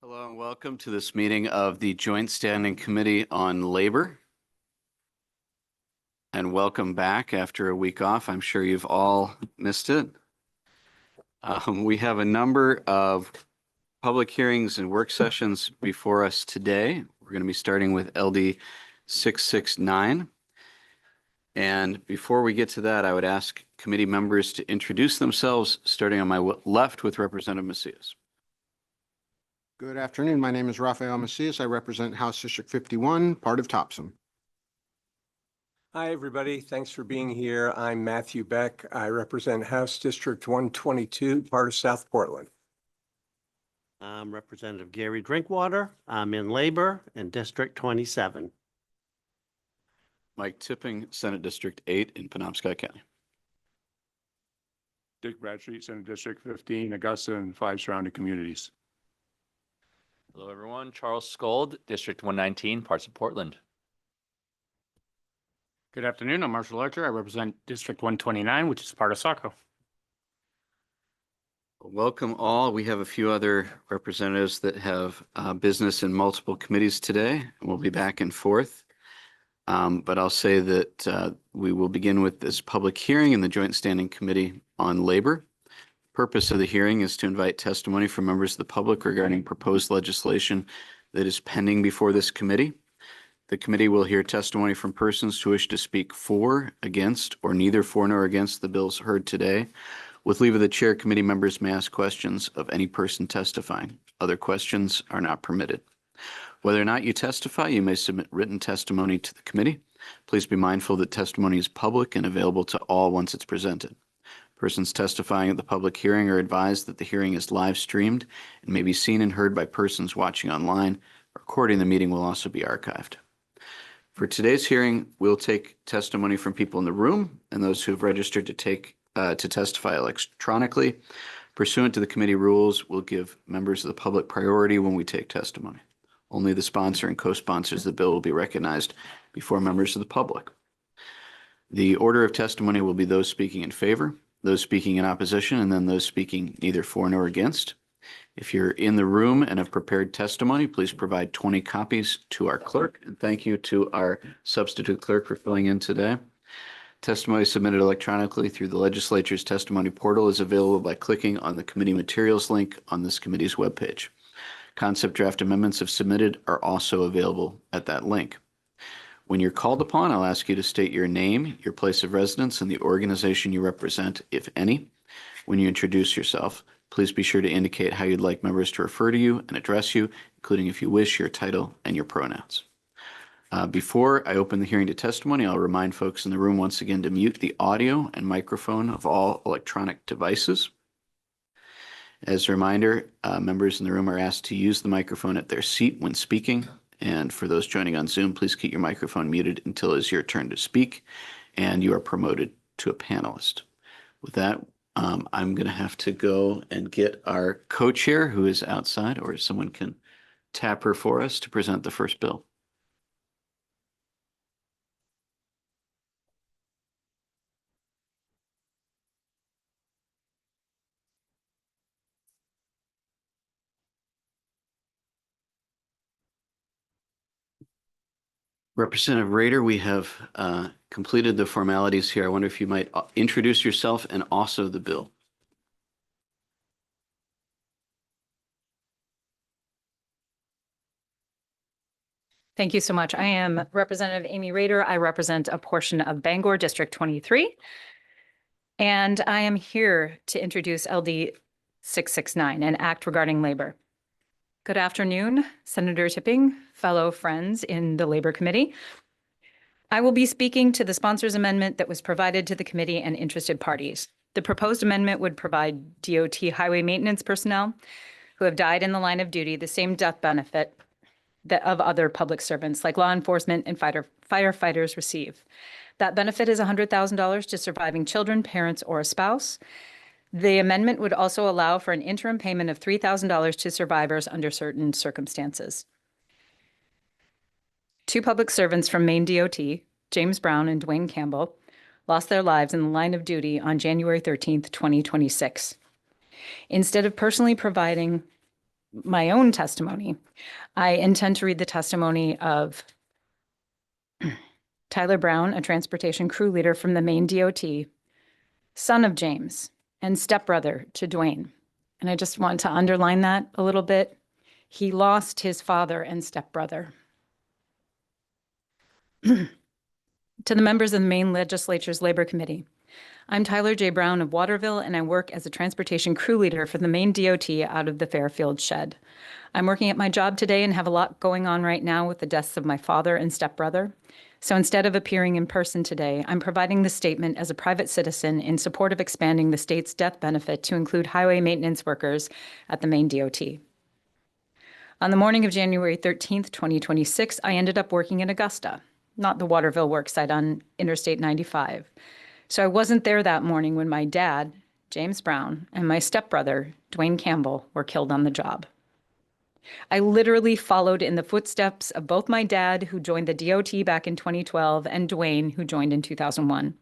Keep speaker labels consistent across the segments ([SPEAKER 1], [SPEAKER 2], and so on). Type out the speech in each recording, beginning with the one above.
[SPEAKER 1] Hello and welcome to this meeting of the Joint Standing Committee on Labor. And welcome back after a week off. I'm sure you've all missed it. We have a number of public hearings and work sessions before us today. We're going to be starting with LD 669. And before we get to that, I would ask committee members to introduce themselves, starting on my left with Representative Macias.
[SPEAKER 2] Good afternoon. My name is Rafael Macias. I represent House District 51, part of Topsom.
[SPEAKER 3] Hi, everybody. Thanks for being here. I'm Matthew Beck. I represent House District 122, part of South Portland.
[SPEAKER 4] I'm Representative Gary Drinkwater. I'm in Labor in District 27.
[SPEAKER 1] Mike Tipping, Senate District 8 in Penobscot County.
[SPEAKER 5] Dick Bradstreet, Senate District 15, Augusta, and 5 surrounding communities.
[SPEAKER 6] Hello, everyone. Charles Scold, District 119, parts of Portland.
[SPEAKER 7] Good afternoon. I'm Marshall Archer. I represent District 129, which is part of Saco.
[SPEAKER 1] Welcome all. We have a few other representatives that have business in multiple committees today, and we'll be back and forth. But I'll say that we will begin with this public hearing in the Joint Standing Committee on Labor. Purpose of the hearing is to invite testimony from members of the public regarding proposed legislation that is pending before this committee. The committee will hear testimony from persons who wish to speak for, against, or neither for nor against the bills heard today. With leave of the chair, committee members may ask questions of any person testifying. Other questions are not permitted. Whether or not you testify, you may submit written testimony to the committee. Please be mindful that testimony is public and available to all once it's presented. Persons testifying at the public hearing are advised that the hearing is live streamed and may be seen and heard by persons watching online. Recording the meeting will also be archived. For today's hearing, we'll take testimony from people in the room and those who have registered to testify electronically. Pursuant to the committee rules, we'll give members of the public priority when we take testimony. Only the sponsor and co-sponsors of the bill will be recognized before members of the public. The order of testimony will be those speaking in favor, those speaking in opposition, and then those speaking neither for nor against. If you're in the room and have prepared testimony, please provide 20 copies to our clerk. And thank you to our substitute clerk for filling in today. Testimony submitted electronically through the legislature's testimony portal is available by clicking on the committee materials link on this committee's webpage. Concept draft amendments, if submitted, are also available at that link. When you're called upon, I'll ask you to state your name, your place of residence, and the organization you represent, if any. When you introduce yourself, please be sure to indicate how you'd like members to refer to you and address you, including, if you wish, your title and your pronouns. Before I open the hearing to testimony, I'll remind folks in the room once again to mute the audio and microphone of all electronic devices. As a reminder, members in the room are asked to use the microphone at their seat when speaking. And for those joining on Zoom, please keep your microphone muted until it's your turn to speak and you are promoted to a panelist. With that, I'm going to have to go and get our co-chair who is outside, or someone can tap her for us to present the first bill. Representative Rader, we have completed the formalities here. I wonder if you might introduce yourself and also the bill.
[SPEAKER 8] Thank you so much. I am Representative Amy Rader. I represent a portion of Bangor District 23. And I am here to introduce LD 669, an act regarding labor. Good afternoon, Senator Tipping, fellow friends in the Labor Committee. I will be speaking to the sponsor's amendment that was provided to the committee and interested parties. The proposed amendment would provide DOT highway maintenance personnel who have died in the line of duty the same death benefit that of other public servants like law enforcement and firefighters receive. That benefit is $100,000 to surviving children, parents, or a spouse. The amendment would also allow for an interim payment of $3,000 to survivors under certain circumstances. Two public servants from Maine DOT, James Brown and Dwayne Campbell, lost their lives in the line of duty on January 13th, 2026. Instead of personally providing my own testimony, I intend to read the testimony of Tyler Brown, a transportation crew leader from the Maine DOT, son of James and stepbrother to Dwayne. And I just want to underline that a little bit. He lost his father and stepbrother. To the members of the Maine Legislature's Labor Committee, I'm Tyler J. Brown of Waterville, and I work as a transportation crew leader for the Maine DOT out of the Fairfield shed. I'm working at my job today and have a lot going on right now with the deaths of my father and stepbrother. So instead of appearing in person today, I'm providing this statement as a private citizen in support of expanding the state's death benefit to include highway maintenance workers at the Maine DOT. On the morning of January 13th, 2026, I ended up working in Augusta, not the Waterville worksite on Interstate 95. So I wasn't there that morning when my dad, James Brown, and my stepbrother, Dwayne Campbell, were killed on the job. I literally followed in the footsteps of both my dad, who joined the DOT back in 2012, and Dwayne, who joined in 2001.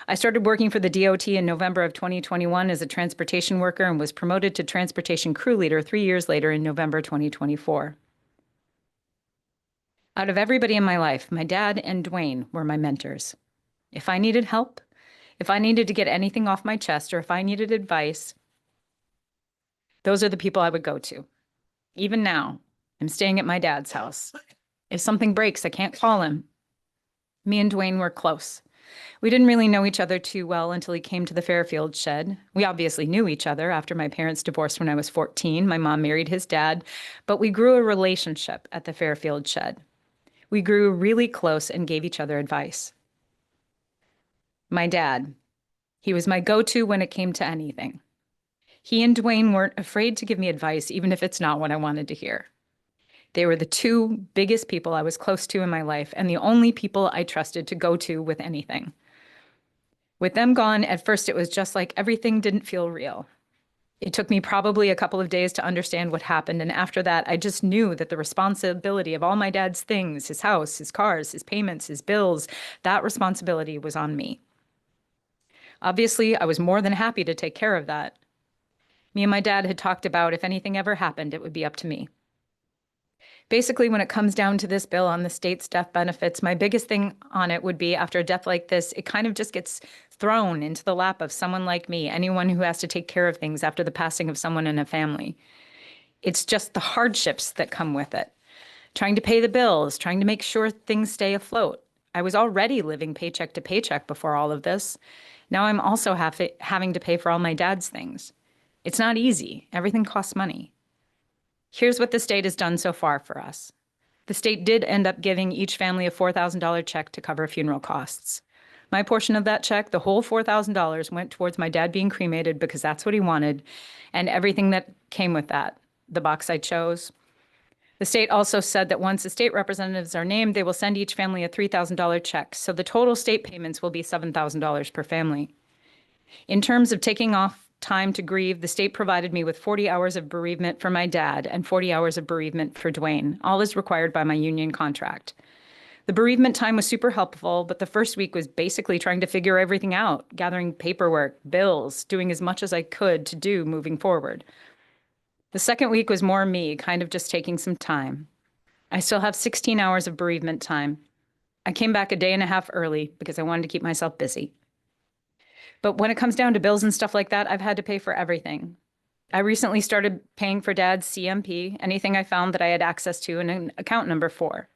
[SPEAKER 8] I started working for the DOT in November of 2021 as a transportation worker and was promoted to transportation crew leader 3 years later in November 2024. Out of everybody in my life, my dad and Dwayne were my mentors. If I needed help, if I needed to get anything off my chest, or if I needed advice, those are the people I would go to. Even now, I'm staying at my dad's house. If something breaks, I can't call him. Me and Dwayne were close. We didn't really know each other too well until he came to the Fairfield shed. We obviously knew each other after my parents divorced when I was 14. My mom married his dad, but we grew a relationship at the Fairfield shed. We grew really close and gave each other advice. My dad, he was my go-to when it came to anything. He and Dwayne weren't afraid to give me advice, even if it's not what I wanted to hear. They were the two biggest people I was close to in my life and the only people I trusted to go to with anything. With them gone, at first it was just like everything didn't feel real. It took me probably a couple of days to understand what happened, and after that, I just knew that the responsibility of all my dad's things, his house, his cars, his payments, his bills, that responsibility was on me. Obviously, I was more than happy to take care of that. Me and my dad had talked about if anything ever happened, it would be up to me. Basically, when it comes down to this bill on the state's death benefits, my biggest thing on it would be after a death like this, it kind of just gets thrown into the lap of someone like me, anyone who has to take care of things after the passing of someone in a family. It's just the hardships that come with it. Trying to pay the bills, trying to make sure things stay afloat. I was already living paycheck to paycheck before all of this. Now I'm also having to pay for all my dad's things. It's not easy. Everything costs money. Here's what the state has done so far for us. The state did end up giving each family a $4,000 check to cover funeral costs. My portion of that check, the whole $4,000, went towards my dad being cremated because that's what he wanted, and everything that came with that, the box I chose. The state also said that once the state representatives are named, they will send each family a $3,000 check, so the total state payments will be $7,000 per family. In terms of taking off time to grieve, the state provided me with 40 hours of bereavement for my dad and 40 hours of bereavement for Dwayne, all as required by my union contract. The bereavement time was super helpful, but the first week was basically trying to figure everything out, gathering paperwork, bills, doing as much as I could to do moving forward. The second week was more me, kind of just taking some time. I still have 16 hours of bereavement time. I came back a day and a half early because I wanted to keep myself busy. But when it comes down to bills and stuff like that, I've had to pay for everything. I recently started paying for Dad's CMP, anything I found that I had access to and an account number for.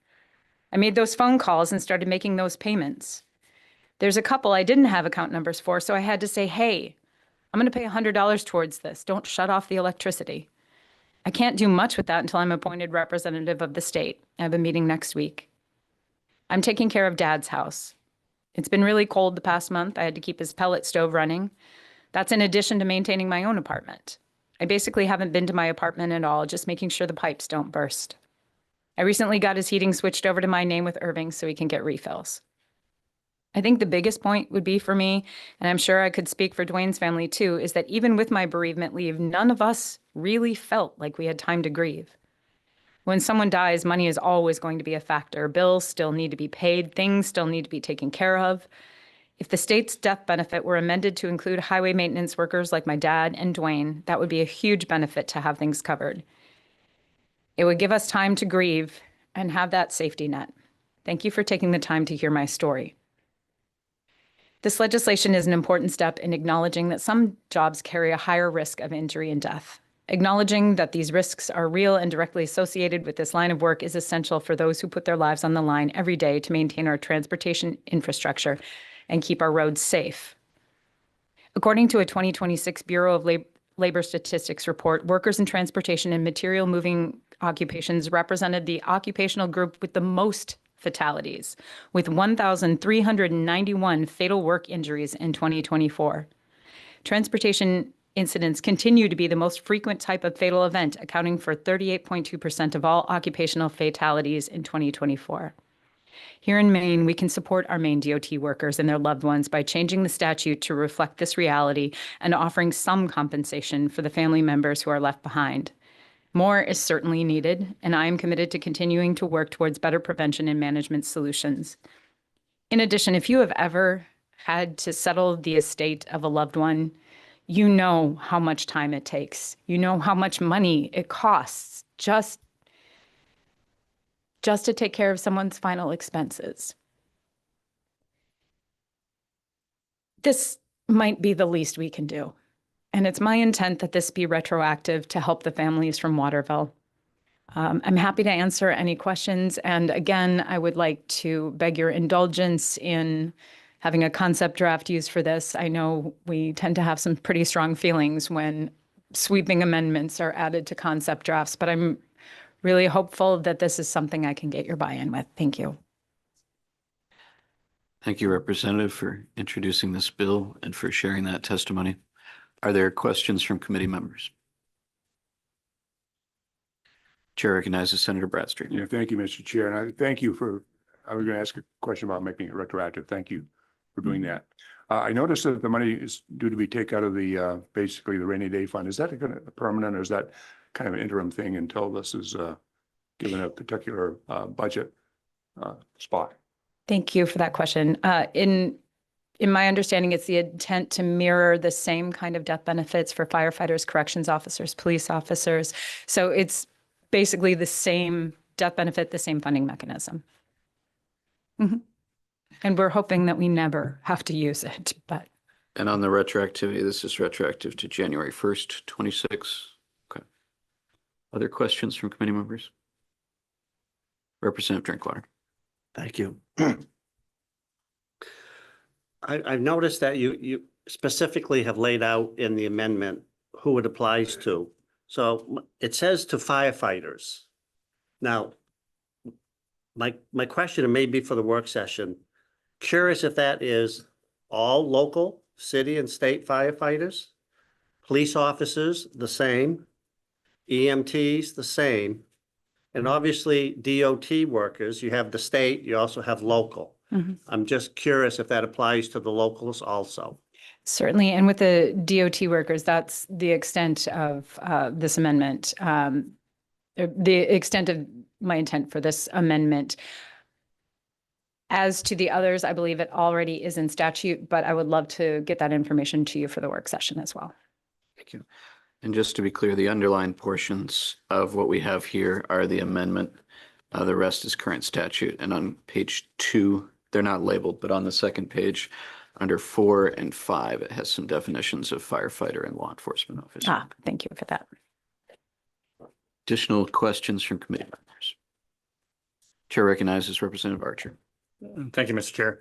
[SPEAKER 8] I made those phone calls and started making those payments. There's a couple I didn't have account numbers for, so I had to say, hey, I'm going to pay $100 towards this. Don't shut off the electricity. I can't do much with that until I'm appointed representative of the state. I have a meeting next week. I'm taking care of Dad's house. It's been really cold the past month. I had to keep his pellet stove running. That's in addition to maintaining my own apartment. I basically haven't been to my apartment at all, just making sure the pipes don't burst. I recently got his heating switched over to my name with Irving so he can get refills. I think the biggest point would be for me, and I'm sure I could speak for Dwayne's family too, is that even with my bereavement leave, none of us really felt like we had time to grieve. When someone dies, money is always going to be a factor. Bills still need to be paid. Things still need to be taken care of. If the state's death benefit were amended to include highway maintenance workers like my dad and Dwayne, that would be a huge benefit to have things covered. It would give us time to grieve and have that safety net. Thank you for taking the time to hear my story. This legislation is an important step in acknowledging that some jobs carry a higher risk of injury and death. Acknowledging that these risks are real and directly associated with this line of work is essential for those who put their lives on the line every day to maintain our transportation infrastructure and keep our roads safe. According to a 2026 Bureau of Labor Statistics report, workers in transportation and material moving occupations represented the occupational group with the most fatalities, with 1,391 fatal work injuries in 2024. Transportation incidents continue to be the most frequent type of fatal event, accounting for 38.2% of all occupational fatalities in 2024. Here in Maine, we can support our Maine DOT workers and their loved ones by changing the statute to reflect this reality and offering some compensation for the family members who are left behind. More is certainly needed, and I am committed to continuing to work towards better prevention and management solutions. In addition, if you have ever had to settle the estate of a loved one, you know how much time it takes. You know how much money it costs just to take care of someone's final expenses. This might be the least we can do. And it's my intent that this be retroactive to help the families from Waterville. I'm happy to answer any questions. And again, I would like to beg your indulgence in having a concept draft used for this. I know we tend to have some pretty strong feelings when sweeping amendments are added to concept drafts, but I'm really hopeful that this is something I can get your buy-in with. Thank you.
[SPEAKER 1] Thank you, Representative, for introducing this bill and for sharing that testimony. Are there questions from committee members? Chair recognizes Senator Bradstreet.
[SPEAKER 5] Yeah, thank you, Mr. Chair. And I thank you for, I was going to ask a question about making it retroactive. Thank you for doing that. I noticed that the money is due to be taken out of the, basically the rainy day fund. Is that going to permanent or is that kind of an interim thing until this is given a particular budget spot?
[SPEAKER 8] Thank you for that question. In my understanding, it's the intent to mirror the same kind of death benefits for firefighters, corrections officers, police officers. So it's basically the same death benefit, the same funding mechanism. Mm-hmm. And we're hoping that we never have to use it, but.
[SPEAKER 1] And on the retroactivity, this is retroactive to January 1st, 26. Okay. Other questions from committee members? Representative Drinkwater.
[SPEAKER 4] Thank you. I've noticed that you specifically have laid out in the amendment who it applies to. So it says to firefighters. Now, my question, and maybe for the work session, curious if that is all local, city and state firefighters, police officers, the same, EMTs, the same, and obviously DOT workers, you have the state, you also have local. Mm-hmm. I'm just curious if that applies to the locals also.
[SPEAKER 8] Certainly, and with the DOT workers, that's the extent of this amendment, the extent of my intent for this amendment. As to the others, I believe it already is in statute, but I would love to get that information to you for the work session as well.
[SPEAKER 1] Thank you. And just to be clear, the underlined portions of what we have here are the amendment. The rest is current statute. And on page 2, they're not labeled, but on the second page, under 4 and 5, it has some definitions of firefighter and law enforcement officer.
[SPEAKER 8] Thank you for that.
[SPEAKER 1] Additional questions from committee members? Chair recognizes Representative Archer.
[SPEAKER 7] Thank you, Mr. Chair.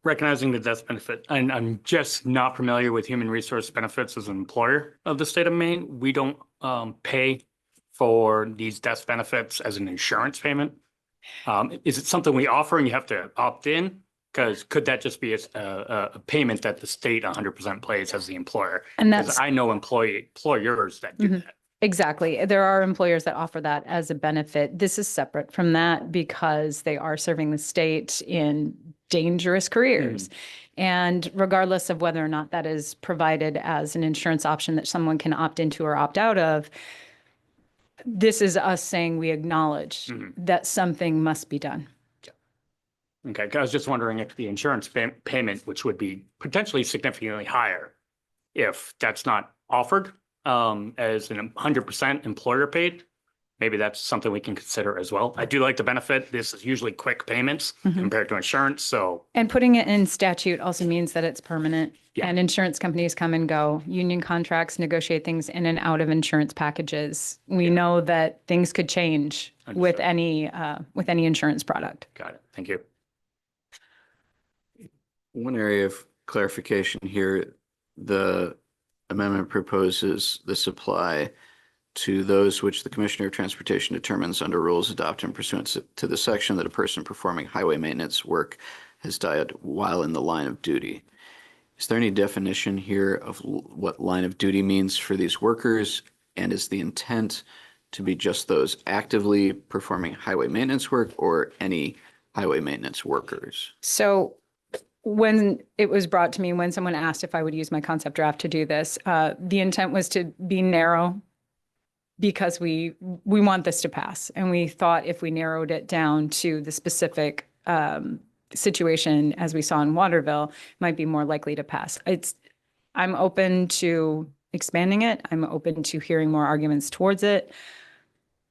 [SPEAKER 7] Recognizing the death benefit, and I'm just not familiar with human resource benefits as an employer of the state of Maine. We don't pay for these death benefits as an insurance payment. Is it something we offer and you have to opt in? Because could that just be a payment that the state 100% pays as the employer?
[SPEAKER 8] And that's,
[SPEAKER 7] I know employers that do that.
[SPEAKER 8] Exactly. There are employers that offer that as a benefit. This is separate from that because they are serving the state in dangerous careers. And regardless of whether or not that is provided as an insurance option that someone can opt into or opt out of, this is us saying we acknowledge that something must be done.
[SPEAKER 7] Okay, I was just wondering if the insurance payment, which would be potentially significantly higher, if that's not offered as an 100% employer paid, maybe that's something we can consider as well. I do like the benefit. This is usually quick payments
[SPEAKER 8] Mhm.
[SPEAKER 7] compared to insurance, so
[SPEAKER 8] And putting it in statute also means that it's permanent.
[SPEAKER 7] Yeah.
[SPEAKER 8] And insurance companies come and go. Union contracts negotiate things in and out of insurance packages. We know that things could change with any insurance product.
[SPEAKER 7] got it. Thank you.
[SPEAKER 1] One area of clarification here, the amendment proposes the supply to those which the Commissioner of Transportation determines under rules adopted and pursuant to the section that a person performing highway maintenance work has died while in the line of duty. Is there any definition here of what line of duty means for these workers? And is the intent to be just those actively performing highway maintenance work or any highway maintenance workers?
[SPEAKER 8] So when it was brought to me, when someone asked if I would use my concept draft to do this, the intent was to be narrow because we want this to pass. And we thought if we narrowed it down to the specific situation as we saw in Waterville, might be more likely to pass. I'm open to expanding it. I'm open to hearing more arguments towards it.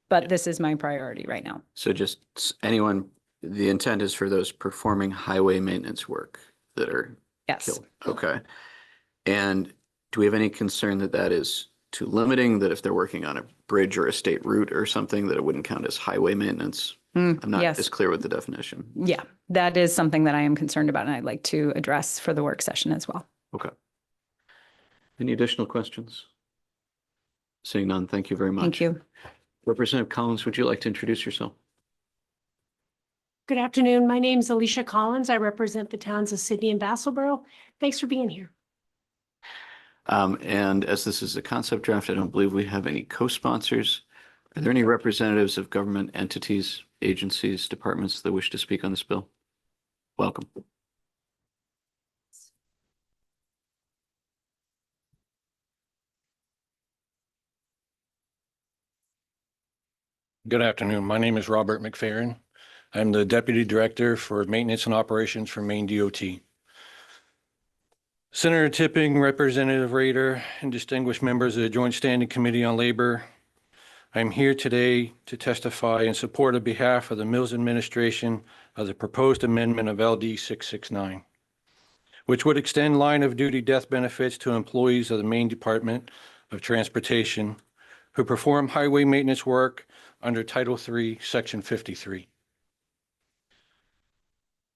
[SPEAKER 8] But this is my priority right now.
[SPEAKER 1] So just anyone, the intent is for those performing highway maintenance work that are
[SPEAKER 8] Yes.
[SPEAKER 1] killed. Okay. And do we have any concern that that is too limiting, that if they're working on a bridge or a state route or something, that it wouldn't count as highway maintenance? I'm not
[SPEAKER 8] yes.
[SPEAKER 1] as clear with the definition.
[SPEAKER 8] Yeah, that is something that I am concerned about and I'd like to address for the work session as well.
[SPEAKER 1] Okay. Any additional questions? Seeing none, thank you very much.
[SPEAKER 8] Thank you.
[SPEAKER 1] Representative Collins, would you like to introduce yourself?
[SPEAKER 9] Good afternoon. My name is Alicia Collins. I represent the towns of Sydney and Vassalboro. Thanks for being here.
[SPEAKER 1] And as this is a concept draft, I don't believe we have any co-sponsors. Are there any representatives of government entities, agencies, departments that wish to speak on this bill? Welcome.
[SPEAKER 10] Good afternoon. My name is Robert McFerrin. I'm the Deputy Director for Maintenance and Operations for Maine DOT. Senator Tipping, Representative Rader, and distinguished members of the Joint Standing Committee on Labor, I'm here today to testify in support of behalf of the Mills Administration of the proposed amendment of LD 669, which would extend line of duty death benefits to employees of the Maine Department of Transportation who perform highway maintenance work under Title III, Section 53.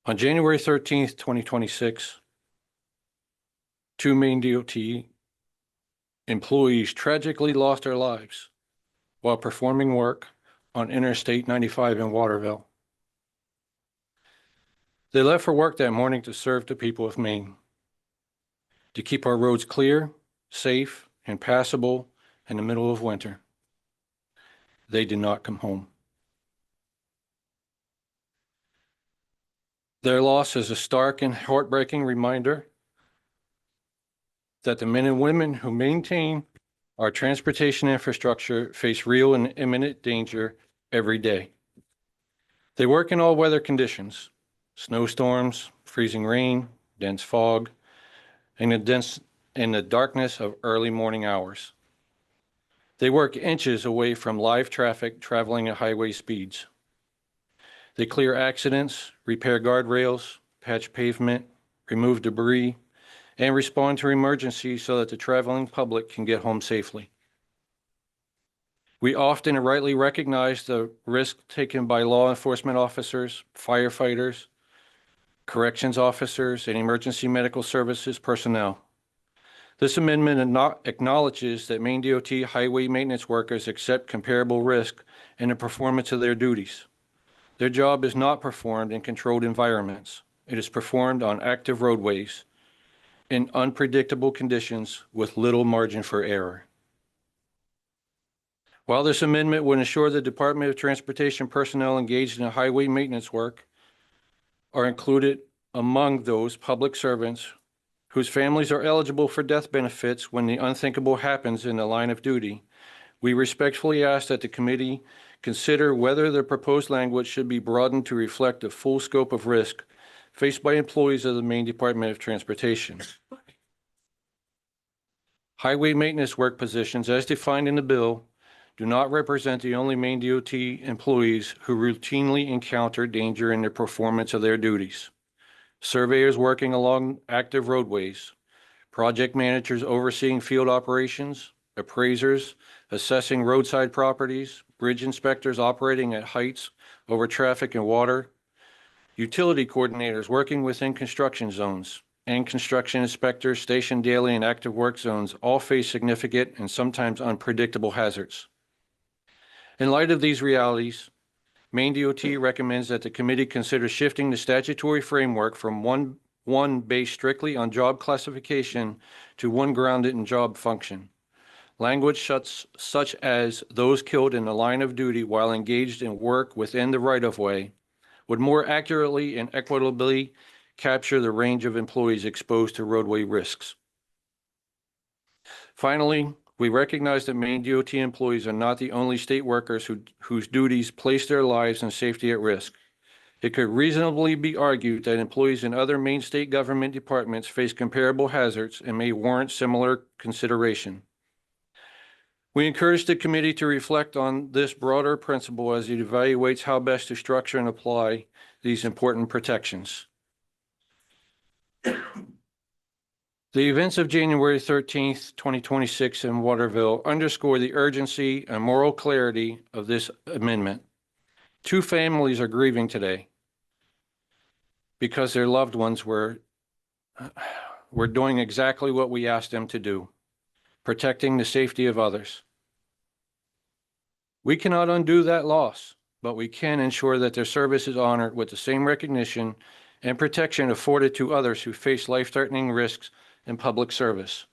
[SPEAKER 10] On January 13th, 2026, two Maine DOT employees tragically lost their lives while performing work on Interstate 95 in Waterville. They left for work that morning to serve the people of Maine, to keep our roads clear, safe, and passable in the middle of winter. They did not come home. Their loss is a stark and heartbreaking reminder that the men and women who maintain our transportation infrastructure face real and imminent danger every day. They work in all weather conditions, snowstorms, freezing rain, dense fog, and in the darkness of early morning hours. They work inches away from live traffic traveling at highway speeds. They clear accidents, repair guardrails, patch pavement, remove debris, and respond to emergencies so that the traveling public can get home safely. We often and rightly recognize the risk taken by law enforcement officers, firefighters, corrections officers, and emergency medical services personnel. This amendment acknowledges that Maine DOT highway maintenance workers accept comparable risk in the performance of their duties. Their job is not performed in controlled environments. It is performed on active roadways in unpredictable conditions with little margin for error. While this amendment would ensure the Department of Transportation personnel engaged in highway maintenance work are included among those public servants whose families are eligible for death benefits when the unthinkable happens in the line of duty, we respectfully ask that the committee consider whether the proposed language should be broadened to reflect the full scope of risk faced by employees of the Maine Department of Transportation. Highway maintenance work positions, as defined in the bill, do not represent the only Maine DOT employees who routinely encounter danger in the performance of their duties. Surveyors working along active roadways, project managers overseeing field operations, appraisers assessing roadside properties, bridge inspectors operating at heights over traffic and water, utility coordinators working within construction zones, and construction inspectors stationed daily in active work zones all face significant and sometimes unpredictable hazards. In light of these realities, Maine DOT recommends that the committee consider shifting the statutory framework from one based strictly on job classification to one grounded in job function. Language such as those killed in the line of duty while engaged in work within the right-of-way would more accurately and equitably capture the range of employees exposed to roadway risks. Finally, we recognize that Maine DOT employees are not the only state workers whose duties place their lives and safety at risk. It could reasonably be argued that employees in other Maine state government departments face comparable hazards and may warrant similar consideration. We encourage the committee to reflect on this broader principle as it evaluates how best to structure and apply these important protections. The events of January 13th, 2026 in Waterville underscore the urgency and moral clarity of this amendment. 2 families are grieving today because their loved ones were doing exactly what we asked them to do, protecting the safety of others. We cannot undo that loss, but we can ensure that their service is honored with the same recognition and protection afforded to others who face life-threatening risks in public service.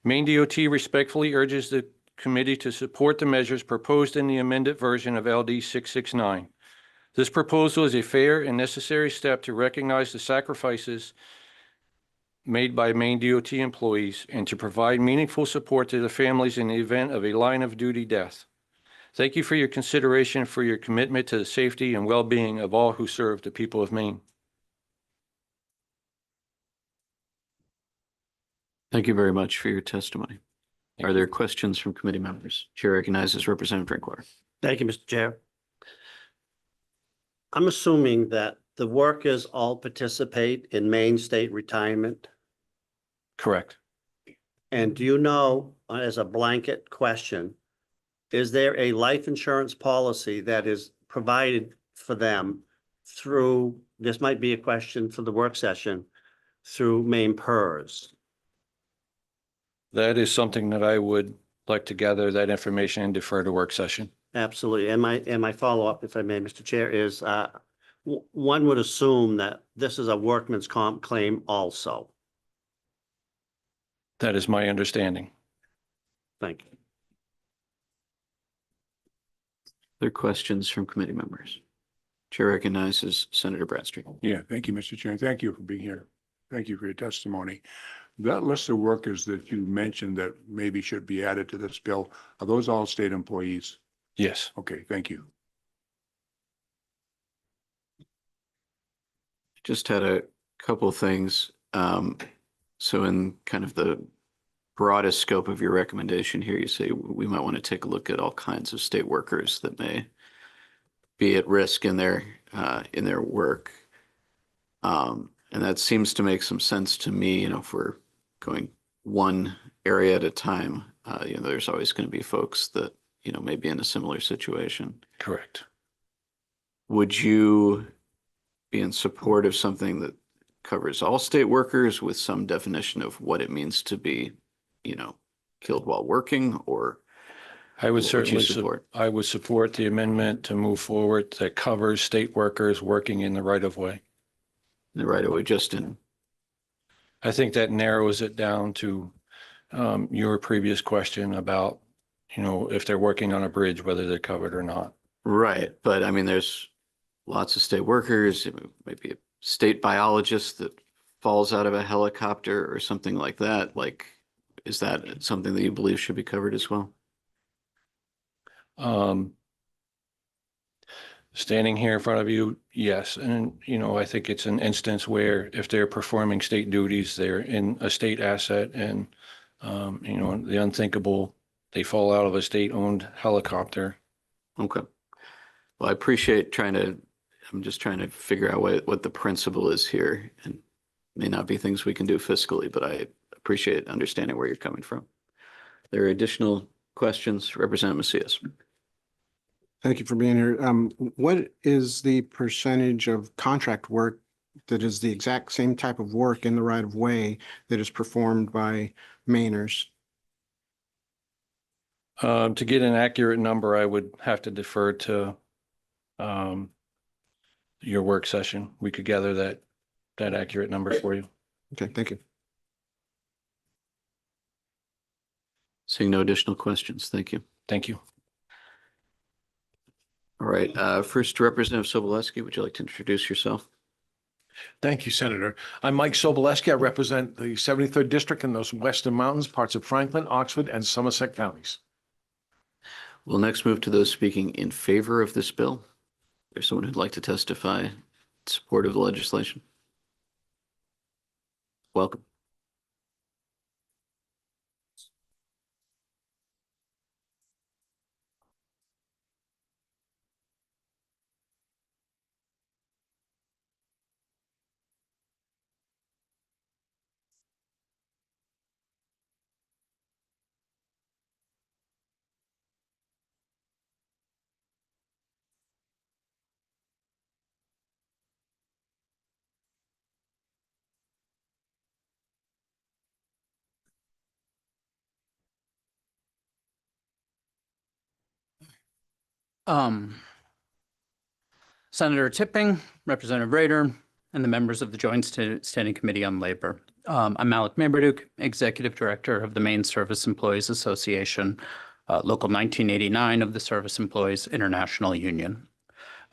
[SPEAKER 10] Maine DOT respectfully urges the committee to support the measures proposed in the amended version of LD 669. This proposal is a fair and necessary step to recognize the sacrifices made by Maine DOT employees and to provide meaningful support to the families in the event of a line of duty death. Thank you for your consideration, for your commitment to the safety and well-being of all who serve the people of Maine.
[SPEAKER 1] Thank you very much for your testimony. Are there questions from committee members? Chair recognizes Representative Drinkwater.
[SPEAKER 4] Thank you, Mr. Chair. I'm assuming that the workers all participate in Maine State Retirement.
[SPEAKER 10] Correct.
[SPEAKER 4] And do you know, as a blanket question, is there a life insurance policy that is provided for them through, this might be a question for the work session, through Maine PERS?
[SPEAKER 10] That is something that I would like to gather that information and defer to work session.
[SPEAKER 4] Absolutely. And my follow-up, if I may, Mr. Chair, is one would assume that this is a workman's comp claim also.
[SPEAKER 10] That is my understanding.
[SPEAKER 4] Thank you.
[SPEAKER 1] Other questions from committee members? Chair recognizes Senator Bradstreet.
[SPEAKER 5] Yeah, thank you, Mr. Chair. Thank you for being here. Thank you for your testimony. That list of workers that you mentioned that maybe should be added to this bill, are those all state employees?
[SPEAKER 10] Yes.
[SPEAKER 5] Okay, thank you.
[SPEAKER 1] Just had a couple things. So in kind of the broadest scope of your recommendation here, you say we might want to take a look at all kinds of state workers that may be at risk in their work. And that seems to make some sense to me, if we're going one area at a time, there's always going to be folks that, may be in a similar situation.
[SPEAKER 10] Correct.
[SPEAKER 1] Would you be in support of something that covers all state workers with some definition of what it means to be, killed while working, or
[SPEAKER 10] I would
[SPEAKER 1] what
[SPEAKER 10] certainly
[SPEAKER 1] you support?
[SPEAKER 10] I would support the amendment to move forward that covers state workers working in the right of way.
[SPEAKER 1] The right of way, just in,
[SPEAKER 10] I think that narrows it down to your previous question about, if they're working on a bridge, whether they're covered or not.
[SPEAKER 1] right, but I mean, there's lots of state workers, maybe a state biologist that falls out of a helicopter or something like that. Like, is that something that you believe should be covered as well?
[SPEAKER 10] Standing here in front of you, yes. And, I think it's an instance where if they're performing state duties, they're in a state asset and, the unthinkable They fall out of a state-owned helicopter.
[SPEAKER 1] Okay. Well, I appreciate I'm just trying to figure out what the principle is here, and may not be things we can do fiscally, but I appreciate understanding where you're coming from. There are additional questions, Representative Macias.
[SPEAKER 2] Thank you for being here. What is the percentage of contract work that is the exact same type of work in the right of way that is performed by Mainers?
[SPEAKER 10] To get an accurate number, I would have to defer to your work session. We could gather that accurate number for you.
[SPEAKER 2] Okay, thank you.
[SPEAKER 1] Seeing no additional questions, thank you.
[SPEAKER 10] Thank you.
[SPEAKER 1] All right, first Representative Sobolewski, would you like to introduce yourself?
[SPEAKER 11] Thank you, Senator. I'm Mike Sobolewski. I represent the 73rd District in those Western Mountains, parts of Franklin, Oxford, and Somerset counties.
[SPEAKER 1] We'll next move to those speaking in favor of this bill. There's someone who'd like to testify in support of the legislation. Welcome.
[SPEAKER 7] Senator Tipping, Representative Rader, and the members of the Joint Standing Committee on Labor. I'm Malik Maberduk, Executive Director of the Maine Service Employees Association, Local 1989 of the Service Employees International Union.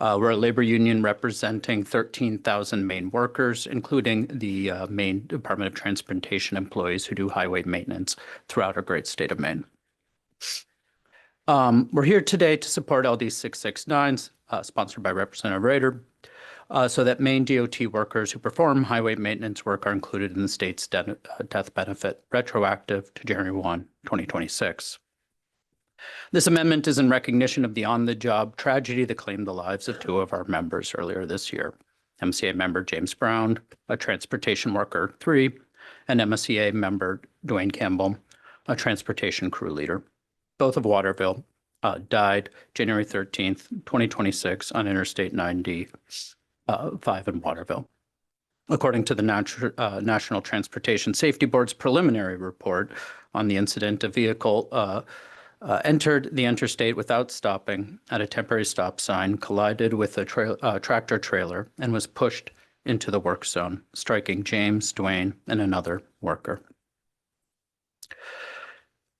[SPEAKER 7] We're a labor union representing 13,000 Maine workers, including the Maine Department of Transportation employees who do highway maintenance throughout our great state of Maine. We're here today to support LD 669, sponsored by Representative Rader, so that Maine DOT workers who perform highway maintenance work are included in the state's death benefit, retroactive to January 1, 2026. This amendment is in recognition of the on-the-job tragedy that claimed the lives of two of our members earlier this year. MCA member James Brown, a transportation worker 3, and MSCA member Dwayne Campbell, a transportation crew leader. Both of Waterville died January 13th, 2026 on Interstate 90 5 in Waterville. According to the National Transportation Safety Board's preliminary report on the incident, a vehicle entered the interstate without stopping at a temporary stop sign, collided with a tractor trailer, and was pushed into the work zone, striking James, Dwayne, and another worker.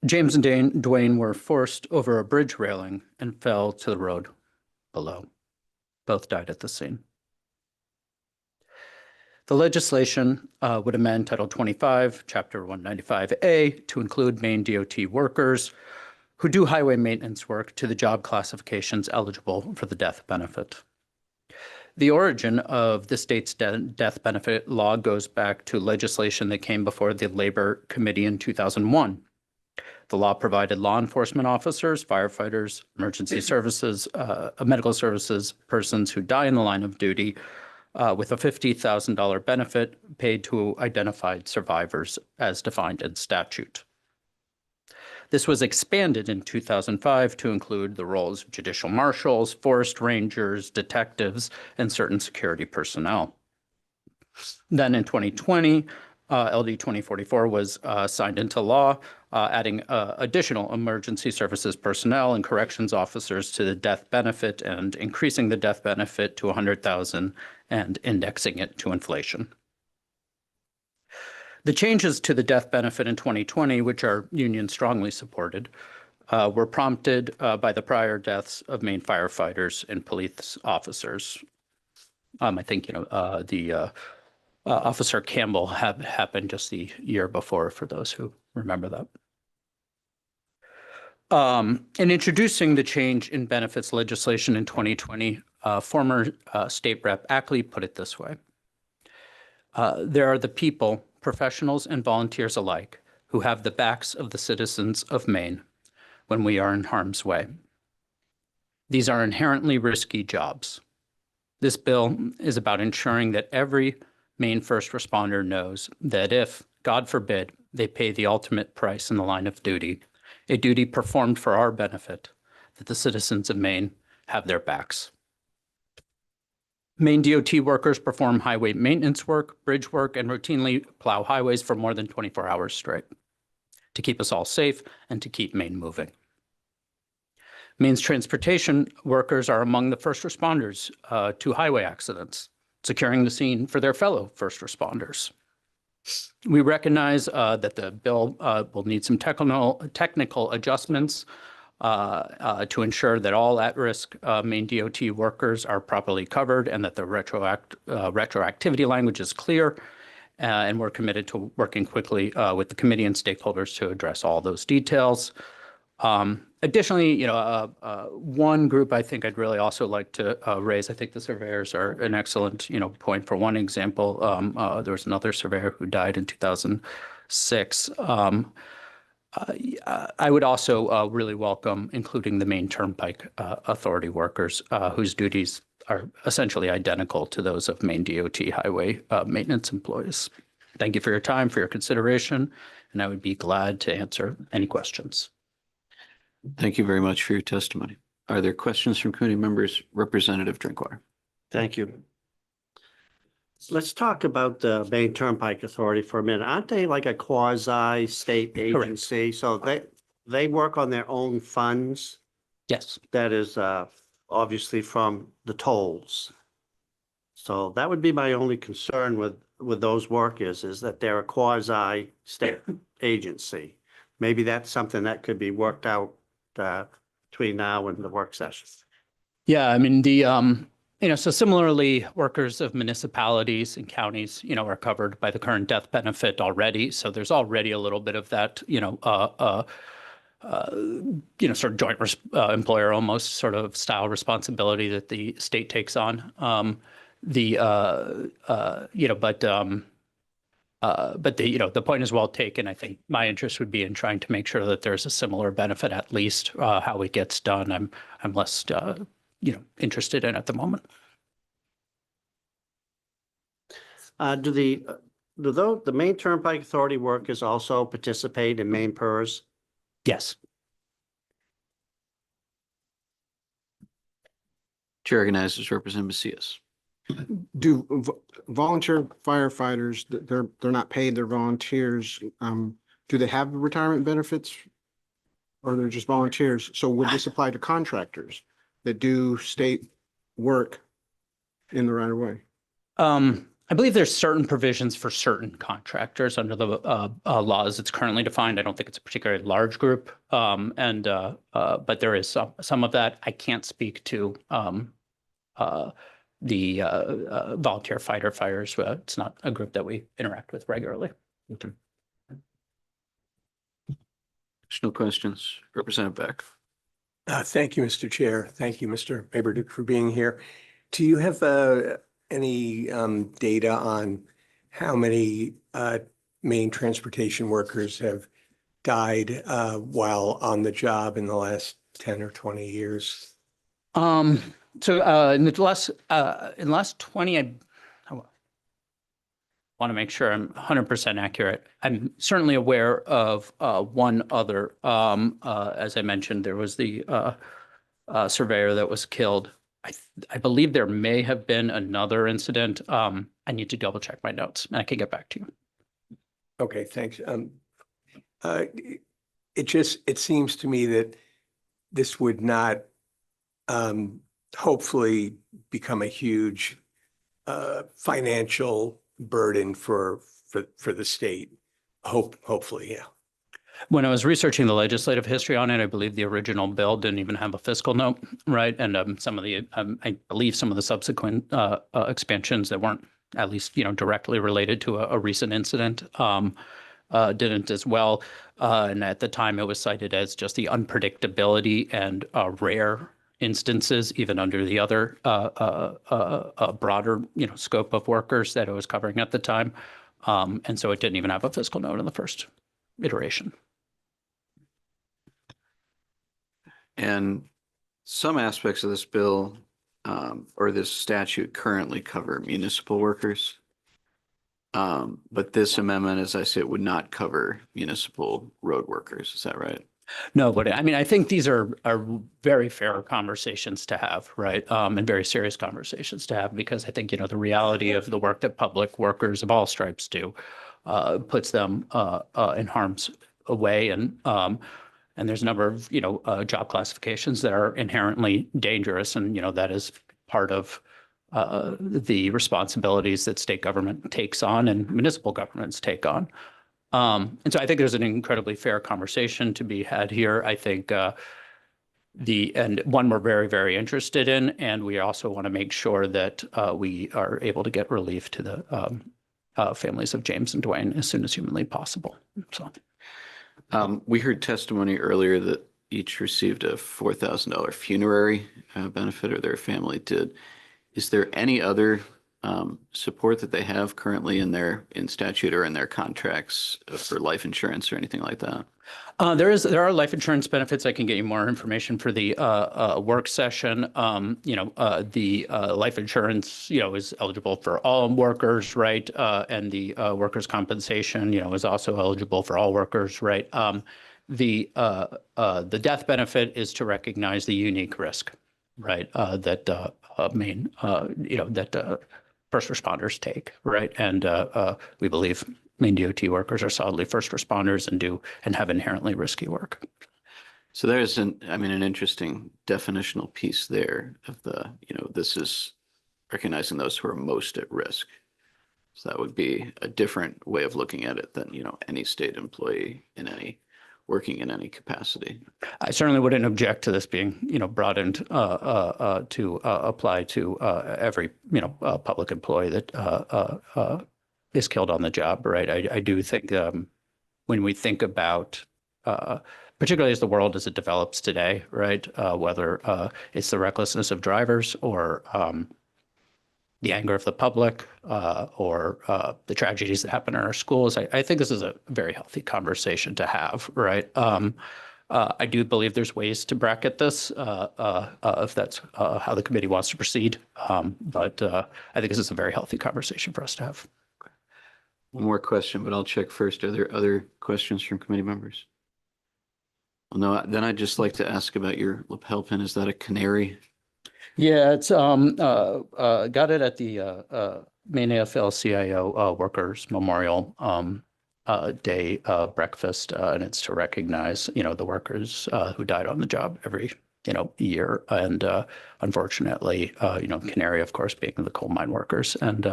[SPEAKER 7] James and Dwayne were forced over a bridge railing and fell to the road below. Both died at the scene. The legislation would amend Title 25, Chapter 195A to include Maine DOT workers who do highway maintenance work to the job classifications eligible for the death benefit. The origin of the state's death benefit law goes back to legislation that came before the Labor Committee in 2001. The law provided law enforcement officers, firefighters, emergency services, medical services persons who die in the line of duty with a $50,000 benefit paid to identified survivors as defined in statute. This was expanded in 2005 to include the roles of judicial marshals, forest rangers, detectives, and certain security personnel. Then in 2020, LD 2044 was signed into law, adding additional emergency services personnel and corrections officers to the death benefit and increasing the death benefit to $100,000 and indexing it to inflation. The changes to the death benefit in 2020, which our union strongly supported, were prompted by the prior deaths of Maine firefighters and police officers. I think, the Officer Campbell happened just the year before, for those who remember that. In introducing the change in benefits legislation in 2020, former State Rep Ackley put it this way. There are the people, professionals and volunteers alike, who have the backs of the citizens of Maine,
[SPEAKER 12] when we are in harm's way. These are inherently risky jobs. This bill is about ensuring that every Maine first responder knows that if, God forbid, they pay the ultimate price in the line of duty, a duty performed for our benefit, that the citizens of Maine have their backs. Maine DOT workers perform highway maintenance work, bridge work, and routinely plow highways for more than 24 hours straight to keep us all safe and to keep Maine moving. Maine's transportation workers are among the first responders to highway accidents, securing the scene for their fellow first responders. We recognize that the bill will need some technical adjustments to ensure that all at-risk Maine DOT workers are properly covered and that the retroactivity language is clear. And we're committed to working quickly with the committee and stakeholders to address all those details. Additionally, one group I think I'd really also like to raise, I think the surveyors are an excellent, point. For one example, there was another surveyor who died in 2006. I would also really welcome including the Maine Turnpike Authority workers whose duties are essentially identical to those of Maine DOT highway maintenance employees. Thank you for your time, for your consideration, and I would be glad to answer any questions.
[SPEAKER 1] Thank you very much for your testimony. Are there questions from committee members? Representative Drinkwater.
[SPEAKER 4] Thank you. Let's talk about the Maine Turnpike Authority for a minute. Aren't they like a quasi-state agency? So they work on their own funds?
[SPEAKER 12] Yes.
[SPEAKER 4] That is obviously from the tolls. So that would be my only concern with those workers, is that they're a quasi-state agency. Maybe that's something that could be worked out between now and the work session.
[SPEAKER 12] Yeah, I mean, so similarly, workers of municipalities and counties, are covered by the current death benefit already. So there's already a little bit of that, sort of joint employer almost sort of style responsibility that the state takes on. But the point is well taken. I think my interest would be in trying to make sure that there's a similar benefit, at least how it gets done. I'm less interested in at the moment.
[SPEAKER 4] Do the Maine Turnpike Authority workers also participate in Maine PERS?
[SPEAKER 12] Yes.
[SPEAKER 1] Chair recognizes Representative Macias.
[SPEAKER 2] Do volunteer firefighters, they're not paid, they're volunteers. Do they have retirement benefits? Or they're just volunteers? So would this apply to contractors that do state work in the right of way?
[SPEAKER 12] I believe there's certain provisions for certain contractors under the law as it's currently defined. I don't think it's a particularly large group, but there is some of that. I can't speak to the volunteer firefighters. It's not a group that we interact with regularly.
[SPEAKER 1] Okay. Additional questions? Representative Beck.
[SPEAKER 3] Thank you, Mr. Chair. Thank you, Mr. Maberduke, for being here. Do you have any data on how many Maine transportation workers have died while on the job in the last 10 or 20 years?
[SPEAKER 12] So in the last 20, I want to make sure I'm 100% accurate. I'm certainly aware of one other. As I mentioned, there was the surveyor that was killed. I believe there may have been another incident. I need to double check my notes and I can get back to you.
[SPEAKER 3] Okay, thanks. It seems to me that this would not hopefully become a huge financial burden for the state. Hopefully, yeah.
[SPEAKER 12] When I was researching the legislative history on it, I believe the original bill didn't even have a fiscal note, right? And some of the, I believe some of the subsequent expansions that weren't at least, directly related to a recent incident didn't as well. And at the time, it was cited as just the unpredictability and rare instances, even under the other broader, scope of workers that it was covering at the time. And so it didn't even have a fiscal note in the first iteration.
[SPEAKER 1] And some aspects of this bill or this statute currently cover municipal workers. But this amendment, as I said, would not cover municipal road workers. Is that right?
[SPEAKER 12] No, but I mean, I think these are very fair conversations to have, right? And very serious conversations to have, because I think, the reality of the work that public workers of all stripes do puts them in harm's way. And there's a number of, job classifications that are inherently dangerous. And, that is part of the responsibilities that state government takes on and municipal governments take on. And so I think there's an incredibly fair conversation to be had here. I think and one we're very, very interested in, and we also want to make sure that we are able to get relief to the families of James and Dwayne as soon as humanly possible. So
[SPEAKER 1] we heard testimony earlier that each received a $4,000 funerary benefit, or their family did. Is there any other support that they have currently in statute or in their contracts for life insurance or anything like that?
[SPEAKER 12] There are life insurance benefits. I can get you more information for the work session. The life insurance, is eligible for all workers, right? And the workers' compensation, is also eligible for all workers, right? The death benefit is to recognize the unique risk, right? That first responders take, right? And we believe Maine DOT workers are solidly first responders and have inherently risky work.
[SPEAKER 1] So there's an interesting definitional piece there of this is recognizing those who are most at risk. So that would be a different way of looking at it than, any state employee working in any capacity.
[SPEAKER 12] I certainly wouldn't object to this being, broadened to apply to every, public employee that is killed on the job, right? I do think when we think about, particularly as the world as it develops today, right, whether it's the recklessness of drivers or the anger of the public or the tragedies that happen in our schools, I think this is a very healthy conversation to have, right? I do believe there's ways to bracket this if that's how the committee wants to proceed. But I think this is a very healthy conversation for us to have.
[SPEAKER 1] One more question, but I'll check first. Are there other questions from committee members? Well, no, then I'd just like to ask about your lapel pin. Is that a canary?
[SPEAKER 12] Yeah, it's got it at the Maine AFL-CIO Workers Memorial Day breakfast, and it's to recognize, the workers who died on the job every, year. And unfortunately, Canary, of course, being the coal mine workers, and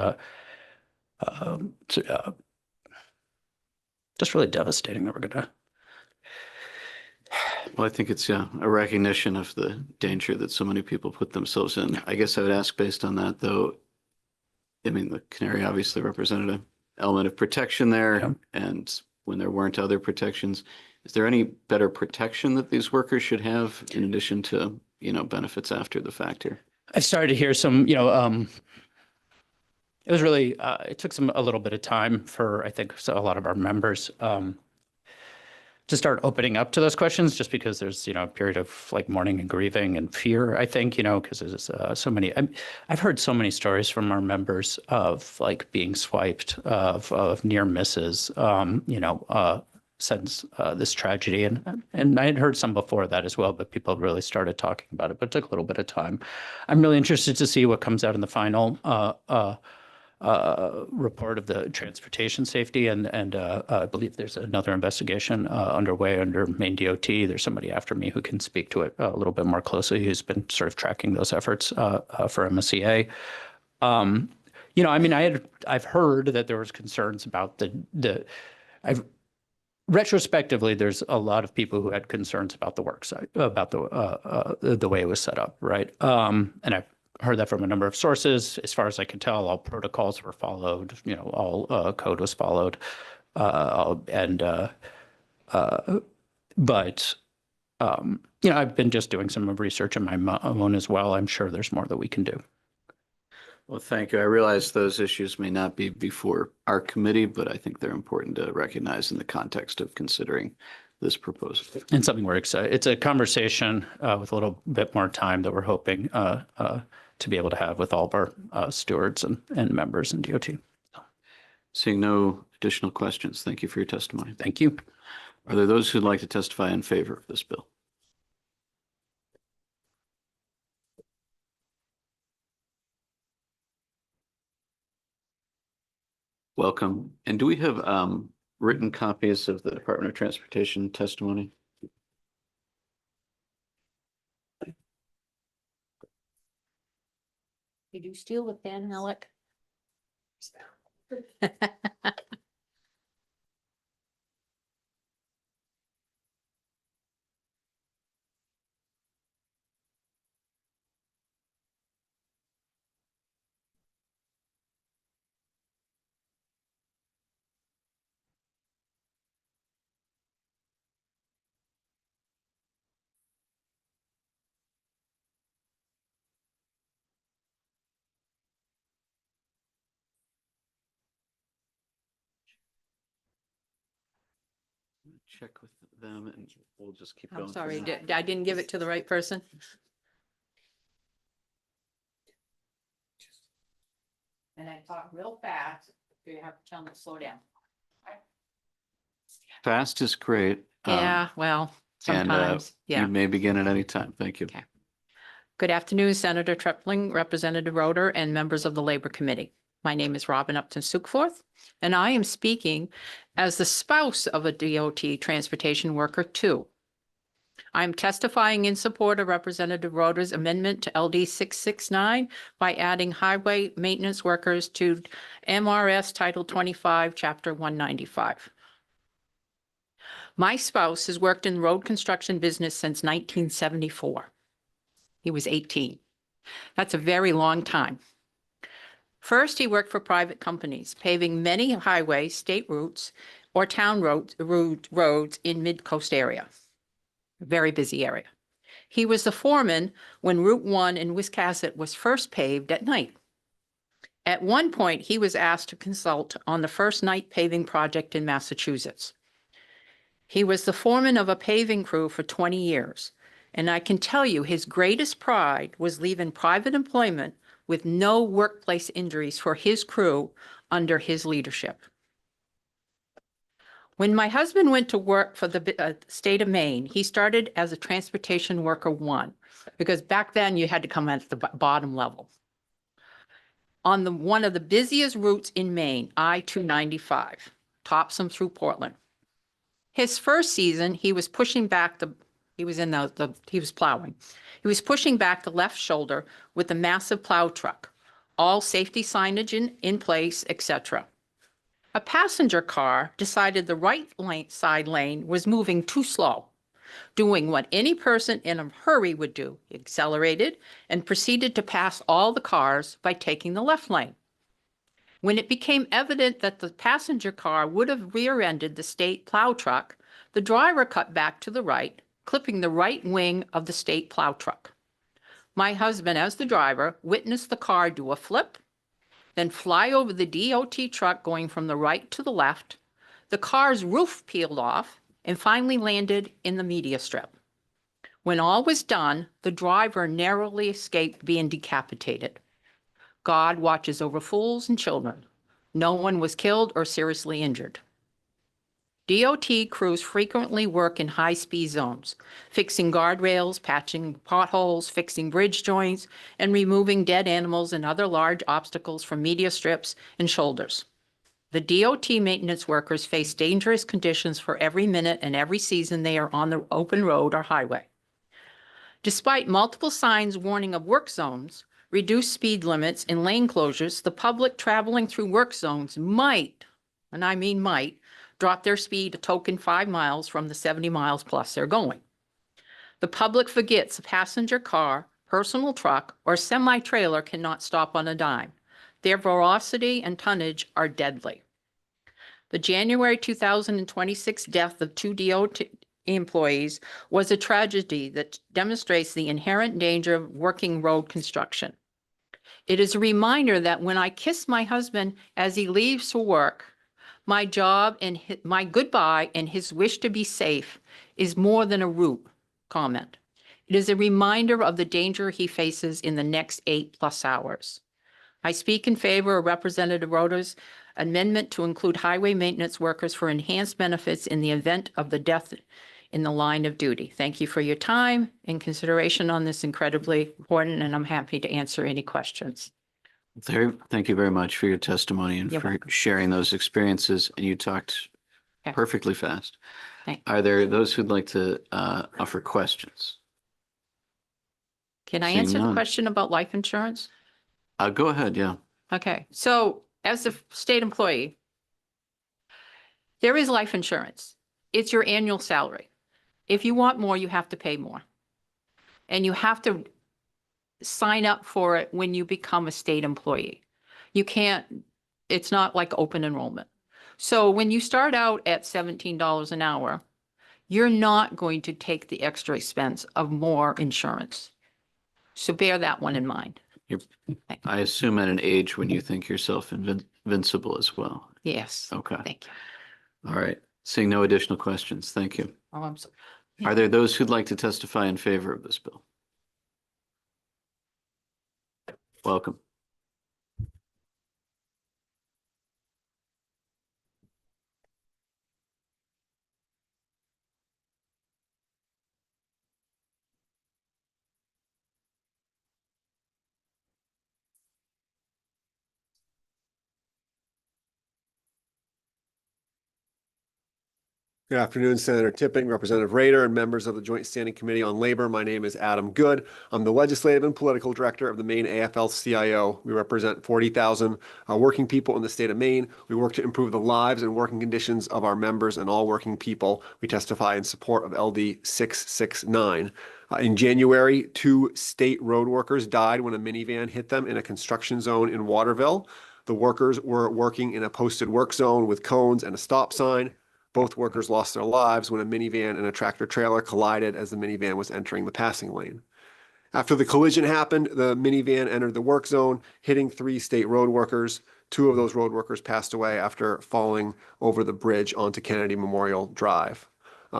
[SPEAKER 12] just really devastating that we're gonna.
[SPEAKER 1] Well, I think it's a recognition of the danger that so many people put themselves in. I guess I would ask, based on that, though, the canary obviously represented an element of protection there.
[SPEAKER 12] Yeah.
[SPEAKER 1] And when there weren't other protections, is there any better protection that these workers should have in addition to, benefits after the fact here?
[SPEAKER 12] I've started to hear some, it was really, it took a little bit of time for, I think, a lot of our members to start opening up to those questions, just because there's, a period of like mourning and grieving and fear, I think, because there's so many, I've heard so many stories from our members of like being swiped, of near misses, since this tragedy. And I had heard some before that as well, but people really started talking about it, but it took a little bit of time. I'm really interested to see what comes out in the final report of the transportation safety, and I believe there's another investigation underway under Maine DOT. There's somebody after me who can speak to it a little bit more closely, who's been sort of tracking those efforts for MSCA. I've heard that there was concerns about retrospectively, there's a lot of people who had concerns about the work site, about the way it was set up, right? And I've heard that from a number of sources. As far as I can tell, all protocols were followed, all code was followed. But I've been just doing some research on my own as well. I'm sure there's more that we can do.
[SPEAKER 1] Well, thank you. I realize those issues may not be before our committee, but I think they're important to recognize in the context of considering this proposal?
[SPEAKER 12] And something we're excited, it's a conversation with a little bit more time that we're hoping to be able to have with all of our stewards and members in DOT.
[SPEAKER 1] Seeing no additional questions, thank you for your testimony.
[SPEAKER 12] Thank you.
[SPEAKER 1] Are there those who'd like to testify in favor of this bill? Welcome. And do we have written copies of the Department of Transportation testimony?
[SPEAKER 13] Did you steal the pen, Alec?
[SPEAKER 1] Check with them and we'll just keep going.
[SPEAKER 13] I'm
[SPEAKER 1] from
[SPEAKER 13] sorry,
[SPEAKER 1] there.
[SPEAKER 13] I didn't give it to the right person. And I talk real fast, so you have to tell me to slow down.
[SPEAKER 1] Fast is great.
[SPEAKER 13] Yeah, well,
[SPEAKER 1] and,
[SPEAKER 13] sometimes, yeah.
[SPEAKER 1] You may begin at any time. Thank you.
[SPEAKER 13] Okay. Good afternoon, Senator Trepling, Representative Roder, and members of the Labor Committee. My name is Robin Upton Sukeforth, and I am speaking as the spouse of a DOT transportation worker too. I am testifying in support of Representative Roder's amendment to LD 669 by adding highway maintenance workers to MRS Title 25, Chapter 195. My spouse has worked in the road construction business since 1974. He was 18. That's a very long time. First, he worked for private companies, paving many highway, state routes, or town roads in mid-coast area. A very busy area. He was the foreman when Route 1 in Wiscasset was first paved at night. At one point, he was asked to consult on the first night paving project in Massachusetts. He was the foreman of a paving crew for 20 years, and I can tell you his greatest pride was leaving private employment with no workplace injuries for his crew under his leadership. When my husband went to work for the state of Maine, he started as a transportation worker 1, because back then you had to come at the bottom level. On one of the busiest routes in Maine, I-295, Topsom through Portland. His first season, he was pushing back he was plowing. He was pushing back the left shoulder with a massive plow truck, all safety signage in place, etc. A passenger car decided the right side lane was moving too slow, doing what any person in a hurry would do. He accelerated and proceeded to pass all the cars by taking the left lane. When it became evident that the passenger car would have rear-ended the state plow truck, the driver cut back to the right, clipping the right wing of the state plow truck. My husband, as the driver, witnessed the car do a flip, then fly over the DOT truck going from the right to the left. The car's roof peeled off and finally landed in the media strip. When all was done, the driver narrowly escaped being decapitated. God watches over fools and children. No one was killed or seriously injured. DOT crews frequently work in high-speed zones, fixing guardrails, patching potholes, fixing bridge joints, and removing dead animals and other large obstacles from media strips and shoulders. The DOT maintenance workers face dangerous conditions for every minute and every season they are on the open road or highway. Despite multiple signs warning of work zones, reduced speed limits, and lane closures, the public traveling through work zones might, and I mean might, drop their speed a token 5 miles from the 70 miles plus they're going. The public forgets a passenger car, personal truck, or semi-trailer cannot stop on a dime. Their velocity and tonnage are deadly. The January 2026 death of 2 DOT employees was a tragedy that demonstrates the inherent danger of working road construction. It is a reminder that when I kiss my husband as he leaves for work, My job and my goodbye and his wish to be safe is more than a root comment. It is a reminder of the danger he faces in the next 8+ hours. I speak in favor of Representative Rota's amendment to include highway maintenance workers for enhanced benefits in the event of the death in the line of duty. Thank you for your time and consideration on this incredibly important, and I'm happy to answer any questions.
[SPEAKER 1] Thank you very much for your testimony and
[SPEAKER 13] You're
[SPEAKER 1] for
[SPEAKER 13] welcome.
[SPEAKER 1] sharing those experiences. And you talked
[SPEAKER 13] Okay.
[SPEAKER 1] perfectly fast.
[SPEAKER 13] Thank-
[SPEAKER 1] Are there those who'd like to offer questions?
[SPEAKER 13] Can I
[SPEAKER 1] Seeing
[SPEAKER 13] answer the
[SPEAKER 1] none.
[SPEAKER 13] question about life insurance?
[SPEAKER 1] Go ahead, yeah.
[SPEAKER 13] Okay, so as a state employee, there is life insurance. It's your annual salary. If you want more, you have to pay more. And you have to sign up for it when you become a state employee. You can't, it's not like open enrollment. So when you start out at $17 an hour, you're not going to take the extra expense of more insurance. So bear that one in mind.
[SPEAKER 1] I assume at an age when you think yourself invincible as well.
[SPEAKER 13] Yes.
[SPEAKER 1] Okay.
[SPEAKER 13] Thank you.
[SPEAKER 1] All right. Seeing no additional questions. Thank you.
[SPEAKER 13] Oh, I'm sorry.
[SPEAKER 1] Are there those who'd like to testify in favor of this bill? Welcome.
[SPEAKER 14] Good afternoon, Senator Tipping, Representative Rader, and members of the Joint Standing Committee on Labor. My name is Adam Good. I'm the Legislative and Political Director of the Maine AFL-CIO. We represent 40,000 working people in the state of Maine. We work to improve the lives and working conditions of our members and all working people. We testify in support of LD 669. In January, 2 state road workers died when a minivan hit them in a construction zone in Waterville. The workers were working in a posted work zone with cones and a stop sign. Both workers lost their lives when a minivan and a tractor trailer collided as the minivan was entering the passing lane. After the collision happened, the minivan entered the work zone, hitting 3 state road workers. 2 of those road workers passed away after falling over the bridge onto Kennedy Memorial Drive.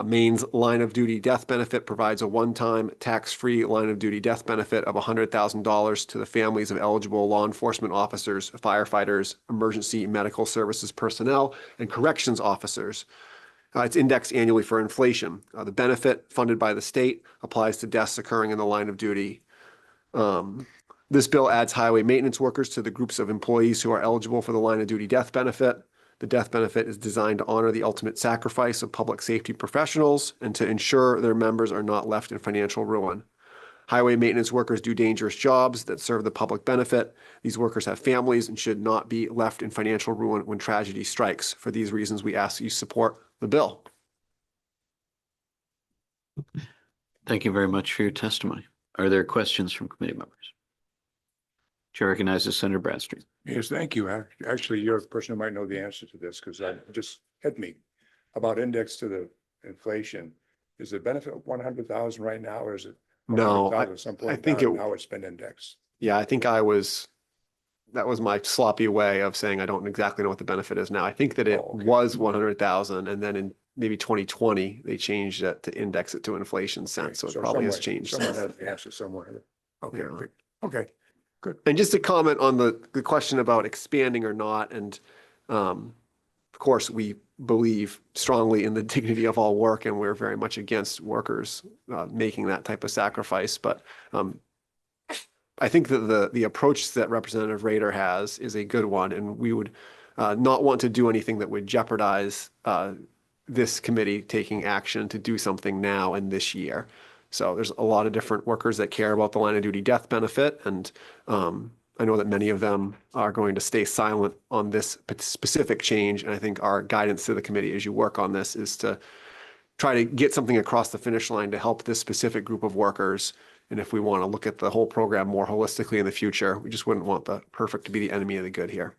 [SPEAKER 14] Maine's line of duty death benefit provides a one-time tax-free line of duty death benefit of $100,000 to the families of eligible law enforcement officers, firefighters, emergency medical services personnel, and corrections officers. It's indexed annually for inflation. The benefit, funded by the state, applies to deaths occurring in the line of duty. This bill adds highway maintenance workers to the groups of employees who are eligible for the line of duty death benefit. The death benefit is designed to honor the ultimate sacrifice of public safety professionals and to ensure their members are not left in financial ruin. Highway maintenance workers do dangerous jobs that serve the public benefit. These workers have families and should not be left in financial ruin when tragedy strikes. For these reasons, we ask you support the bill.
[SPEAKER 1] Thank you very much for your testimony. Are there questions from committee members? Chair recognizes Senator Bradstreet.
[SPEAKER 5] Yes, thank you. Actually, you're a person who might know the answer to this because I just hit me about index to the inflation. Is the benefit 100,000 right now, or is it?
[SPEAKER 14] No,
[SPEAKER 5] 100,000 at some point
[SPEAKER 14] I think
[SPEAKER 5] down? Now it's been indexed.
[SPEAKER 14] Yeah, I think that was my sloppy way of saying I don't exactly know what the benefit is now. I think that it was 100,000, and then in maybe 2020, they changed it to index it to inflation cents. So it probably has changed.
[SPEAKER 5] Someone has the answer somewhere. Okay,
[SPEAKER 14] Yeah.
[SPEAKER 5] good. Okay, good.
[SPEAKER 14] And just to comment on the question about expanding or not, and of course, we believe strongly in the dignity of all work, and we're very much against workers making that type of sacrifice. But I think that the approach that Representative Rader has is a good one, and we would not want to do anything that would jeopardize this committee taking action to do something now and this year. So there's a lot of different workers that care about the line of duty death benefit, and I know that many of them are going to stay silent on this specific change. And I think our guidance to the committee as you work on this is to try to get something across the finish line to help this specific group of workers. And if we want to look at the whole program more holistically in the future, we just wouldn't want the perfect to be the enemy of the good here.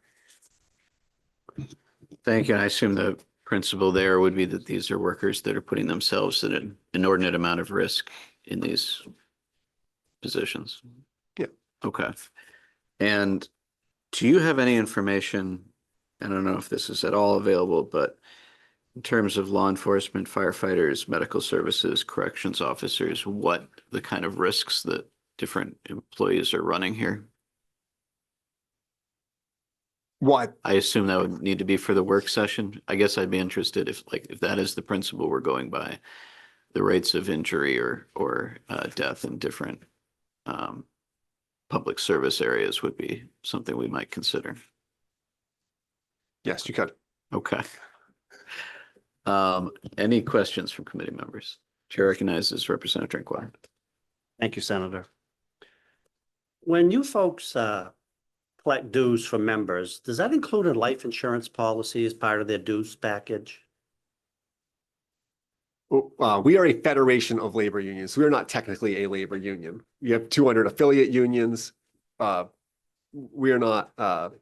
[SPEAKER 1] Thank you. I assume the principle there would be that these are workers that are putting themselves at an inordinate amount of risk in these positions.
[SPEAKER 14] Yeah.
[SPEAKER 1] Okay. And do you have any information I don't know if this is at all available, but in terms of law enforcement, firefighters, medical services, corrections officers, what the kind of risks that different employees are running here?
[SPEAKER 14] What?
[SPEAKER 1] I assume that would need to be for the work session. I guess I'd be interested if that is the principle we're going by, the rates of injury or death in different public service areas would be something we might consider.
[SPEAKER 14] Yes, you could.
[SPEAKER 1] Okay. Any questions from committee members? Chair recognizes Representative Drinkwine.
[SPEAKER 4] Thank you, Senator. When you folks collect dues from members, does that include a life insurance policy as part of their dues package?
[SPEAKER 14] We are a federation of labor unions. We are not technically a labor union. We have 200 affiliate unions. We are not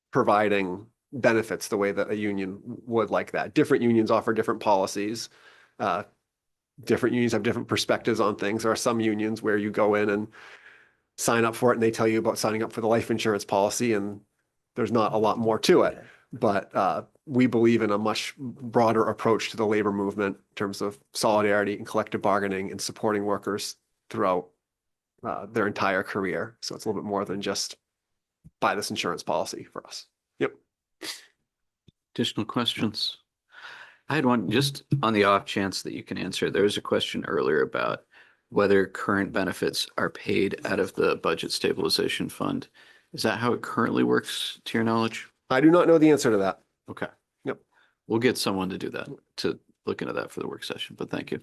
[SPEAKER 14] providing benefits the way that a union would like that. Different unions offer different policies. Different unions have different perspectives on things. There are some unions where you go in and sign up for it and they tell you about signing up for the life insurance policy and there's not a lot more to it. But we believe in a much broader approach to the labor movement in terms of solidarity and collective bargaining and supporting workers throughout their entire career. So it's a little bit more than just buy this insurance policy for us. Yep.
[SPEAKER 1] Additional questions? I had one just on the off chance that you can answer. There was a question earlier about whether current benefits are paid out of the budget stabilization fund. Is that how it currently works, to your knowledge?
[SPEAKER 14] I do not know the answer to that.
[SPEAKER 1] Okay.
[SPEAKER 14] Yep.
[SPEAKER 1] We'll get someone to do that, to look into that for the work session, but thank you.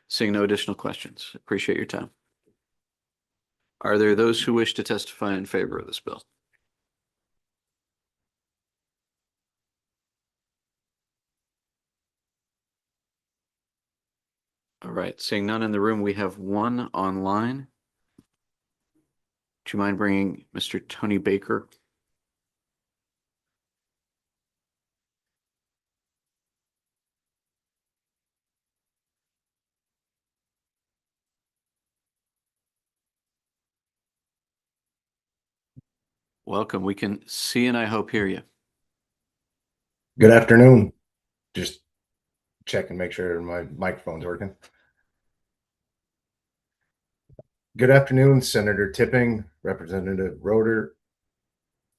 [SPEAKER 1] Seeing no additional questions, appreciate your time. Are there those who wish to testify in favor of this bill? All right, seeing none in the room, we have one online. Do you mind bringing Mr. Tony Baker? Welcome. We can see and I hope hear you.
[SPEAKER 15] Good afternoon. Just check and make sure my microphone's working. Good afternoon, Senator Tipping, Representative Roeder,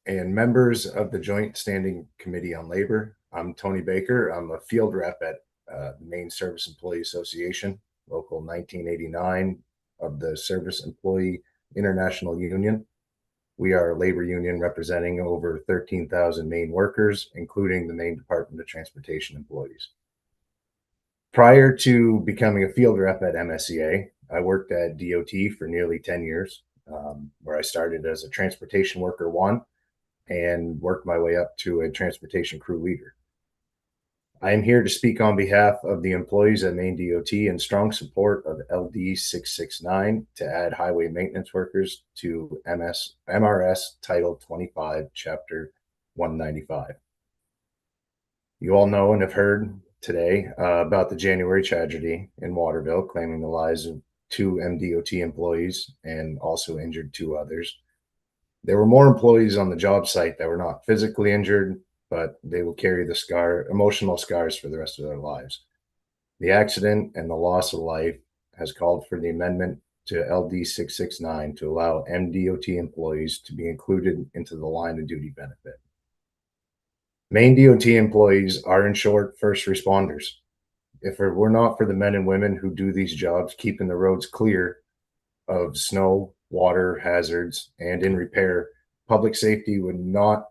[SPEAKER 15] and members of the Joint Standing Committee on Labor. I'm Tony Baker. I'm a field rep at the Maine Service Employee Association, Local 1989 of the Service Employee International Union. We are a labor union representing over 13,000 Maine workers, including the Maine Department of Transportation employees. Prior to becoming a field rep at MSCA, I worked at DOT for nearly 10 years, where I started as a transportation worker 1 and worked my way up to a transportation crew leader. I am here to speak on behalf of the employees at Maine DOT in strong support of LD 669 to add highway maintenance workers to MRS Title 25, Chapter 195. You all know and have heard today about the January tragedy in Waterville, claiming the lives of 2 MDOT employees and also injured 2 others. There were more employees on the job site that were not physically injured, but they will carry the emotional scars for the rest of their lives. The accident and the loss of life has called for the amendment to LD 669 to allow MDOT employees to be included into the line of duty benefit. Maine DOT employees are, in short, first responders. If it were not for the men and women who do these jobs, keeping the roads clear of snow, water hazards, and in repair, public safety would not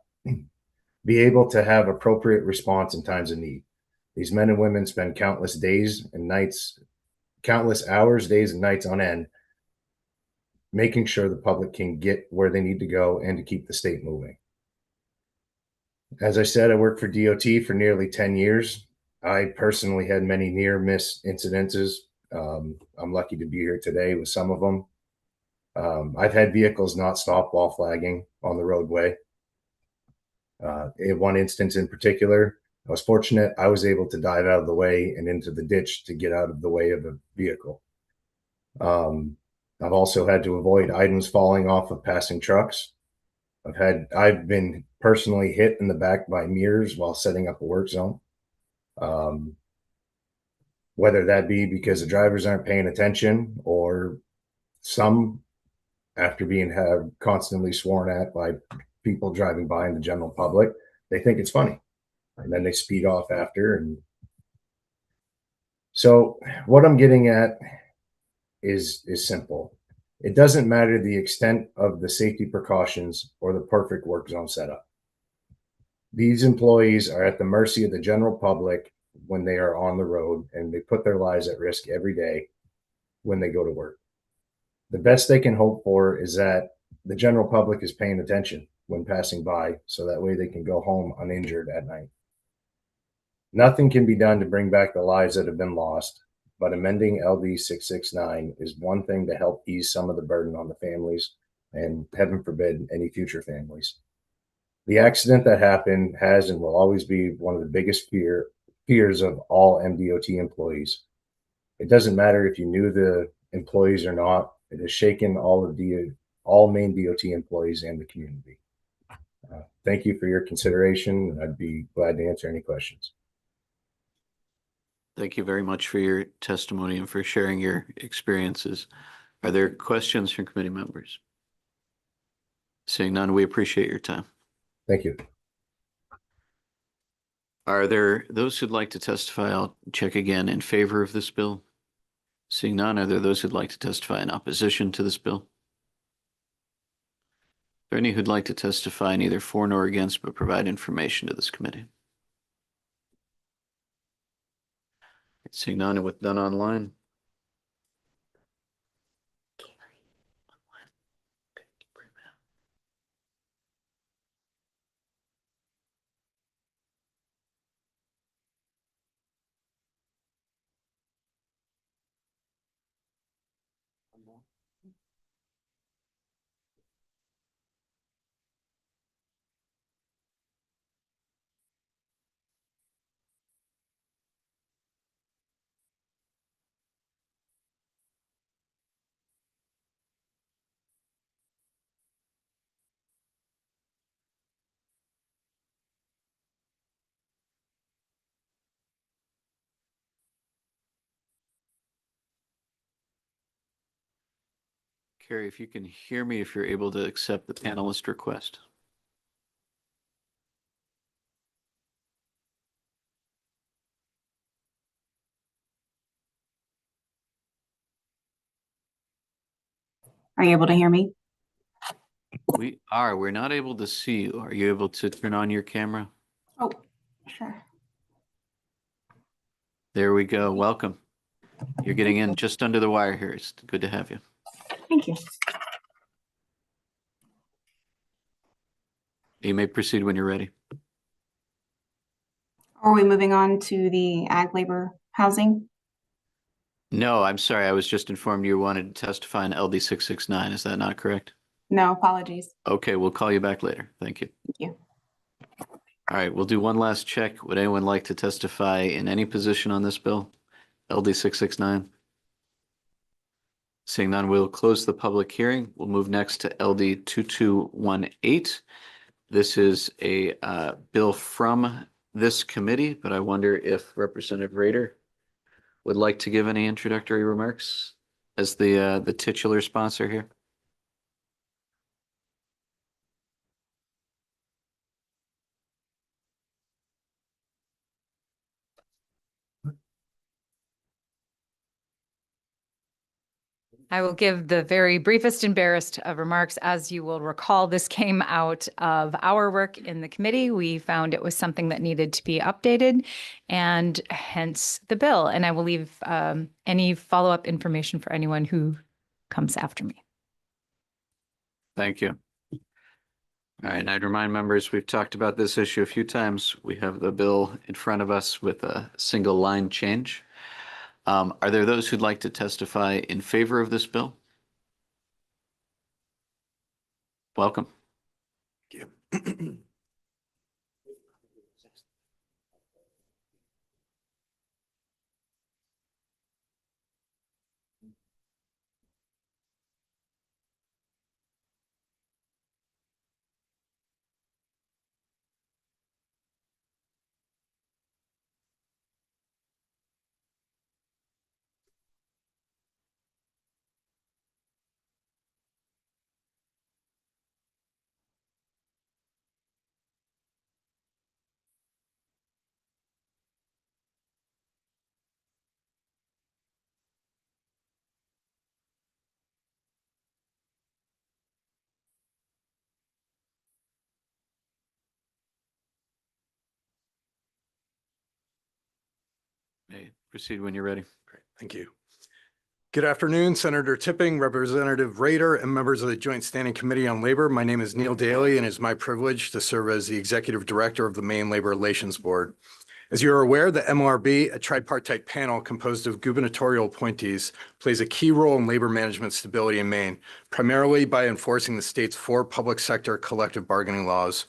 [SPEAKER 15] be able to have appropriate response in times of need. These men and women spend countless days and nights, countless hours, days and nights on end, making sure the public can get where they need to go and to keep the state moving. As I said, I worked for DOT for nearly 10 years. I personally had many near miss incidences. I'm lucky to be here today with some of them. I've had vehicles not stop while flagging on the roadway. In one instance in particular, I was fortunate I was able to dive out of the way and into the ditch to get out of the way of a vehicle. I've also had to avoid items falling off of passing trucks. I've been personally hit in the back by mirrors while setting up a work zone. Whether that be because the drivers aren't paying attention, or some, after being constantly sworn at by people driving by in the general public, they think it's funny, and then they speed off after. And so what I'm getting at is simple. It doesn't matter the extent of the safety precautions or the perfect work zone setup. These employees are at the mercy of the general public when they are on the road, and they put their lives at risk every day when they go to work. The best they can hope for is that the general public is paying attention when passing by, so that way they can go home uninjured at night. Nothing can be done to bring back the lives that have been lost, but amending LD 669 is one thing to help ease some of the burden on the families, and heaven forbid, any future families. The accident that happened has and will always be one of the biggest fears of all MDOT employees. It doesn't matter if you knew the employees or not. It has shaken all Maine DOT employees and the community. Thank you for your consideration. I'd be glad to answer any questions.
[SPEAKER 1] Thank you very much for your testimony and for sharing your experiences. Are there questions from committee members? Seeing none, we appreciate your time.
[SPEAKER 15] Thank you.
[SPEAKER 1] Are there those who'd like to testify? I'll check again, in favor of this bill. Seeing none, are there those who'd like to testify in opposition to this bill? Are there any who'd like to testify neither for nor against, but provide information to this committee? Seeing none, and with none online. Carrie, if you can hear me, if you're able to accept the panelist request.
[SPEAKER 16] Are you able to hear me?
[SPEAKER 1] We are. We're not able to see you. Are you able to turn on your camera?
[SPEAKER 16] Oh, sure.
[SPEAKER 1] There we go. Welcome. You're getting in just under the wire here. It's good to have you.
[SPEAKER 16] Thank you.
[SPEAKER 1] You may proceed when you're ready.
[SPEAKER 16] Are we moving on to the ag labor housing?
[SPEAKER 1] No, I'm sorry. I was just informed you wanted to testify in LD 669. Is that not correct?
[SPEAKER 16] No, apologies.
[SPEAKER 1] Okay, we'll call you back later. Thank you.
[SPEAKER 16] Thank you.
[SPEAKER 1] All right, we'll do one last check. Would anyone like to testify in any position on this bill? LD 669? Seeing none, we'll close the public hearing. We'll move next to LD 2218. This is a bill from this committee, but I wonder if Representative Rader would like to give any introductory remarks as the titular sponsor here.
[SPEAKER 8] I will give the very briefest and barest of remarks. As you will recall, this came out of our work in the committee. We found it was something that needed to be updated, and hence the bill. And I will leave any follow-up information for anyone who comes after me.
[SPEAKER 1] Thank you. All right, and I'd remind members, we've talked about this issue a few times. We have the bill in front of us with a single line change. Are there those who'd like to testify in favor of this bill? Welcome.
[SPEAKER 14] Thank you.
[SPEAKER 1] Okay, proceed when you're ready.
[SPEAKER 11] Thank you. Good afternoon, Senator Tipping, Representative Rader, and members of the Joint Standing Committee on Labor. My name is Neil Daly, and it is my privilege to serve as the Executive Director of the Maine Labor Relations Board. As you are aware, the MLRB, a tripartite panel composed of gubernatorial appointees, plays a key role in labor management stability in Maine, primarily by enforcing the state's 4 public sector collective bargaining laws.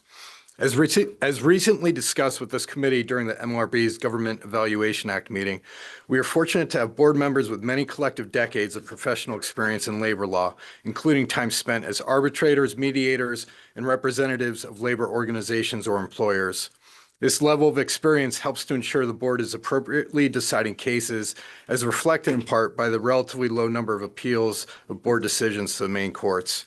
[SPEAKER 11] As recently discussed with this committee during the MLRB's Government Evaluation Act meeting, we are fortunate to have board members with many collective decades of professional experience in labor law, including time spent as arbitrators, mediators, and representatives of labor organizations or employers. This level of experience helps to ensure the board is appropriately deciding cases, as reflected in part by the relatively low number of appeals of board decisions to the Maine courts.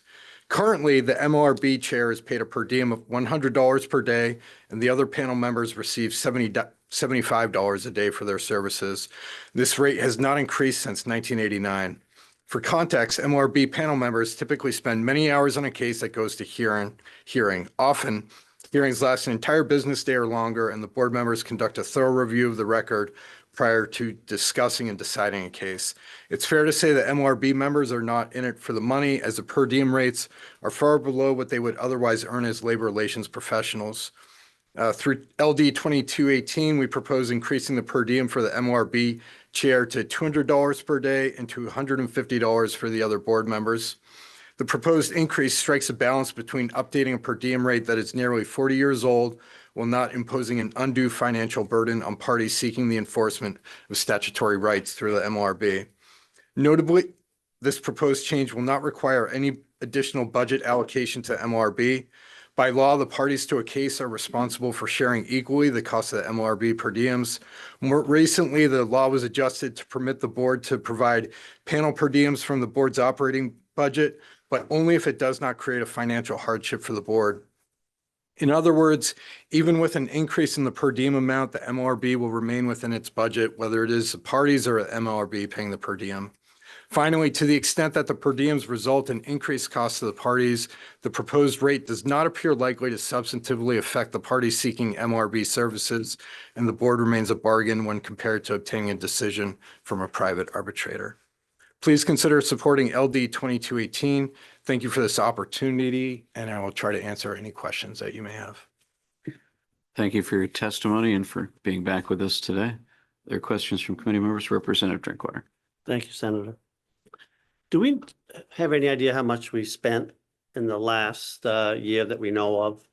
[SPEAKER 11] Currently, the MLRB chair is paid a per diem of $100 per day, and the other panel members receive $75 a day for their services. This rate has not increased since 1989. For context, MLRB panel members typically spend many hours on a case that goes to hearing. Often, hearings last an entire business day or longer, and the board members conduct a thorough review of the record prior to discussing and deciding a case. It's fair to say that MLRB members are not in it for the money, as the per diem rates are far below what they would otherwise earn as labor relations professionals. Through LD 2218, we propose increasing the per diem for the MLRB chair to $200 per day and to $150 for the other board members. The proposed increase strikes a balance between updating a per diem rate that is nearly 40 years old while not imposing an undue financial burden on parties seeking the enforcement of statutory rights through the MLRB. Notably, this proposed change will not require any additional budget allocation to MLRB. By law, the parties to a case are responsible for sharing equally the cost of the MLRB per diems. More recently, the law was adjusted to permit the board to provide panel per diems from the board's operating budget, but only if it does not create a financial hardship for the board. In other words, even with an increase in the per diem amount, the MLRB will remain within its budget, whether it is the parties or MLRB paying the per diem. Finally, to the extent that the per diems result in increased costs to the parties, the proposed rate does not appear likely to substantively affect the parties seeking MLRB services, and the board remains a bargain when compared to obtaining a decision from a private arbitrator. Please consider supporting LD 2218. Thank you for this opportunity, and I will try to answer any questions that you may have.
[SPEAKER 1] Thank you for your testimony and for being back with us today. There are questions from committee members. Representative Drinkwater.
[SPEAKER 4] Thank you, Senator. Do we have any idea how much we spent in the last year that we know of?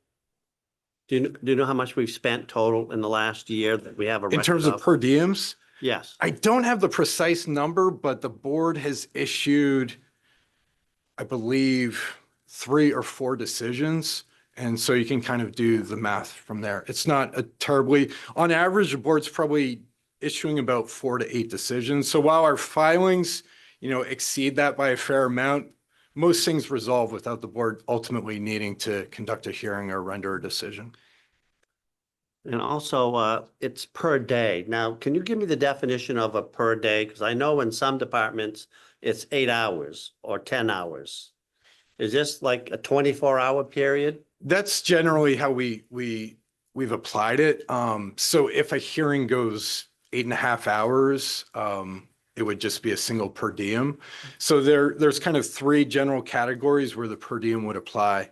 [SPEAKER 4] Do you know how much we've spent total in the last year that we have a
[SPEAKER 11] In terms
[SPEAKER 4] record
[SPEAKER 11] of per diems?
[SPEAKER 4] Yes.
[SPEAKER 11] I don't have the precise number, but the board has issued, I believe, 3 or 4 decisions. And so you can kind of do the math from there. It's not a terribly, on average, the board's probably issuing about 4 to 8 decisions. So while our filings, exceed that by a fair amount, most things resolve without the board ultimately needing to conduct a hearing or render a decision.
[SPEAKER 4] And also, it's per day. Now, can you give me the definition of a per day? Because I know in some departments, it's 8 hours or 10 hours. Is this like a 24-hour period?
[SPEAKER 11] That's generally how we've applied it. So if a hearing goes 8.5 hours, it would just be a single per diem. So there's kind of 3 general categories where the per diem would apply.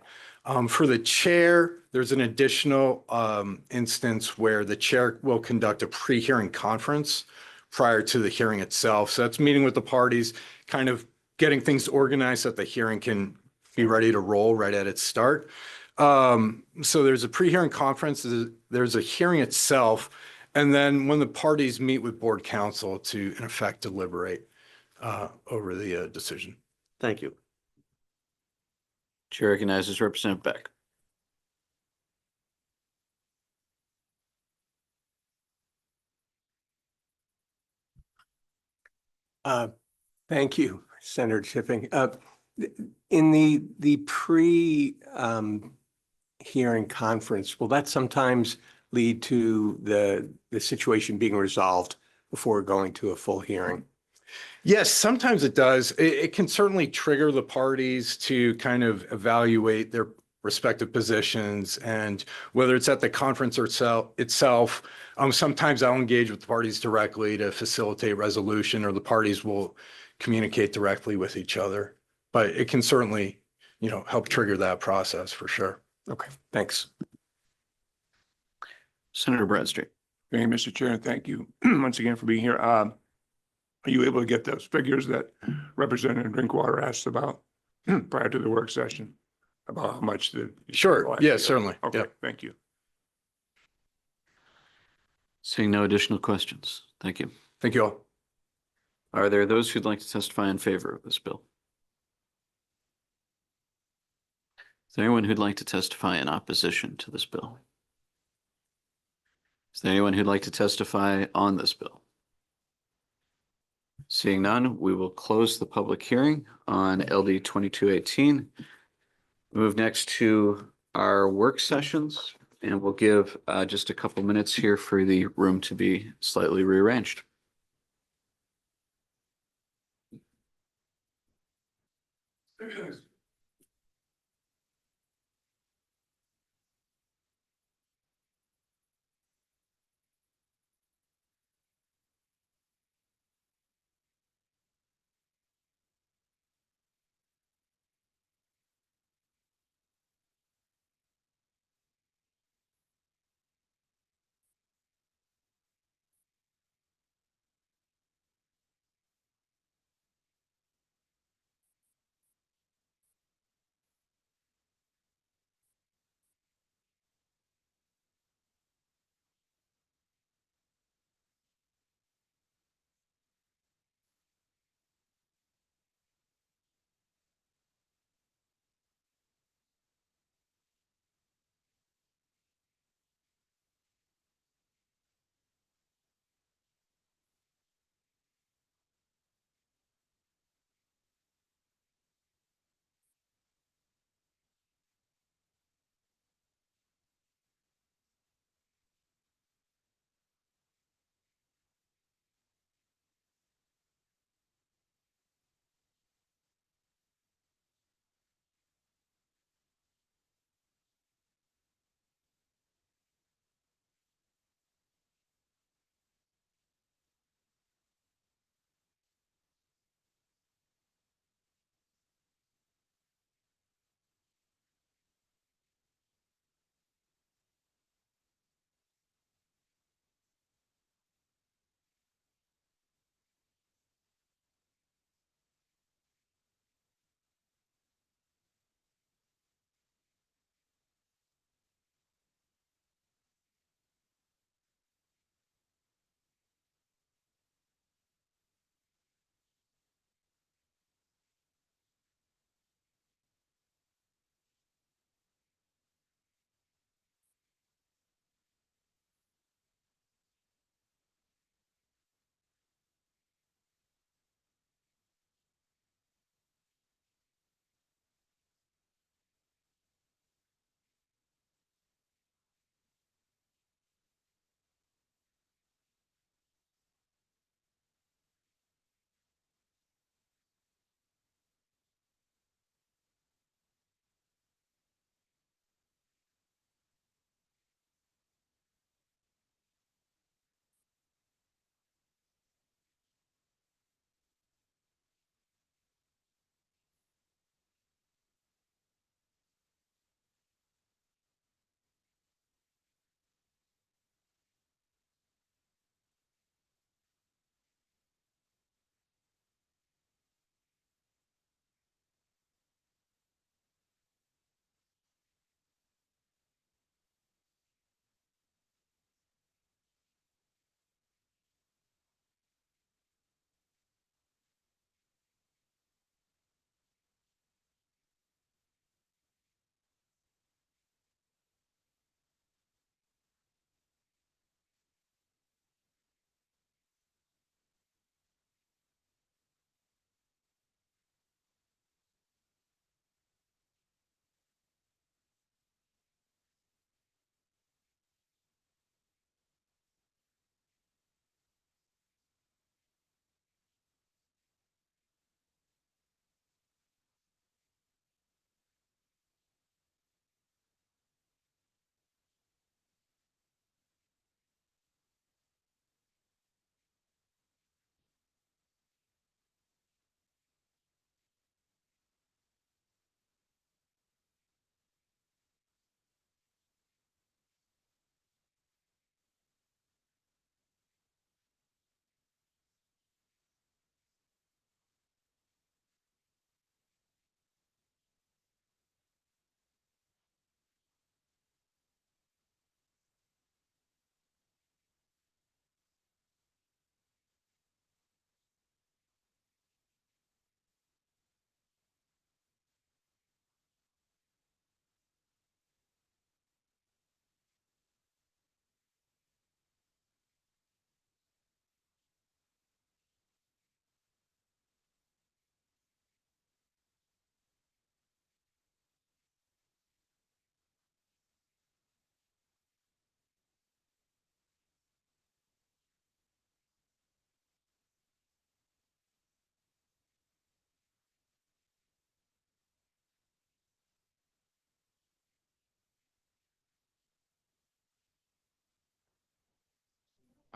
[SPEAKER 11] For the chair, there's an additional instance where the chair will conduct a pre-hearing conference prior to the hearing itself. So that's meeting with the parties, kind of getting things organized so that the hearing can be ready to roll right at its start. So there's a pre-hearing conference, there's a hearing itself, and then when the parties meet with board counsel to, in effect, deliberate over the decision.
[SPEAKER 4] Thank you.
[SPEAKER 1] Chair recognizes Representative Beck.
[SPEAKER 3] Thank you, Senator Tipping. In the pre-hearing conference, will that sometimes lead to the situation being resolved before going to a full hearing?
[SPEAKER 11] Yes, sometimes it does. It can certainly trigger the parties to kind of evaluate their respective positions. And whether it's at the conference or itself, sometimes I'll engage with the parties directly to facilitate resolution, or the parties will communicate directly with each other. But it can certainly, help trigger that process for sure.
[SPEAKER 3] Okay, thanks.
[SPEAKER 1] Senator Bradstreet.
[SPEAKER 5] Thank you, Mr. Chair, and thank you once again for being here. Are you able to get those figures that Representative Drinkwater asked about prior to the work session? About how much the.
[SPEAKER 11] Sure. Yeah, certainly.
[SPEAKER 5] Okay,
[SPEAKER 11] Yep.
[SPEAKER 5] thank you.
[SPEAKER 1] Seeing no additional questions. Thank you.
[SPEAKER 11] Thank you all.
[SPEAKER 1] Are there those who'd like to testify in favor of this bill? Is there anyone who'd like to testify in opposition to this bill? Is there anyone who'd like to testify on this bill? Seeing none, we will close the public hearing on LD 2218. Move next to our work sessions, and we'll give just a couple minutes here for the room to be slightly rearranged.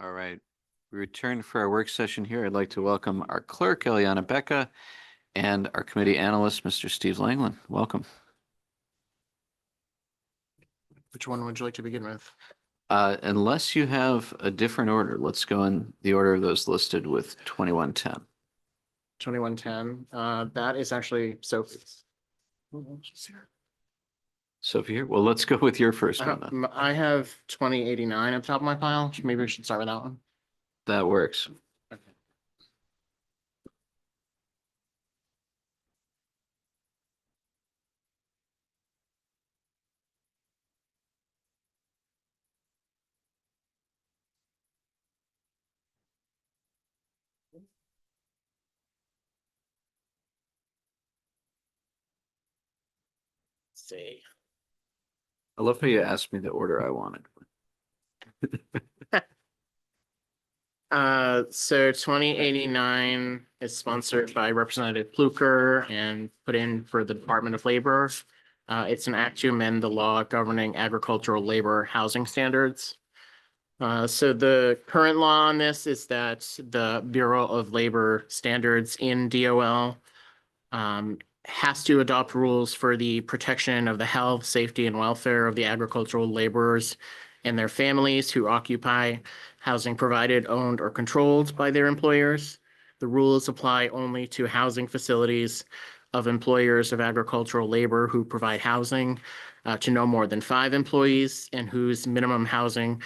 [SPEAKER 1] All right. We return for our work session here. I'd like to welcome our clerk, Eliana Becca, and our committee analyst, Mr. Steve Langland. Welcome.
[SPEAKER 2] Which one would you like to begin with?
[SPEAKER 1] Unless you have a different order, let's go in the order of those listed with 2110.
[SPEAKER 2] 2110, that is actually Sophie's.
[SPEAKER 1] Sophie here. Well, let's go with your first one then.
[SPEAKER 2] I have 2089 at the top of my pile. Maybe we should start with that one.
[SPEAKER 1] That works.
[SPEAKER 2] See.
[SPEAKER 1] I love how you asked me the order I wanted.
[SPEAKER 2] So 2089 is sponsored by Representative Pluker and put in for the Department of Labor. It's an act to amend the law governing agricultural labor housing standards. So the current law on this is that the Bureau of Labor Standards in DOL has to adopt rules for the protection of the health, safety, and welfare of the agricultural laborers and their families who occupy housing provided, owned, or controlled by their employers. The rules apply only to housing facilities of employers of agricultural labor who provide housing to no more than 5 employees and whose minimum housing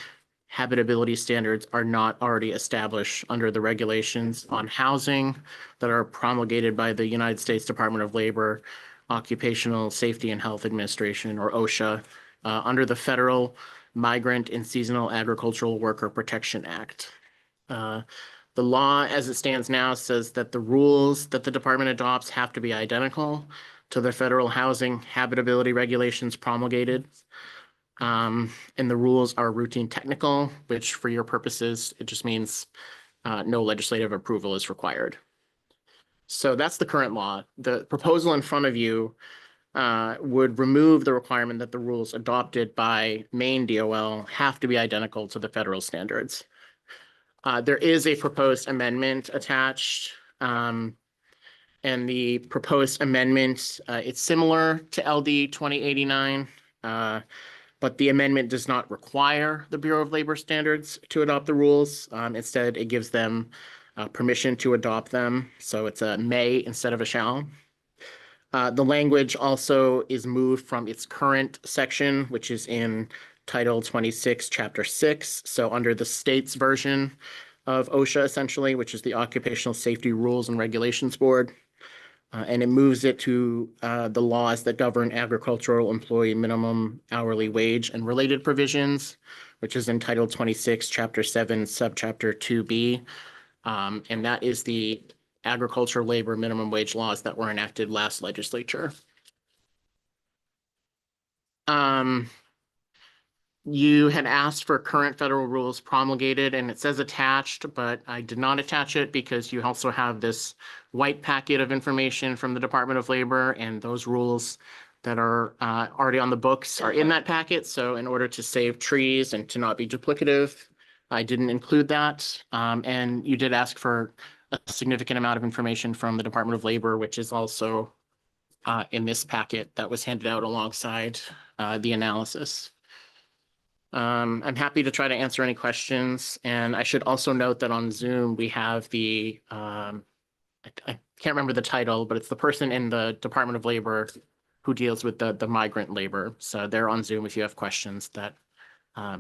[SPEAKER 2] habitability standards are not already established under the regulations on housing that are promulgated by the United States Department of Labor, Occupational Safety and Health Administration, or OSHA, under the Federal Migrant and Seasonal Agricultural Worker Protection Act. The law as it stands now says that the rules that the department adopts have to be identical to the federal housing habitability regulations promulgated. And the rules are routine technical, which for your purposes, it just means no legislative approval is required. So that's the current law. The proposal in front of you would remove the requirement that the rules adopted by Maine DOL have to be identical to the federal standards. There is a proposed amendment attached. And the proposed amendment, it's similar to LD 2089. But the amendment does not require the Bureau of Labor Standards to adopt the rules. Instead, it gives them permission to adopt them. So it's a may instead of a shall. The language also is moved from its current section, which is in Title 26, Chapter 6. So under the state's version of OSHA, essentially, which is the Occupational Safety Rules and Regulations Board. And it moves it to the laws that govern agricultural employee minimum hourly wage and related provisions, which is in Title 26, Chapter 7, Subchapter 2B. And that is the agriculture labor minimum wage laws that were enacted last legislature. You had asked for current federal rules promulgated, and it says attached, but I did not attach it because you also have this white packet of information from the Department of Labor, and those rules that are already on the books are in that packet. So in order to save trees and to not be duplicative, I didn't include that. And you did ask for a significant amount of information from the Department of Labor, which is also in this packet that was handed out alongside the analysis. I'm happy to try to answer any questions. And I should also note that on Zoom, we have the, I can't remember the title, but it's the person in the Department of Labor who deals with the migrant labor. So they're on Zoom if you have questions that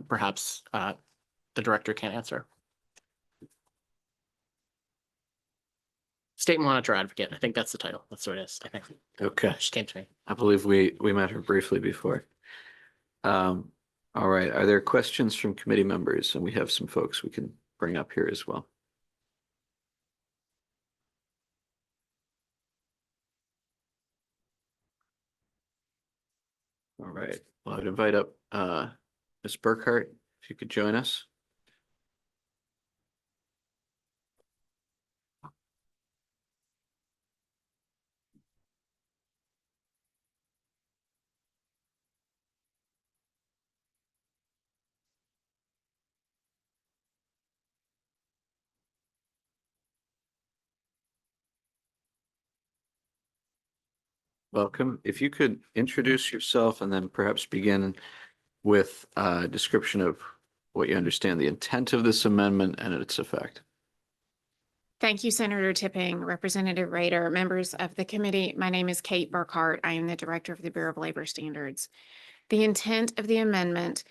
[SPEAKER 2] perhaps the director can't answer. State Monitor Advocate. I think that's the title. That's what it is, I think.
[SPEAKER 1] Okay.
[SPEAKER 2] She came to me.
[SPEAKER 1] I believe we met her briefly before. All right. Are there questions from committee members? And we have some folks we can bring up here as well. All right. Well, I'd invite up Ms. Burkhart, if you could join us. Welcome. If you could introduce yourself and then perhaps begin with a description of what you understand the intent of this amendment and its effect.
[SPEAKER 17] Thank you, Senator Tipping, Representative Rader, members of the committee. My name is Kate Burkhart. I am the Director of the Bureau of Labor Standards. The intent of the amendment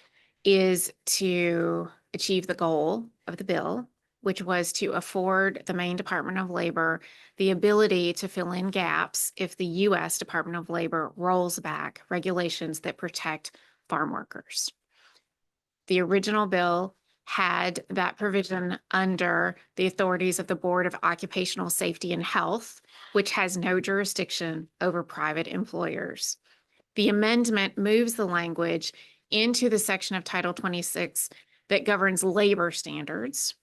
[SPEAKER 17] is to achieve the goal of the bill, which was to afford the Maine Department of Labor the ability to fill in gaps if the U.S. Department of Labor rolls back regulations that protect farm workers. The original bill had that provision under the authorities of the Board of Occupational Safety and Health, which has no jurisdiction over private employers. The amendment moves the language into the section of Title 26 that governs labor standards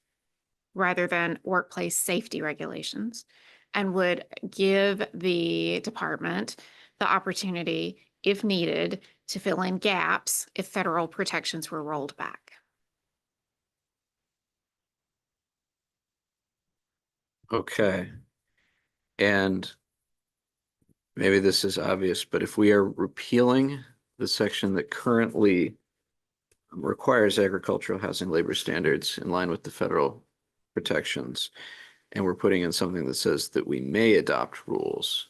[SPEAKER 17] rather than workplace safety regulations, and would give the department the opportunity, if needed, to fill in gaps if federal protections were rolled back.
[SPEAKER 1] Okay. And maybe this is obvious, but if we are repealing the section that currently requires agricultural housing labor standards in line with the federal protections, and we're putting in something that says that we may adopt rules,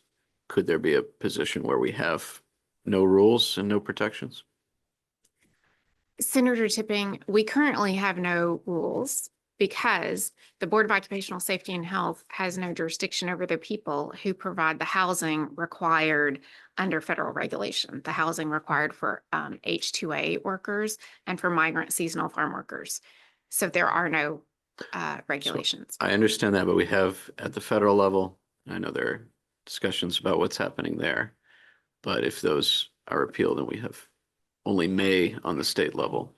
[SPEAKER 1] could there be a position where we have no rules and no protections?
[SPEAKER 17] Senator Tipping, we currently have no rules because the Board of Occupational Safety and Health has no jurisdiction over the people who provide the housing required under federal regulation, the housing required for H-2A workers and for migrant seasonal farm workers. So there are no regulations.
[SPEAKER 1] I understand that, but we have at the federal level, I know there are discussions about what's happening there, but if those are repealed, then we have only may on the state level.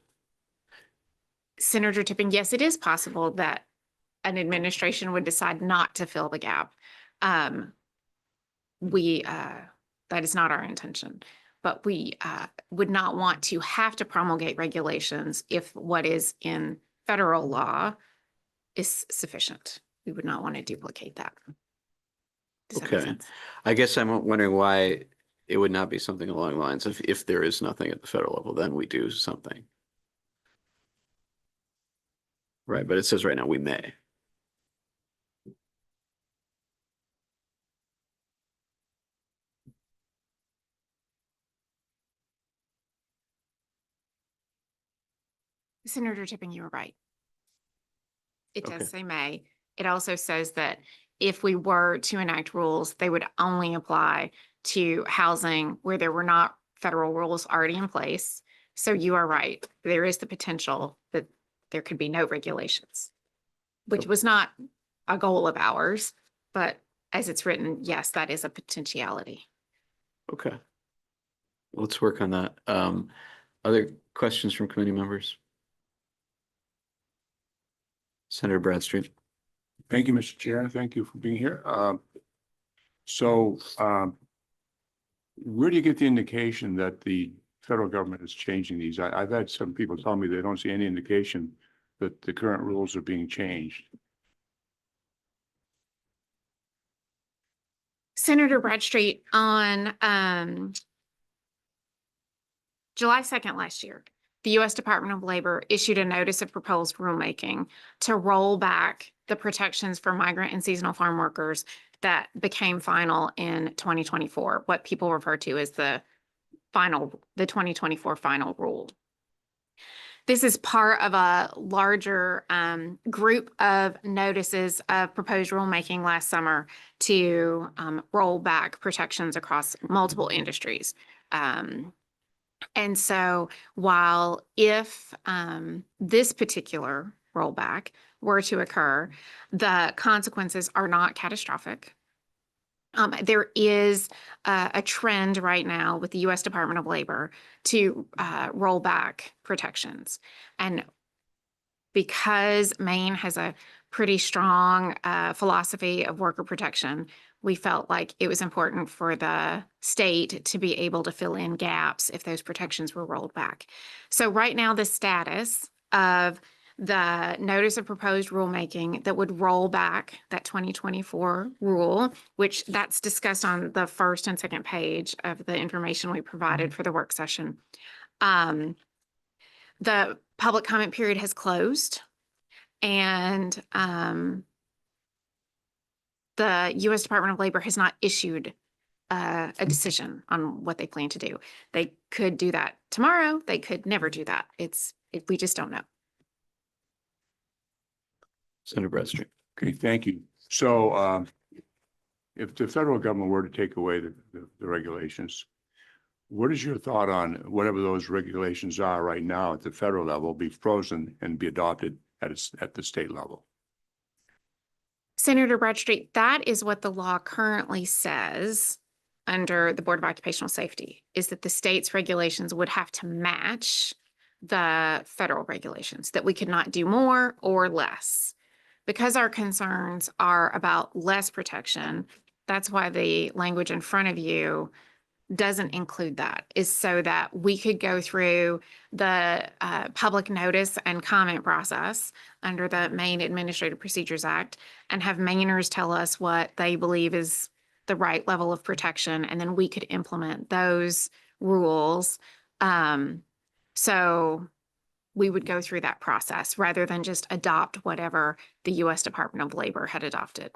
[SPEAKER 17] Senator Tipping, yes, it is possible that an administration would decide not to fill the gap. That is not our intention, but we would not want to have to promulgate regulations if what is in federal law is sufficient. We would not want to duplicate that. Does that make
[SPEAKER 1] Okay.
[SPEAKER 17] sense?
[SPEAKER 1] I guess I'm wondering why it would not be something along the lines of if there is nothing at the federal level, then we do something. Right, but it says right now we may.
[SPEAKER 17] Senator Tipping, you were right. It
[SPEAKER 1] Okay.
[SPEAKER 17] does say may. It also says that if we were to enact rules, they would only apply to housing where there were not federal rules already in place. So you are right. There is the potential that there could be no regulations, which was not a goal of ours, but as it's written, yes, that is a potentiality.
[SPEAKER 1] Okay. Let's work on that. Other questions from committee members? Senator Bradstreet.
[SPEAKER 5] Thank you, Mr. Chair. Thank you for being here. Where do you get the indication that the federal government is changing these? I've had some people tell me they don't see any indication that the current rules are being changed.
[SPEAKER 17] Senator Bradstreet, on July 2nd last year, the U.S. Department of Labor issued a notice of proposed rulemaking to roll back the protections for migrant and seasonal farm workers that became final in 2024, what people refer to as the 2024 final rule. This is part of a larger group of notices of proposed rulemaking last summer to roll back protections across multiple industries. And so while if this particular rollback were to occur, the consequences are not catastrophic. There is a trend right now with the U.S. Department of Labor to roll back protections. And because Maine has a pretty strong philosophy of worker protection, we felt like it was important for the state to be able to fill in gaps if those protections were rolled back. So right now, the status of the notice of proposed rulemaking that would roll back that 2024 rule, which that's discussed on the first and second page of the information we provided for the work session. The public comment period has closed, and the U.S. Department of Labor has not issued a decision on what they plan to do. They could do that tomorrow. They could never do that. We just don't know.
[SPEAKER 1] Senator Bradstreet.
[SPEAKER 5] Okay, thank you. So if the federal government were to take away the regulations, what is your thought on whatever those regulations are right now at the federal level be frozen and be adopted at the state level?
[SPEAKER 17] Senator Bradstreet, that is what the law currently says under the Board of Occupational Safety, is that the state's regulations would have to match the federal regulations, that we could not do more or less. Because our concerns are about less protection, that's why the language in front of you doesn't include that, is so that we could go through the public notice and comment process under the Maine Administrative Procedures Act and have Mainers tell us what they believe is the right level of protection, and then we could implement those rules. So we would go through that process rather than just adopt whatever the U.S. Department of Labor had adopted.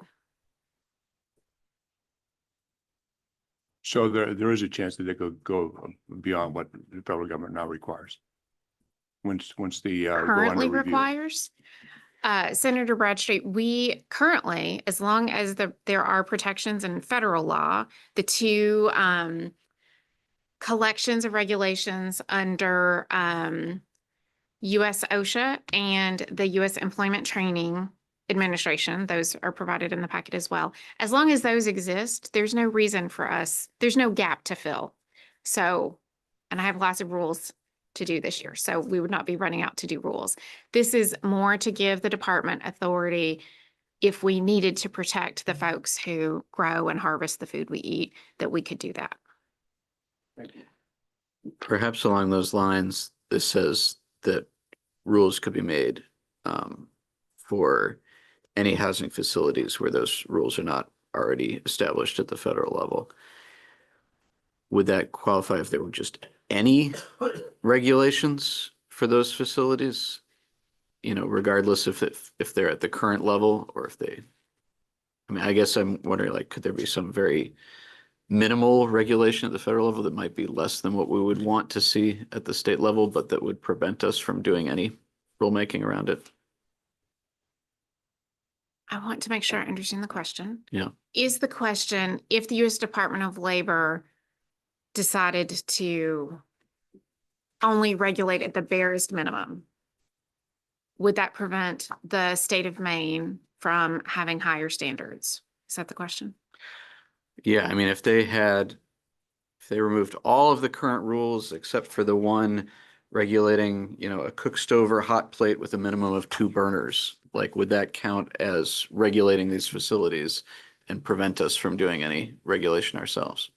[SPEAKER 5] So there is a chance that they could go beyond what the federal government now requires. Once the go under
[SPEAKER 17] Currently
[SPEAKER 5] review.
[SPEAKER 17] requires. Senator Bradstreet, we currently, as long as there are protections in federal law, the two collections of regulations under U.S. OSHA and the U.S. Employment Training Administration, those are provided in the packet as well. As long as those exist, there's no reason for us, there's no gap to fill. So, and I have lots of rules to do this year, so we would not be running out to do rules. This is more to give the department authority if we needed to protect the folks who grow and harvest the food we eat, that we could do that.
[SPEAKER 1] Perhaps along those lines, this says that rules could be made for any housing facilities where those rules are not already established at the federal level. Would that qualify if there were just any regulations for those facilities? You know, regardless if they're at the current level or if they, I mean, I guess I'm wondering, like, could there be some very minimal regulation at the federal level that might be less than what we would want to see at the state level, but that would prevent us from doing any rulemaking around it?
[SPEAKER 17] I want to make sure I understand the question.
[SPEAKER 1] Yeah.
[SPEAKER 17] Is the question, if the U.S. Department of Labor decided to only regulate at the barest minimum, would that prevent the state of Maine from having higher standards? Is that the question?
[SPEAKER 1] Yeah, I mean, if they removed all of the current rules except for the one regulating, you know, a cook stove or hot plate with a minimum of 2 burners, like, would that count as regulating these facilities and prevent us from doing any regulation ourselves?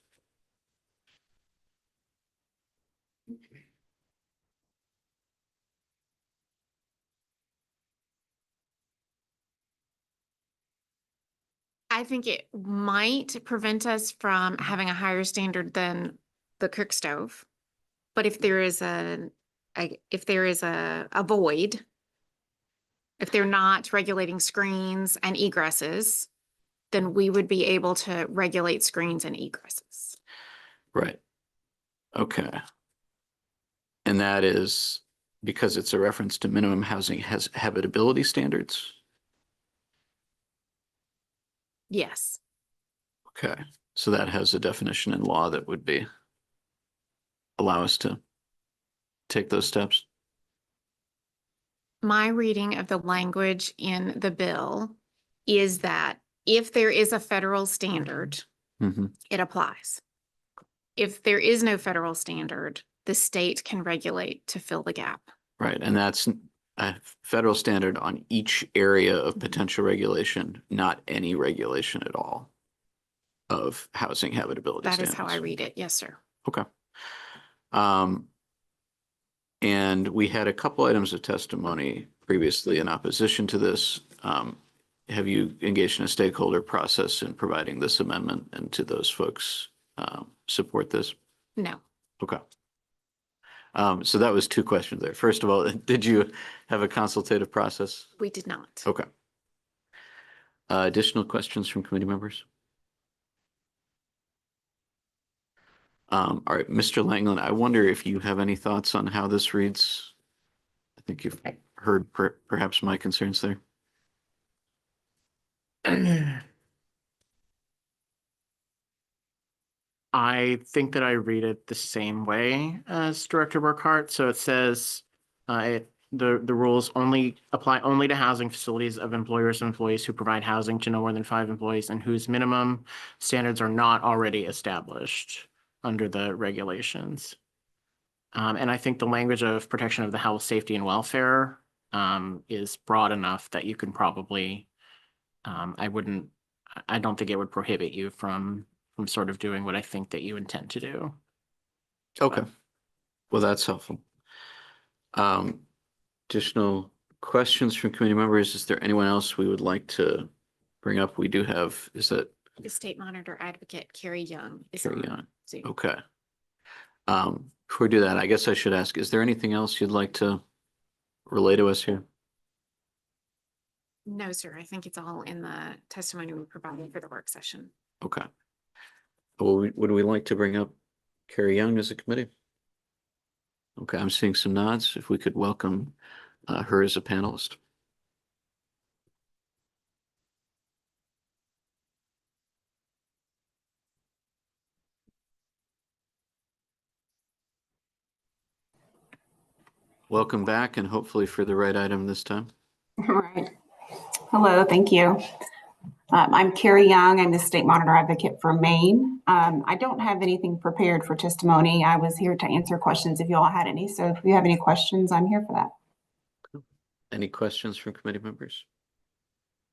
[SPEAKER 17] I think it might prevent us from having a higher standard than the cook stove. But if there is a void, if they're not regulating screens and egresses, then we would be able to regulate screens and egresses.
[SPEAKER 1] Right. Okay. And that is because it's a reference to minimum housing has habitability standards?
[SPEAKER 17] Yes.
[SPEAKER 1] Okay, so that has a definition in law that would allow us to take those steps?
[SPEAKER 17] My reading of the language in the bill is that if there is a federal standard, it applies. If there is no federal standard, the state can regulate to fill the gap.
[SPEAKER 1] Right, and that's a federal standard on each area of potential regulation, not any regulation at all of housing habitability
[SPEAKER 17] That
[SPEAKER 1] standards.
[SPEAKER 17] is how I read it. Yes, sir.
[SPEAKER 1] Okay. And we had a couple items of testimony previously in opposition to this. Have you engaged in a stakeholder process in providing this amendment, and do those folks support this?
[SPEAKER 17] No.
[SPEAKER 1] Okay. So that was two questions there. First of all, did you have a consultative process?
[SPEAKER 17] We did not.
[SPEAKER 1] Okay. Additional questions from committee members? All right, Mr. Langland, I wonder if you have any thoughts on how this reads? I think you've heard perhaps my concerns there.
[SPEAKER 18] I think that I read it the same way as Director Burkhart. So it says the rules only apply only to housing facilities of employers and employees who provide housing to no more than 5 employees and whose minimum standards are not already established under the regulations. And I think the language of protection of the health, safety, and welfare is broad enough that you can probably, I don't think it would prohibit you from sort of doing what I think that you intend to do.
[SPEAKER 1] Okay. Well, that's helpful. Additional questions from committee members? Is there anyone else we would like to bring up? We do have, is that
[SPEAKER 17] The State Monitor Advocate Carrie Young is
[SPEAKER 1] Carrie
[SPEAKER 17] on
[SPEAKER 1] Young?
[SPEAKER 17] Zoom.
[SPEAKER 1] Okay. Before we do that, I guess I should ask, is there anything else you'd like to relay to us here?
[SPEAKER 17] No, sir. I think it's all in the testimony we provided for the work session.
[SPEAKER 1] Okay. Well, would we like to bring up Carrie Young as a committee? Okay, I'm seeing some nods. If we could welcome her as a panelist. Welcome back, and hopefully for the right item this time.
[SPEAKER 16] Right. Hello, thank you. I'm Carrie Young. I'm the State Monitor Advocate for Maine. I don't have anything prepared for testimony. I was here to answer questions if you all had any. So if you have any questions, I'm here for that.
[SPEAKER 1] Any questions from committee members?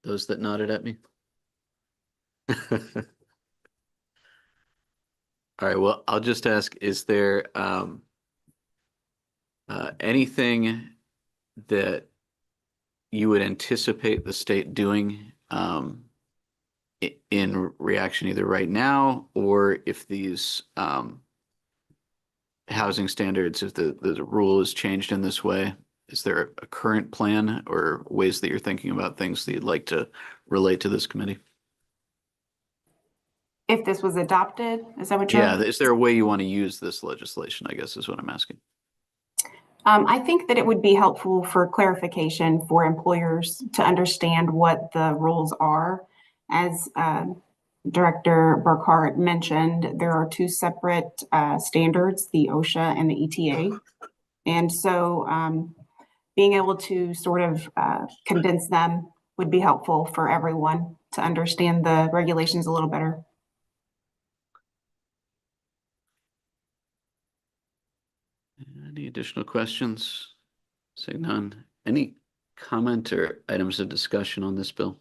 [SPEAKER 1] Those that nodded at me? All right, well, I'll just ask, is there anything that you would anticipate the state doing in reaction either right now, or if these housing standards, if the rule is changed in this way? Is there a current plan or ways that you're thinking about things that you'd like to relate to this committee?
[SPEAKER 16] If this was adopted, is that what you're?
[SPEAKER 1] Yeah, is there a way you want to use this legislation, I guess is what I'm asking.
[SPEAKER 16] I think that it would be helpful for clarification for employers to understand what the rules are. As Director Burkhart mentioned, there are two separate standards, the OSHA and the ETA. And so being able to sort of condense them would be helpful for everyone to understand the regulations a little better.
[SPEAKER 1] Any additional questions? Seeing none. Any comment or items of discussion on this bill?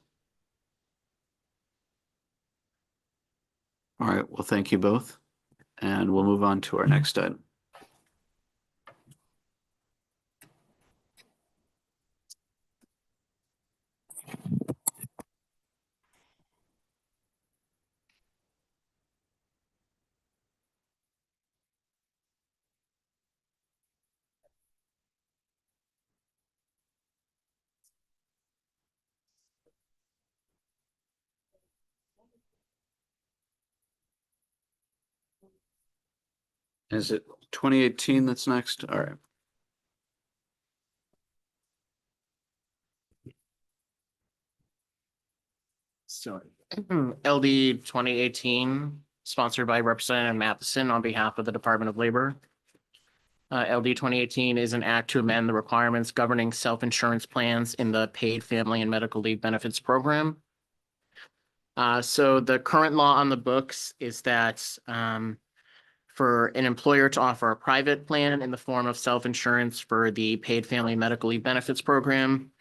[SPEAKER 1] All right, well, thank you both. And we'll move on to our next item. Is it 2018 that's next? All right.
[SPEAKER 18] So LD 2018, sponsored by Representative Matheson on behalf of the Department of Labor. LD 2018 is an act to amend the requirements governing self-insurance plans in the Paid Family and Medical Leave Benefits Program. So the current law on the books is that for an employer to offer a private plan in the form of self-insurance for the Paid Family Medical Leave Benefits Program,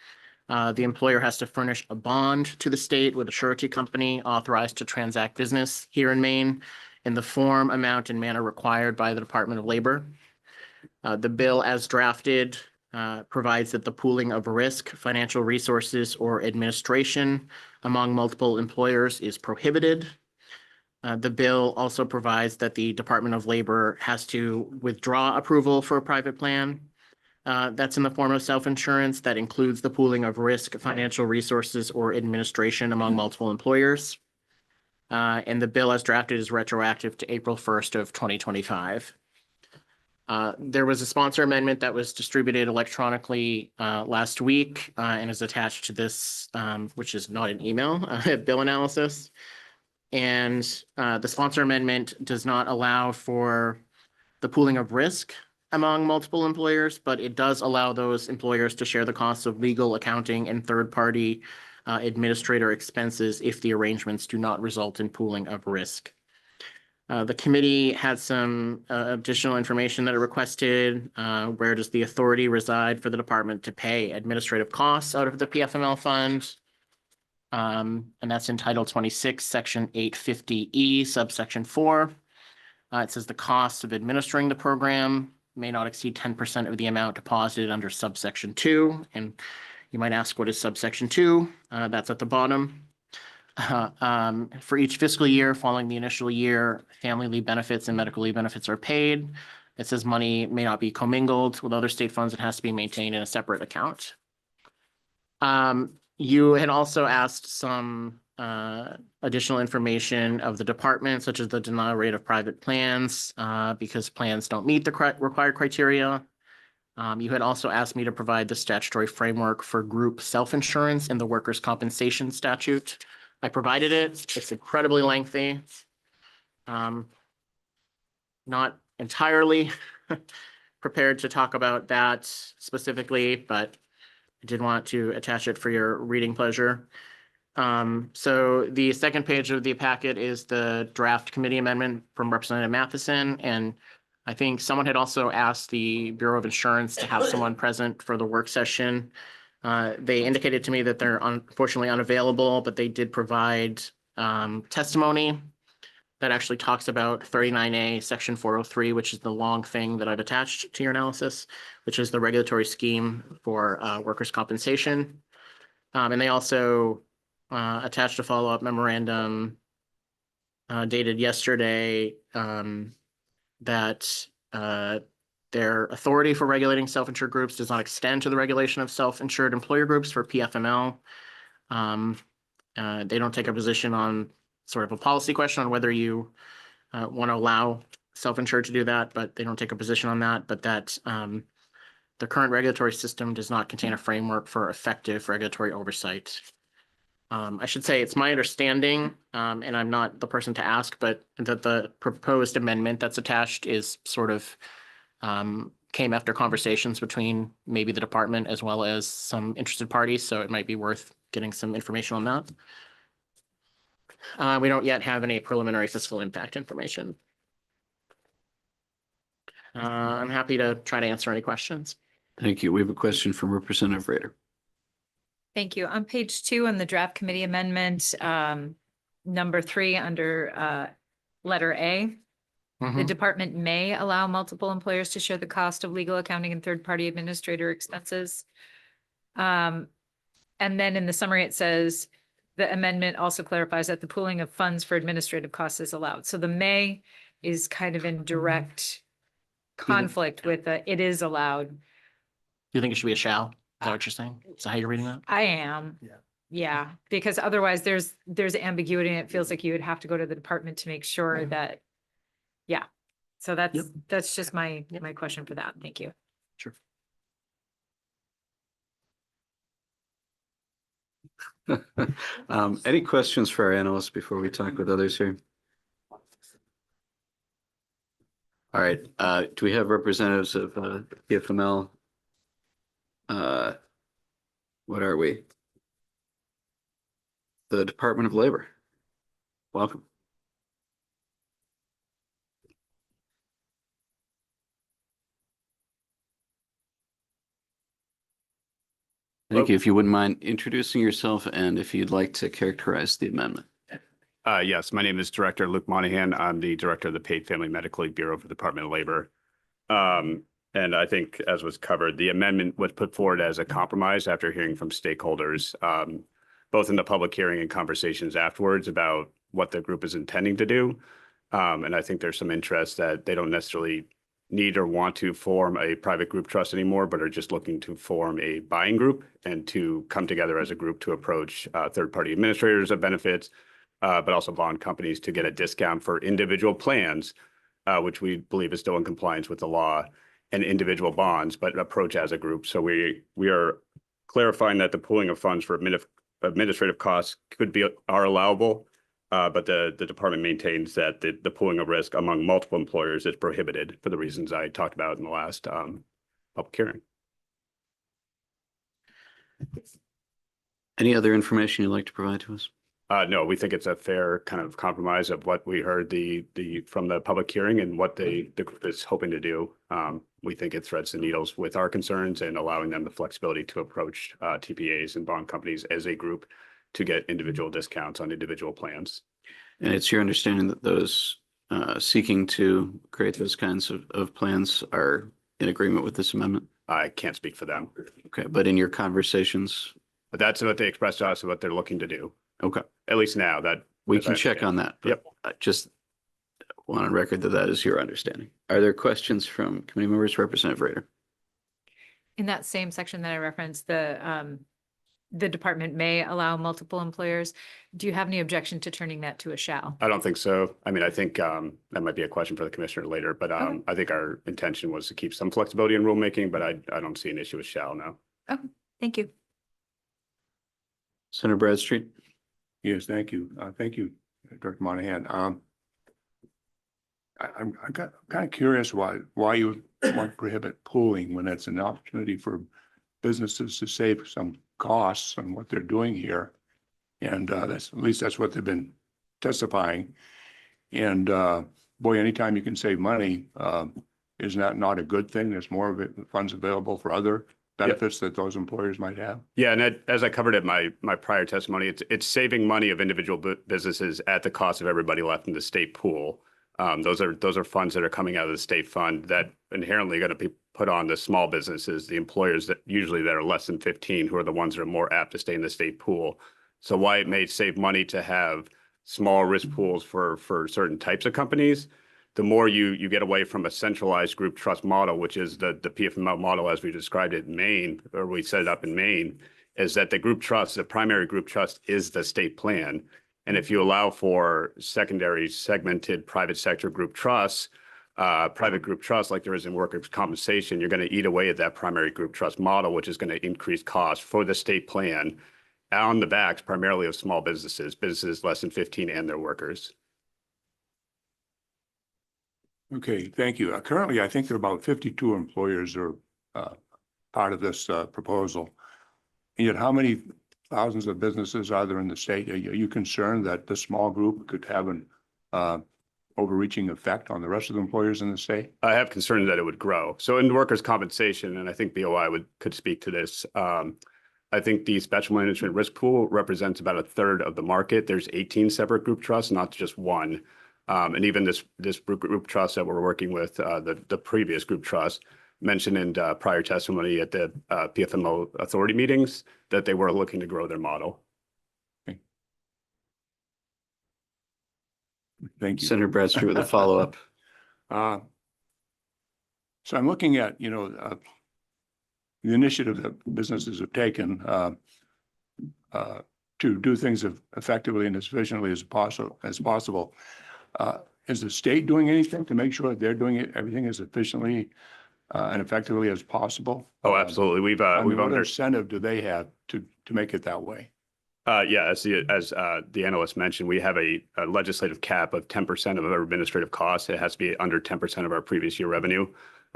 [SPEAKER 18] the employer has to furnish a bond to the state with a surety company authorized to transact business here in Maine in the form, amount, and manner required by the Department of Labor. The bill as drafted provides that the pooling of risk, financial resources, or administration among multiple employers is prohibited. The bill also provides that the Department of Labor has to withdraw approval for a private plan. That's in the form of self-insurance that includes the pooling of risk, financial resources, or administration among multiple employers. And the bill as drafted is retroactive to April 1st of 2025. There was a sponsor amendment that was distributed electronically last week and is attached to this, which is not an email, bill analysis. And the sponsor amendment does not allow for the pooling of risk among multiple employers, but it does allow those employers to share the costs of legal, accounting, and third-party administrator expenses if the arrangements do not result in pooling of risk. The committee had some additional information that it requested. Where does the authority reside for the department to pay administrative costs out of the PFML fund? And that's in Title 26, Section 850E, subsection 4. It says the cost of administering the program may not exceed 10% of the amount deposited under subsection 2. And you might ask, what is subsection 2? That's at the bottom. For each fiscal year following the initial year, family leave benefits and medical leave benefits are paid. It says money may not be commingled with other state funds. It has to be maintained in a separate account. You had also asked some additional information of the department, such as the denial rate of private plans, because plans don't meet the required criteria. You had also asked me to provide the statutory framework for group self-insurance in the workers' compensation statute. I provided it. It's incredibly lengthy. Not entirely prepared to talk about that specifically, but I did want to attach it for your reading pleasure. So the second page of the packet is the draft committee amendment from Representative Matheson. And I think someone had also asked the Bureau of Insurance to have someone present for the work session. They indicated to me that they're unfortunately unavailable, but they did provide testimony that actually talks about 39A, Section 403, which is the long thing that I've attached to your analysis, which is the regulatory scheme for workers' compensation. And they also attached a follow-up memorandum dated yesterday that their authority for regulating self-insured groups does not extend to the regulation of self-insured employer groups for PFML. They don't take a position on sort of a policy question on whether you want to allow self-insured to do that, but they don't take a position on that, but that the current regulatory system does not contain a framework for effective regulatory oversight. I should say it's my understanding, and I'm not the person to ask, but that the proposed amendment that's attached is sort of came after conversations between maybe the department as well as some interested parties, so it might be worth getting some information on that. We don't yet have any preliminary fiscal impact information. I'm happy to try to answer any questions.
[SPEAKER 1] Thank you. We have a question from Representative Rader.
[SPEAKER 8] Thank you. On page 2 on the draft committee amendment, number 3 under letter A, the department may allow multiple employers to share the cost of legal, accounting, and third-party administrator expenses. And then in the summary, it says the amendment also clarifies that the pooling of funds for administrative costs is allowed. So the may is kind of in direct conflict with the it is allowed.
[SPEAKER 18] Do you think it should be a shall? Is that what you're saying? Is that how you're reading that?
[SPEAKER 8] I am. Yeah, because otherwise there's ambiguity and it feels like you would have to go to the department to make sure that, yeah. So that's just my question for that. Thank you.
[SPEAKER 18] Sure.
[SPEAKER 1] Any questions for our analysts before we talk with others here? All right, do we have representatives of PFML? What are we? The Department of Labor. Welcome. Thank you. If you wouldn't mind introducing yourself and if you'd like to characterize the amendment.
[SPEAKER 19] Yes, my name is Director Luke Monahan. I'm the Director of the Paid Family Medical Leave Bureau for the Department of Labor. And I think, as was covered, the amendment was put forward as a compromise after hearing from stakeholders, both in the public hearing and conversations afterwards about what the group is intending to do. And I think there's some interest that they don't necessarily need or want to form a private group trust anymore, but are just looking to form a buying group and to come together as a group to approach third-party administrators of benefits, but also bond companies to get a discount for individual plans, which we believe is still in compliance with the law, and individual bonds, but approach as a group. So we are clarifying that the pooling of funds for administrative costs are allowable, but the department maintains that the pooling of risk among multiple employers is prohibited for the reasons I talked about in the last public hearing.
[SPEAKER 1] Any other information you'd like to provide to us?
[SPEAKER 19] No, we think it's a fair kind of compromise of what we heard from the public hearing and what the group is hoping to do. We think it threads the needles with our concerns and allowing them the flexibility to approach TPAs and bond companies as a group to get individual discounts on individual plans.
[SPEAKER 1] And it's your understanding that those seeking to create those kinds of plans are in agreement with this amendment?
[SPEAKER 19] I can't speak for them.
[SPEAKER 1] Okay, but in your conversations?
[SPEAKER 19] But that's what they expressed to us and what they're looking to do.
[SPEAKER 1] Okay.
[SPEAKER 19] At least now that.
[SPEAKER 1] We can check on that. But
[SPEAKER 19] Yep.
[SPEAKER 1] I just want on record that is your understanding. Are there questions from committee members? Representative Rader.
[SPEAKER 8] In that same section that I referenced, the department may allow multiple employers. Do you have any objection to turning that to a shall?
[SPEAKER 19] I don't think so. I mean, I think that might be a question for the commissioner later, but I think our intention was to keep some flexibility in rulemaking, but I don't see an issue with shall now.
[SPEAKER 8] Okay, thank you.
[SPEAKER 1] Senator Bradstreet.
[SPEAKER 5] Yes, thank you. Thank you, Director Monahan. I'm kind of curious why you would want to prohibit pooling when it's an opportunity for businesses to save some costs on what they're doing here. And that's, at least that's what they've been testifying. And boy, anytime you can save money, isn't that not a good thing? There's more of it, funds available for other benefits that those employers might have.
[SPEAKER 19] Yeah, and as I covered in my prior testimony, it's saving money of individual businesses at the cost of everybody left in the state pool. Those are funds that are coming out of the state fund that inherently going to be put on the small businesses, the employers that are less than 15, who are the ones that are more apt to stay in the state pool. So why it may save money to have small risk pools for certain types of companies, the more you get away from a centralized group trust model, which is the PFML model as we described it in Maine, or we set it up in Maine, is that the primary group trust is the state plan. And if you allow for secondary segmented private sector group trusts, private group trusts like there is in workers' compensation, you're going to eat away at that primary group trust model, which is going to increase costs for the state plan on the backs primarily of small businesses less than 15 and their workers.
[SPEAKER 5] Okay, thank you. Currently, I think there are about 52 employers are part of this proposal. And yet, how many thousands of businesses are there in the state? Are you concerned that the small group could have an overreaching effect on the rest of the employers in the state?
[SPEAKER 19] I have concerns that it would grow. So in workers' compensation, and I think BOI could speak to this, I think the special management risk pool represents about a third of the market. There's 18 separate group trusts, not just one. And even this group trust that we're working with, the previous group trust, mentioned in prior testimony at the PFMO authority meetings that they were looking to grow their model.
[SPEAKER 5] Okay. Thank you.
[SPEAKER 1] Senator Bradstreet with a follow-up.
[SPEAKER 5] So I'm looking at, the initiative that businesses have taken to do things effectively and as efficiently as possible. Is the state doing anything to make sure that they're doing everything as efficiently and effectively as possible?
[SPEAKER 19] Oh, absolutely. We've
[SPEAKER 5] what incentive do they have to make it that way?
[SPEAKER 19] Yeah, as the analyst mentioned, we have a legislative cap of 10% of our administrative costs. It has to be under 10% of our previous year revenue.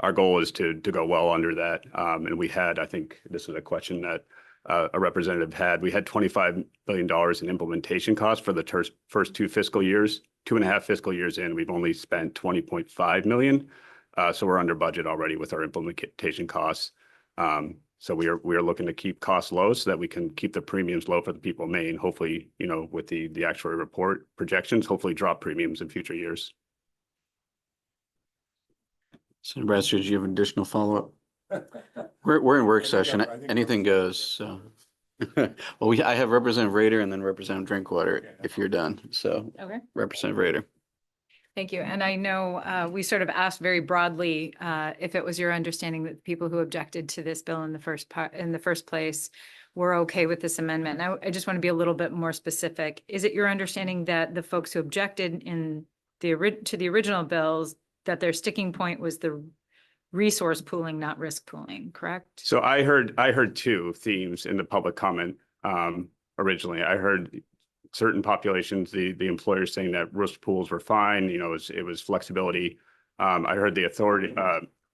[SPEAKER 19] Our goal is to go well under that. And we had, I think this was a question that a representative had, we had $25 billion in implementation costs for the first 2 fiscal years. 2.5 fiscal years in, we've only spent 20.5 million. So we're under budget already with our implementation costs. So we are looking to keep costs low so that we can keep the premiums low for the people of Maine. Hopefully, with the actuary report projections, hopefully drop premiums in future years.
[SPEAKER 1] Senator Bradstreet, do you have an additional follow-up? We're in work session. Anything goes, so. Well, I have Representative Rader and then Representative Drinkwater if you're done. So
[SPEAKER 8] Okay.
[SPEAKER 1] Representative Rader.
[SPEAKER 8] Thank you. And I know we sort of asked very broadly if it was your understanding that the people who objected to this bill in the first place were okay with this amendment. Now, I just want to be a little bit more specific. Is it your understanding that the folks who objected to the original bills, that their sticking point was the resource pooling, not risk pooling, correct?
[SPEAKER 19] So I heard two themes in the public comment. Originally, I heard certain populations, the employers saying that risk pools were fine, it was flexibility. I heard the authority,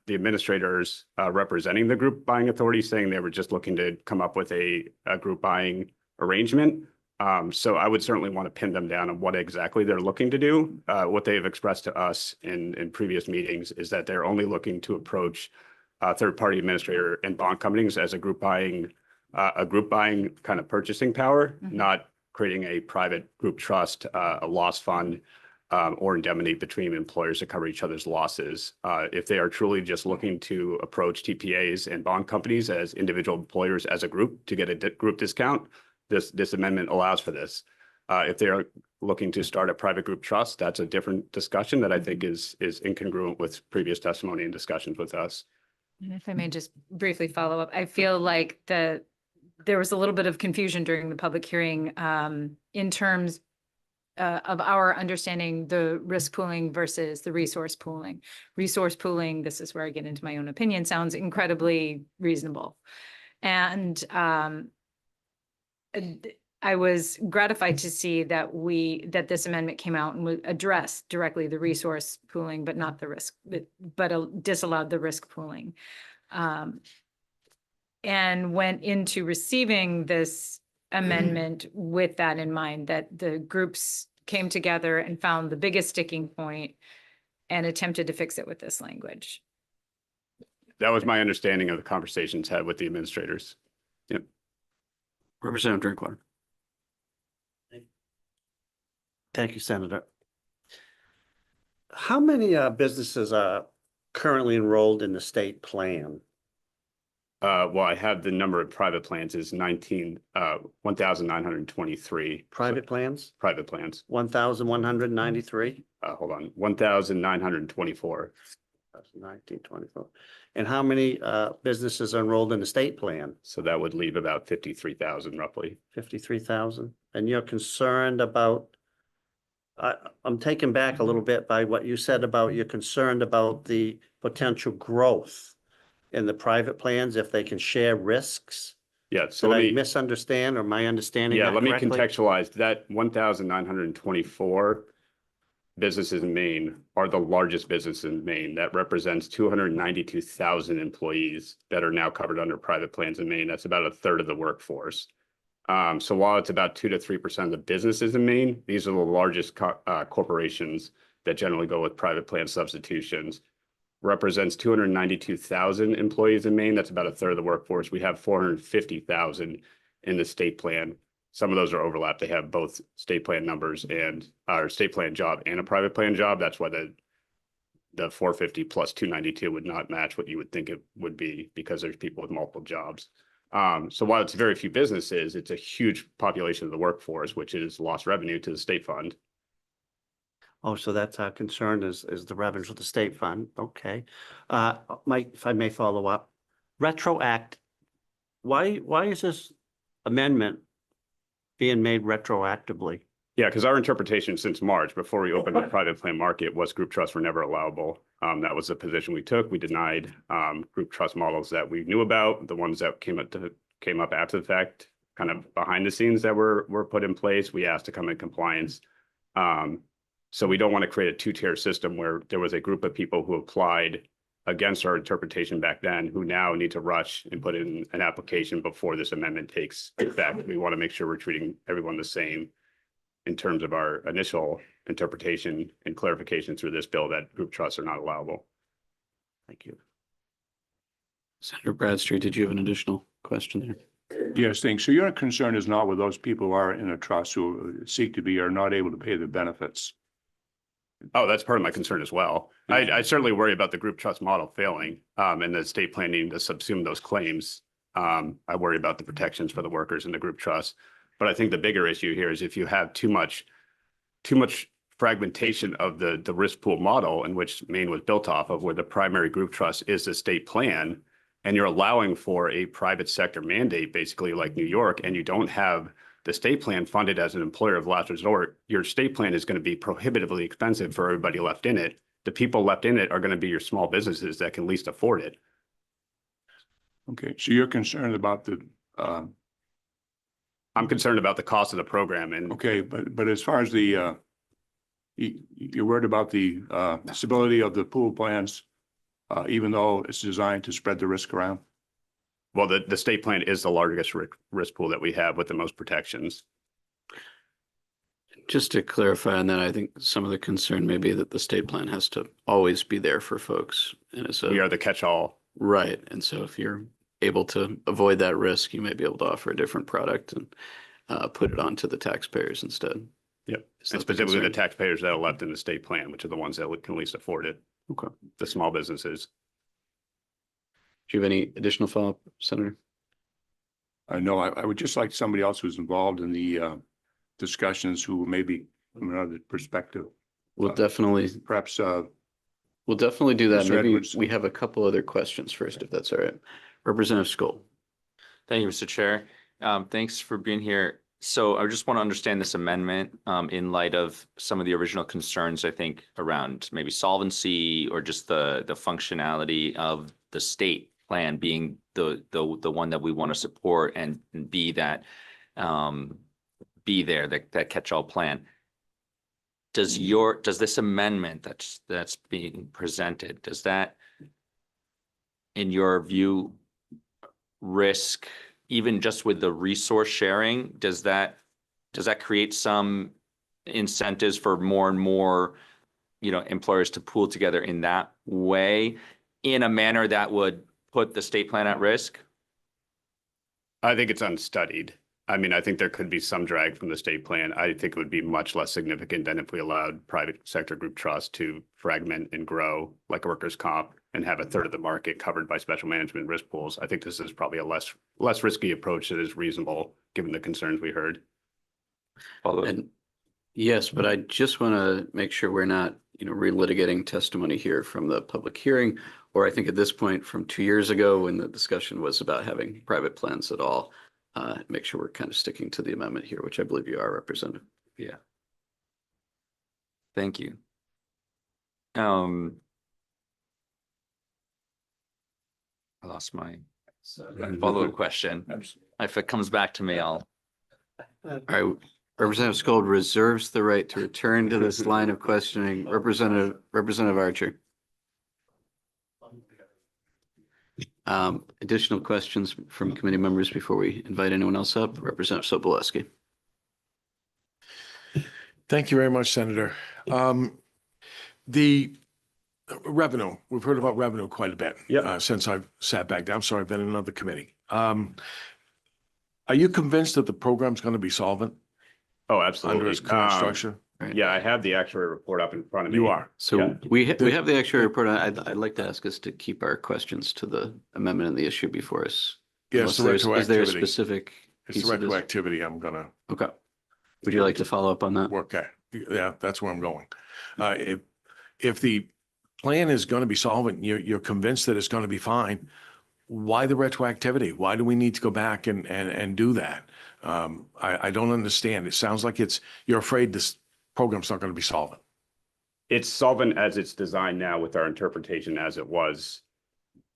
[SPEAKER 19] the administrators representing the group buying authority saying they were just looking to come up with a group buying arrangement. So I would certainly want to pin them down on what exactly they're looking to do. What they've expressed to us in previous meetings is that they're only looking to approach third-party administrator and bond companies as a group buying kind of purchasing power, not creating a private group trust, a loss fund, or indemnity between employers to cover each other's losses. If they are truly just looking to approach TPAs and bond companies as individual employers as a group to get a group discount, this amendment allows for this. If they are looking to start a private group trust, that's a different discussion that I think is incongruent with previous testimony and discussions with us.
[SPEAKER 8] And if I may just briefly follow up, I feel like there was a little bit of confusion during the public hearing in terms of our understanding the risk pooling versus the resource pooling. Resource pooling, this is where I get into my own opinion, sounds incredibly reasonable. And I was gratified to see that this amendment came out and would address directly the resource pooling, but not the risk, but disallowed the risk pooling. And went into receiving this amendment with that in mind, that the groups came together and found the biggest sticking point and attempted to fix it with this language.
[SPEAKER 19] That was my understanding of the conversations had with the administrators. Yep.
[SPEAKER 1] Representative Drinkwater.
[SPEAKER 4] Thank you, Senator. How many businesses are currently enrolled in the state plan?
[SPEAKER 19] Well, I have the number of private plans is 1,923.
[SPEAKER 4] Private plans?
[SPEAKER 19] Private plans.
[SPEAKER 4] 1,193?
[SPEAKER 19] Hold on, 1,924.
[SPEAKER 4] 1924. And how many businesses are enrolled in the state plan?
[SPEAKER 19] So that would leave about 53,000 roughly.
[SPEAKER 4] 53,000. And you're concerned about, I'm taken back a little bit by what you said about you're concerned about the potential growth in the private plans if they can share risks.
[SPEAKER 19] Yeah, so
[SPEAKER 4] Did
[SPEAKER 19] let
[SPEAKER 4] I
[SPEAKER 19] me
[SPEAKER 4] misunderstand or my understanding?
[SPEAKER 19] Yeah,
[SPEAKER 4] not
[SPEAKER 19] let me
[SPEAKER 4] correctly?
[SPEAKER 19] contextualize that 1,924 businesses in Maine are the largest business in Maine. That represents 292,000 employees that are now covered under private plans in Maine. That's about a third of the workforce. So while it's about 2 to 3% of the businesses in Maine, these are the largest corporations that generally go with private plan substitutions. Represents 292,000 employees in Maine. That's about a third of the workforce. We have 450,000 in the state plan. Some of those are overlapped. They have both state plan numbers and our state plan job and a private plan job. That's why the 450 plus 292 would not match what you would think it would be because there's people with multiple jobs. So while it's very few businesses, it's a huge population of the workforce, which is lost revenue to the state fund.
[SPEAKER 4] Oh, so that's our concern is the revenues of the state fund. Okay. Mike, if I may follow up, retroact. Why is this amendment being made retroactively?
[SPEAKER 19] Yeah, because our interpretation since March, before we opened the private plan market, was group trusts were never allowable. That was the position we took. We denied group trust models that we knew about, the ones that came up after the fact, kind of behind the scenes that were put in place. We asked to come in compliance. So we don't want to create a two-tier system where there was a group of people who applied against our interpretation back then who now need to rush and put in an application before this amendment takes effect. We want to make sure we're treating everyone the same in terms of our initial interpretation and clarification through this bill that group trusts are not allowable.
[SPEAKER 4] Thank you.
[SPEAKER 1] Senator Bradstreet, did you have an additional question there?
[SPEAKER 5] Yes, thanks. So your concern is not with those people who are in a trust who seek to be or not able to pay the benefits.
[SPEAKER 19] Oh, that's part of my concern as well. I certainly worry about the group trust model failing, and the state plan needing to subsume those claims. I worry about the protections for the workers in the group trust. But I think the bigger issue here is if you have too much fragmentation of the risk pool model in which Maine was built off of, where the primary group trust is the state plan, and you're allowing for a private sector mandate, basically like New York, and you don't have the state plan funded as an employer of last resort, your state plan is going to be prohibitively expensive for everybody left in it. The people left in it are going to be your small businesses that can least afford it.
[SPEAKER 5] Okay, so you're concerned about the,
[SPEAKER 19] I'm concerned about the cost of the program and.
[SPEAKER 5] okay, but as far as the, you're worried about the stability of the pool plans, even though it's designed to spread the risk around?
[SPEAKER 19] Well, the state plan is the largest risk pool that we have with the most protections.
[SPEAKER 1] Just to clarify on that, I think some of the concern may be that the state plan has to always be there for folks. And it's
[SPEAKER 19] We are the catch-all.
[SPEAKER 1] right. And so if you're able to avoid that risk, you may be able to offer a different product and put it on to the taxpayers instead.
[SPEAKER 19] Yep.
[SPEAKER 1] Is
[SPEAKER 19] And
[SPEAKER 1] that the
[SPEAKER 19] specifically the
[SPEAKER 1] concern?
[SPEAKER 19] taxpayers that are left in the state plan, which are the ones that can least afford it.
[SPEAKER 1] Okay.
[SPEAKER 19] The small businesses.
[SPEAKER 1] Do you have any additional follow-up, Senator?
[SPEAKER 5] No, I would just like somebody else who's involved in the discussions who maybe from another perspective.
[SPEAKER 1] We'll definitely,
[SPEAKER 5] Perhaps,
[SPEAKER 1] we'll definitely do that.
[SPEAKER 5] Mr.
[SPEAKER 1] Maybe
[SPEAKER 5] Edwards.
[SPEAKER 1] we have a couple other questions first, if that's all right. Representative Skoll.
[SPEAKER 6] Thank you, Mr. Chair. Thanks for being here. So I just want to understand this amendment in light of some of the original concerns, I think, around maybe solvency or just the functionality of the state plan being the one that we want to support and be that be there, that catch-all plan. Does this amendment that's being presented, does that, in your view, risk, even just with the resource sharing, does that create some incentives for more and more, employers to pool together in that way in a manner that would put the state plan at risk?
[SPEAKER 19] I think it's unstudied. I mean, I think there could be some drag from the state plan. I think it would be much less significant than if we allowed private sector group trust to fragment and grow like workers' comp and have a third of the market covered by special management risk pools. I think this is probably a less risky approach that is reasonable given the concerns we heard.
[SPEAKER 1] And yes, but I just want to make sure we're not, relitigating testimony here from the public hearing, or I think at this point from 2 years ago when the discussion was about having private plans at all. Make sure we're kind of sticking to the amendment here, which I believe you are, Representative.
[SPEAKER 6] Yeah. Thank you. I lost my follow-up question. If it comes back to me, I'll.
[SPEAKER 1] All right, Representative Skold reserves the right to return to this line of questioning. Representative Archer. Additional questions from committee members before we invite anyone else up? Representative Sobolewski.
[SPEAKER 20] Thank you very much, Senator. The revenue, we've heard about revenue quite a bit since I've sat back down. Sorry, I've been in another committee. Are you convinced that the program's going to be solvent?
[SPEAKER 19] Oh, absolutely.
[SPEAKER 20] Under its current structure?
[SPEAKER 19] Yeah, I have the actuary report up in front of me.
[SPEAKER 20] You are.
[SPEAKER 1] So
[SPEAKER 19] Yeah.
[SPEAKER 1] we have the actual report. I'd like to ask us to keep our questions to the amendment and the issue before us.
[SPEAKER 20] Yes,
[SPEAKER 1] Unless
[SPEAKER 20] the
[SPEAKER 1] there's- Is there a
[SPEAKER 20] retroactivity.
[SPEAKER 1] specific?
[SPEAKER 20] It's
[SPEAKER 1] piece
[SPEAKER 20] the
[SPEAKER 1] of this?
[SPEAKER 20] retroactivity I'm gonna
[SPEAKER 1] Okay. Would you like to follow up on that?
[SPEAKER 20] work at. Yeah, that's where I'm going. If the plan is going to be solvent, you're convinced that it's going to be fine, why the retroactivity? Why do we need to go back and do that? I don't understand. It sounds like you're afraid this program's not going to be solvent.
[SPEAKER 19] It's solvent as it's designed now with our interpretation as it was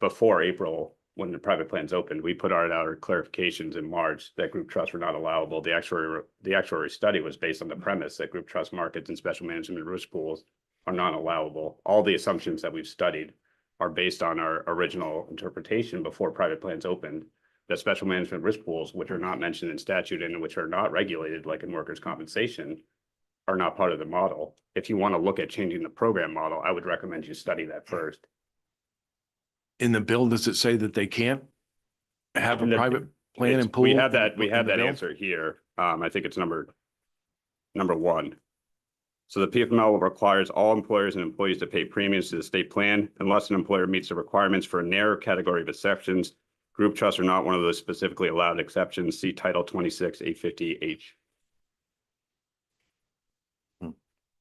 [SPEAKER 19] before April when the private plans opened. We put out our clarifications in March that group trusts were not allowable. The actuary study was based on the premise that group trust markets and special management risk pools are not allowable. All the assumptions that we've studied are based on our original interpretation before private plans opened, that special management risk pools, which are not mentioned in statute and which are not regulated like in workers' compensation, are not part of the model. If you want to look at changing the program model, I would recommend you study that first.
[SPEAKER 20] In the bill, does it say that they can't have a
[SPEAKER 19] In the-
[SPEAKER 20] private plan and pool?
[SPEAKER 19] We have that
[SPEAKER 20] in the bill?
[SPEAKER 19] answer here. I think it's number one. So the PFML requires all employers and employees to pay premiums to the state plan unless an employer meets the requirements for a narrow category of exceptions. Group trusts are not one of those specifically allowed exceptions. See Title 26, 850H.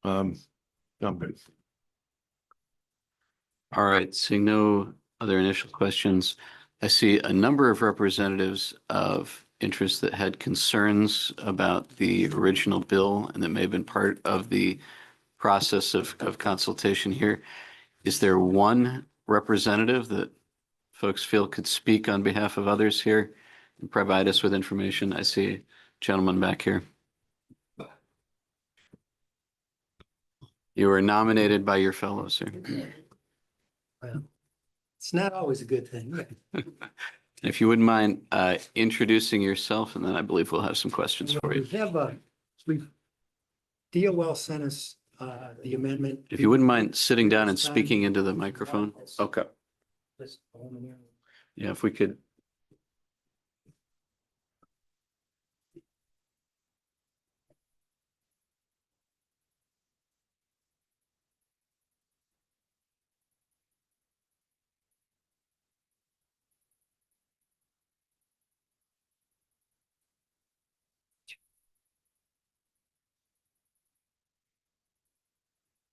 [SPEAKER 20] I'm good.
[SPEAKER 1] All right, seeing no other initial questions, I see a number of representatives of interest that had concerns about the original bill and that may have been part of the process of consultation here. Is there one representative that folks feel could speak on behalf of others here and provide us with information? I see a gentleman back here. You were nominated by your fellows, sir.
[SPEAKER 21] Well, it's not always a good thing.
[SPEAKER 1] If you wouldn't mind introducing yourself, and then I believe we'll have some questions for you.
[SPEAKER 21] DOL sent us the amendment.
[SPEAKER 1] If you wouldn't mind sitting down and speaking into the microphone. Okay. Yeah, if we could.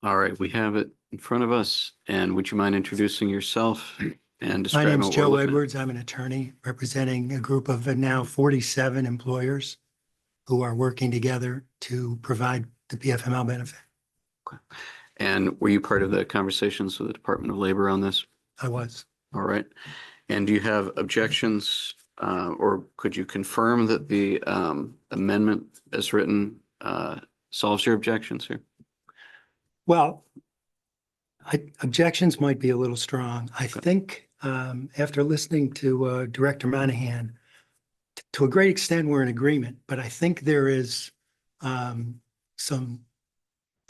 [SPEAKER 1] All right, we have it in front of us. And would you mind introducing yourself and
[SPEAKER 21] My
[SPEAKER 1] describing
[SPEAKER 21] name is
[SPEAKER 1] what we're
[SPEAKER 21] Joe
[SPEAKER 1] looking at?
[SPEAKER 21] Edwards. I'm an attorney representing a group of now 47 employers who are working together to provide the PFML benefit.
[SPEAKER 1] And were you part of the conversations with the Department of Labor on this?
[SPEAKER 21] I was.
[SPEAKER 1] All right. And do you have objections, or could you confirm that the amendment as written solves your objections here?
[SPEAKER 21] Well, objections might be a little strong. I think after listening to Director Monahan, to a great extent, we're in agreement, but I think there is there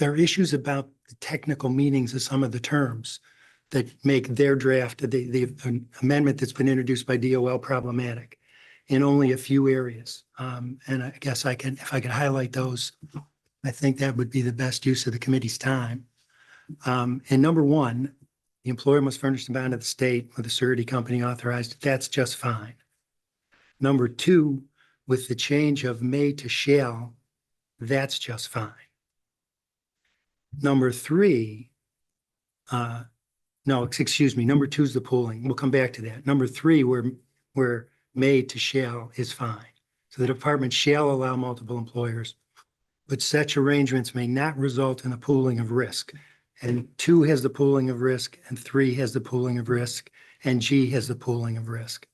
[SPEAKER 21] are issues about the technical meanings of some of the terms that make their draft, the amendment that's been introduced by DOL problematic in only a few areas. And I guess if I could highlight those, I think that would be the best use of the committee's time. And number one, the employer must furnish the bond to the state with a surety company authorized. That's just fine. Number two, with the change of may to shall, that's just fine. Number three, no, excuse me, number two is the pooling. We'll come back to that. Number three, where may to shall is fine. So the department shall allow multiple employers, but such arrangements may not result in a pooling of risk. And 2 has the pooling of risk, and 3 has the pooling of risk, and G has the pooling of risk.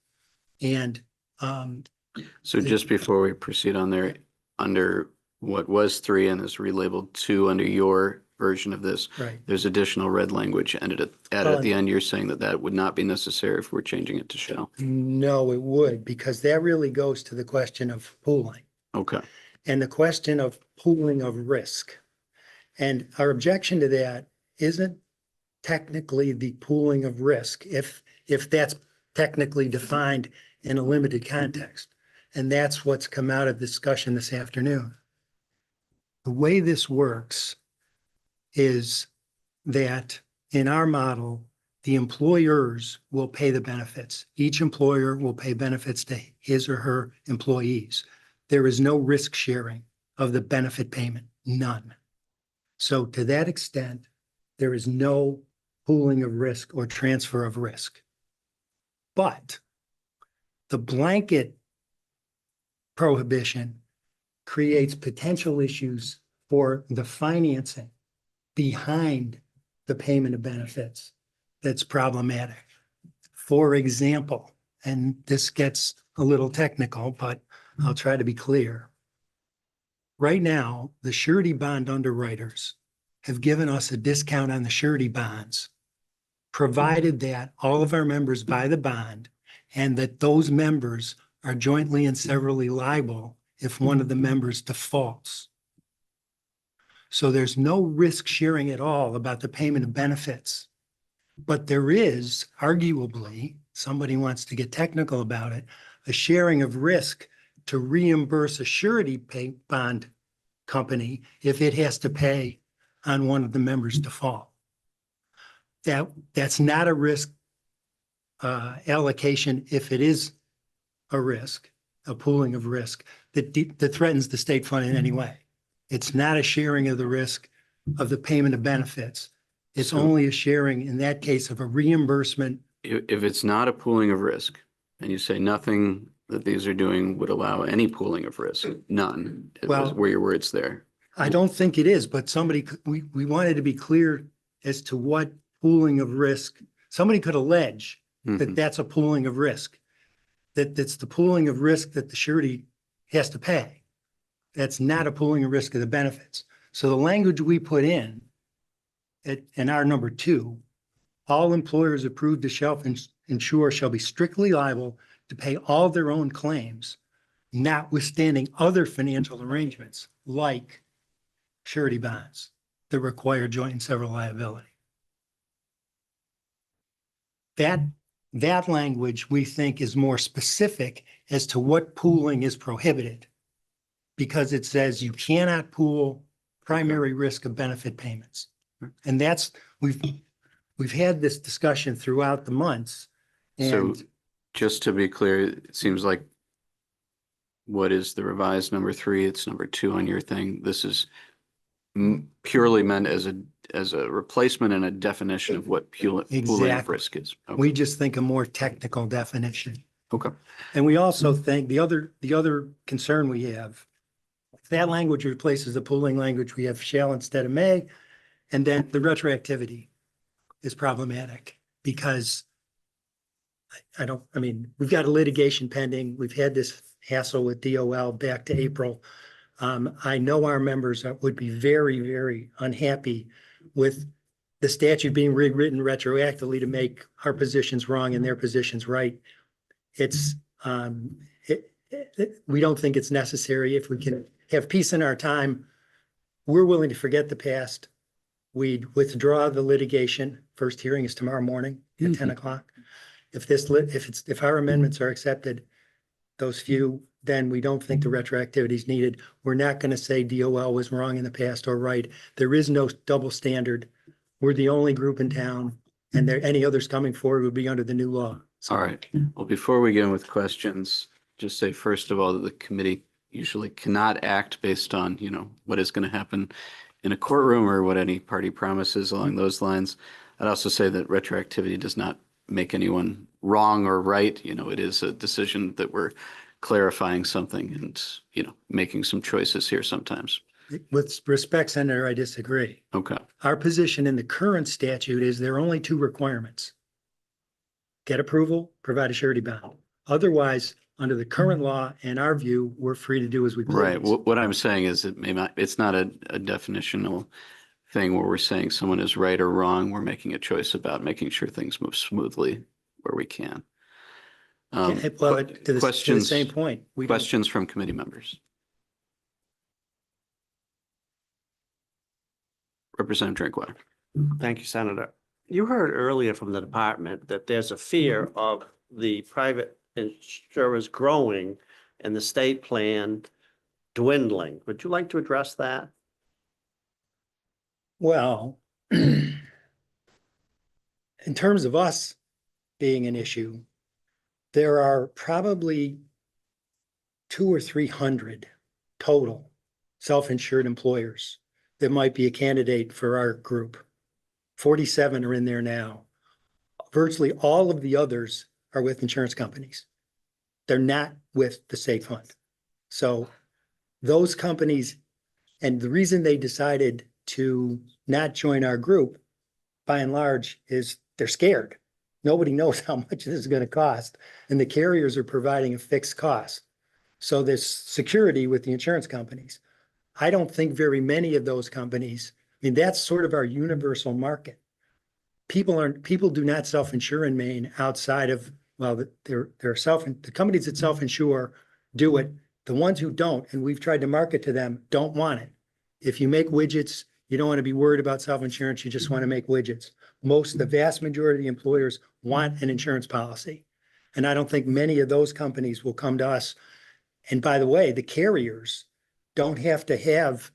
[SPEAKER 21] And
[SPEAKER 1] so just before we proceed on there, under what was 3 and is relabeled 2 under your version of this,
[SPEAKER 21] right,
[SPEAKER 1] there's additional red language added at the end. You're saying that that would not be necessary if we're changing it to shall.
[SPEAKER 21] No, it would, because that really goes to the question of pooling.
[SPEAKER 1] Okay.
[SPEAKER 21] And the question of pooling of risk. And our objection to that isn't technically the pooling of risk, if that's technically defined in a limited context. And that's what's come out of discussion this afternoon. The way this works is that in our model, the employers will pay the benefits. Each employer will pay benefits to his or her employees. There is no risk sharing of the benefit payment, none. So to that extent, there is no pooling of risk or transfer of risk. But the blanket prohibition creates potential issues for the financing behind the payment of benefits that's problematic. For example, and this gets a little technical, but I'll try to be clear. Right now, the surety bond underwriters have given us a discount on the surety bonds, provided that all of our members buy the bond and that those members are jointly and severally liable if one of the members defaults. So there's no risk sharing at all about the payment of benefits. But there is, arguably, somebody wants to get technical about it, a sharing of risk to reimburse a surety bond company if it has to pay on one of the members' default. That's not a risk allocation if it is a risk, a pooling of risk that threatens the state fund in any way. It's not a sharing of the risk of the payment of benefits. It's
[SPEAKER 1] So-
[SPEAKER 21] only a sharing in that case of a reimbursement.
[SPEAKER 1] If it's not a pooling of risk, and you say nothing that these are doing would allow any pooling of risk, none,
[SPEAKER 21] Well-
[SPEAKER 1] were your words there.
[SPEAKER 21] I don't think it is, but we wanted to be clear as to what pooling of risk, somebody could allege that
[SPEAKER 1] Mhm.
[SPEAKER 21] that's a pooling of risk. That's the pooling of risk that the surety has to pay. That's not a pooling of risk of the benefits. So the language we put in our number 2, all employers approved to self-insure shall be strictly liable to pay all their own claims, notwithstanding other financial arrangements like surety bonds that require joint and several liability. That language we think is more specific as to what pooling is prohibited, because it says you cannot pool primary risk of benefit payments. And that's, we've had this discussion throughout the months.
[SPEAKER 1] So
[SPEAKER 21] And
[SPEAKER 1] just to be clear, it seems like what is the revised number 3? It's number 2 on your thing. This is purely meant as a replacement and a definition of what pooling of
[SPEAKER 21] Exactly.
[SPEAKER 1] risk is. Okay.
[SPEAKER 21] we just think a more technical definition.
[SPEAKER 1] Okay.
[SPEAKER 21] And we also think the other concern we have, if that language replaces the pooling language, we have shall instead of may, and then the retroactivity is problematic because we've got a litigation pending. We've had this hassle with DOL back to April. I know our members would be very, very unhappy with the statute being rewritten retroactively to make our positions wrong and their positions right. It's, we don't think it's necessary. If we can have peace in our time, we're willing to forget the past. We'd withdraw the litigation. First hearing is tomorrow morning at 10 o'clock. If our amendments are accepted, those few, then we don't think the retroactivity is needed. We're not going to say DOL was wrong in the past or right. There is no double standard. We're the only group in town, and any others coming forward would be under the new law. So
[SPEAKER 1] All right. Well, before we get in with questions, just say first of all that the committee usually cannot act based on, what is going to happen in a courtroom or what any party promises along those lines. I'd also say that retroactivity does not make anyone wrong or right. It is a decision that we're clarifying something and, making some choices here sometimes.
[SPEAKER 21] with respect, Senator, I disagree.
[SPEAKER 1] Okay.
[SPEAKER 21] Our position in the current statute is there are only 2 requirements. Get approval, provide a surety bond. Otherwise, under the current law, in our view, we're free to do as we please.
[SPEAKER 1] Right. What I'm saying is it's not a definitional thing where we're saying someone is right or wrong. We're making a choice about making sure things move smoothly where we can.
[SPEAKER 21] Well, to the same point.
[SPEAKER 1] Questions from committee members? Representative Drinkwater.
[SPEAKER 4] Thank you, Senator. You heard earlier from the department that there's a fear of the private insurers growing and the state plan dwindling. Would you like to address that?
[SPEAKER 21] Well, in terms of us being an issue, there are probably 200 or 300 total self-insured employers that might be a candidate for our group. 47 are in there now. Virtually all of the others are with insurance companies. They're not with the state fund. So those companies, and the reason they decided to not join our group, by and large, is they're scared. Nobody knows how much this is going to cost, and the carriers are providing a fixed cost. So there's security with the insurance companies. I don't think very many of those companies, that's sort of our universal market. People do not self-insure in Maine outside of, the companies that self-insure do it. The ones who don't, and we've tried to market to them, don't want it. If you make widgets, you don't want to be worried about self-insurance, you just want to make widgets. The vast majority of the employers want an insurance policy. And I don't think many of those companies will come to us. And by the way, the carriers don't have to have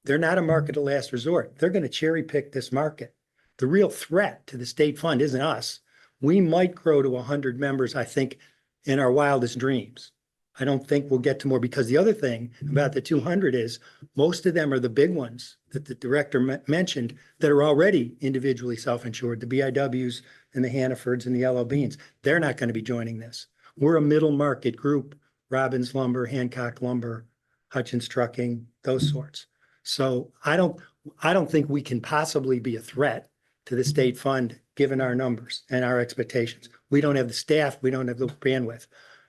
[SPEAKER 21] They're not a market of last resort. They're going to cherry pick this market. The real threat to the state fund isn't us. We might grow to 100 members, I think, in our wildest dreams. I don't think we'll get to more, because the other thing about the 200 is most of them are the big ones that the director mentioned that are already individually self-insured, the BIWs and the Hannafords and the LL Beans. They're not going to be joining this. We're a middle market group, Robbins Lumber, Hancock Lumber, Hutchins Trucking, those sorts. So I don't think we can possibly be a threat to the state fund, given our numbers and our expectations. We don't have the staff, we don't have the bandwidth.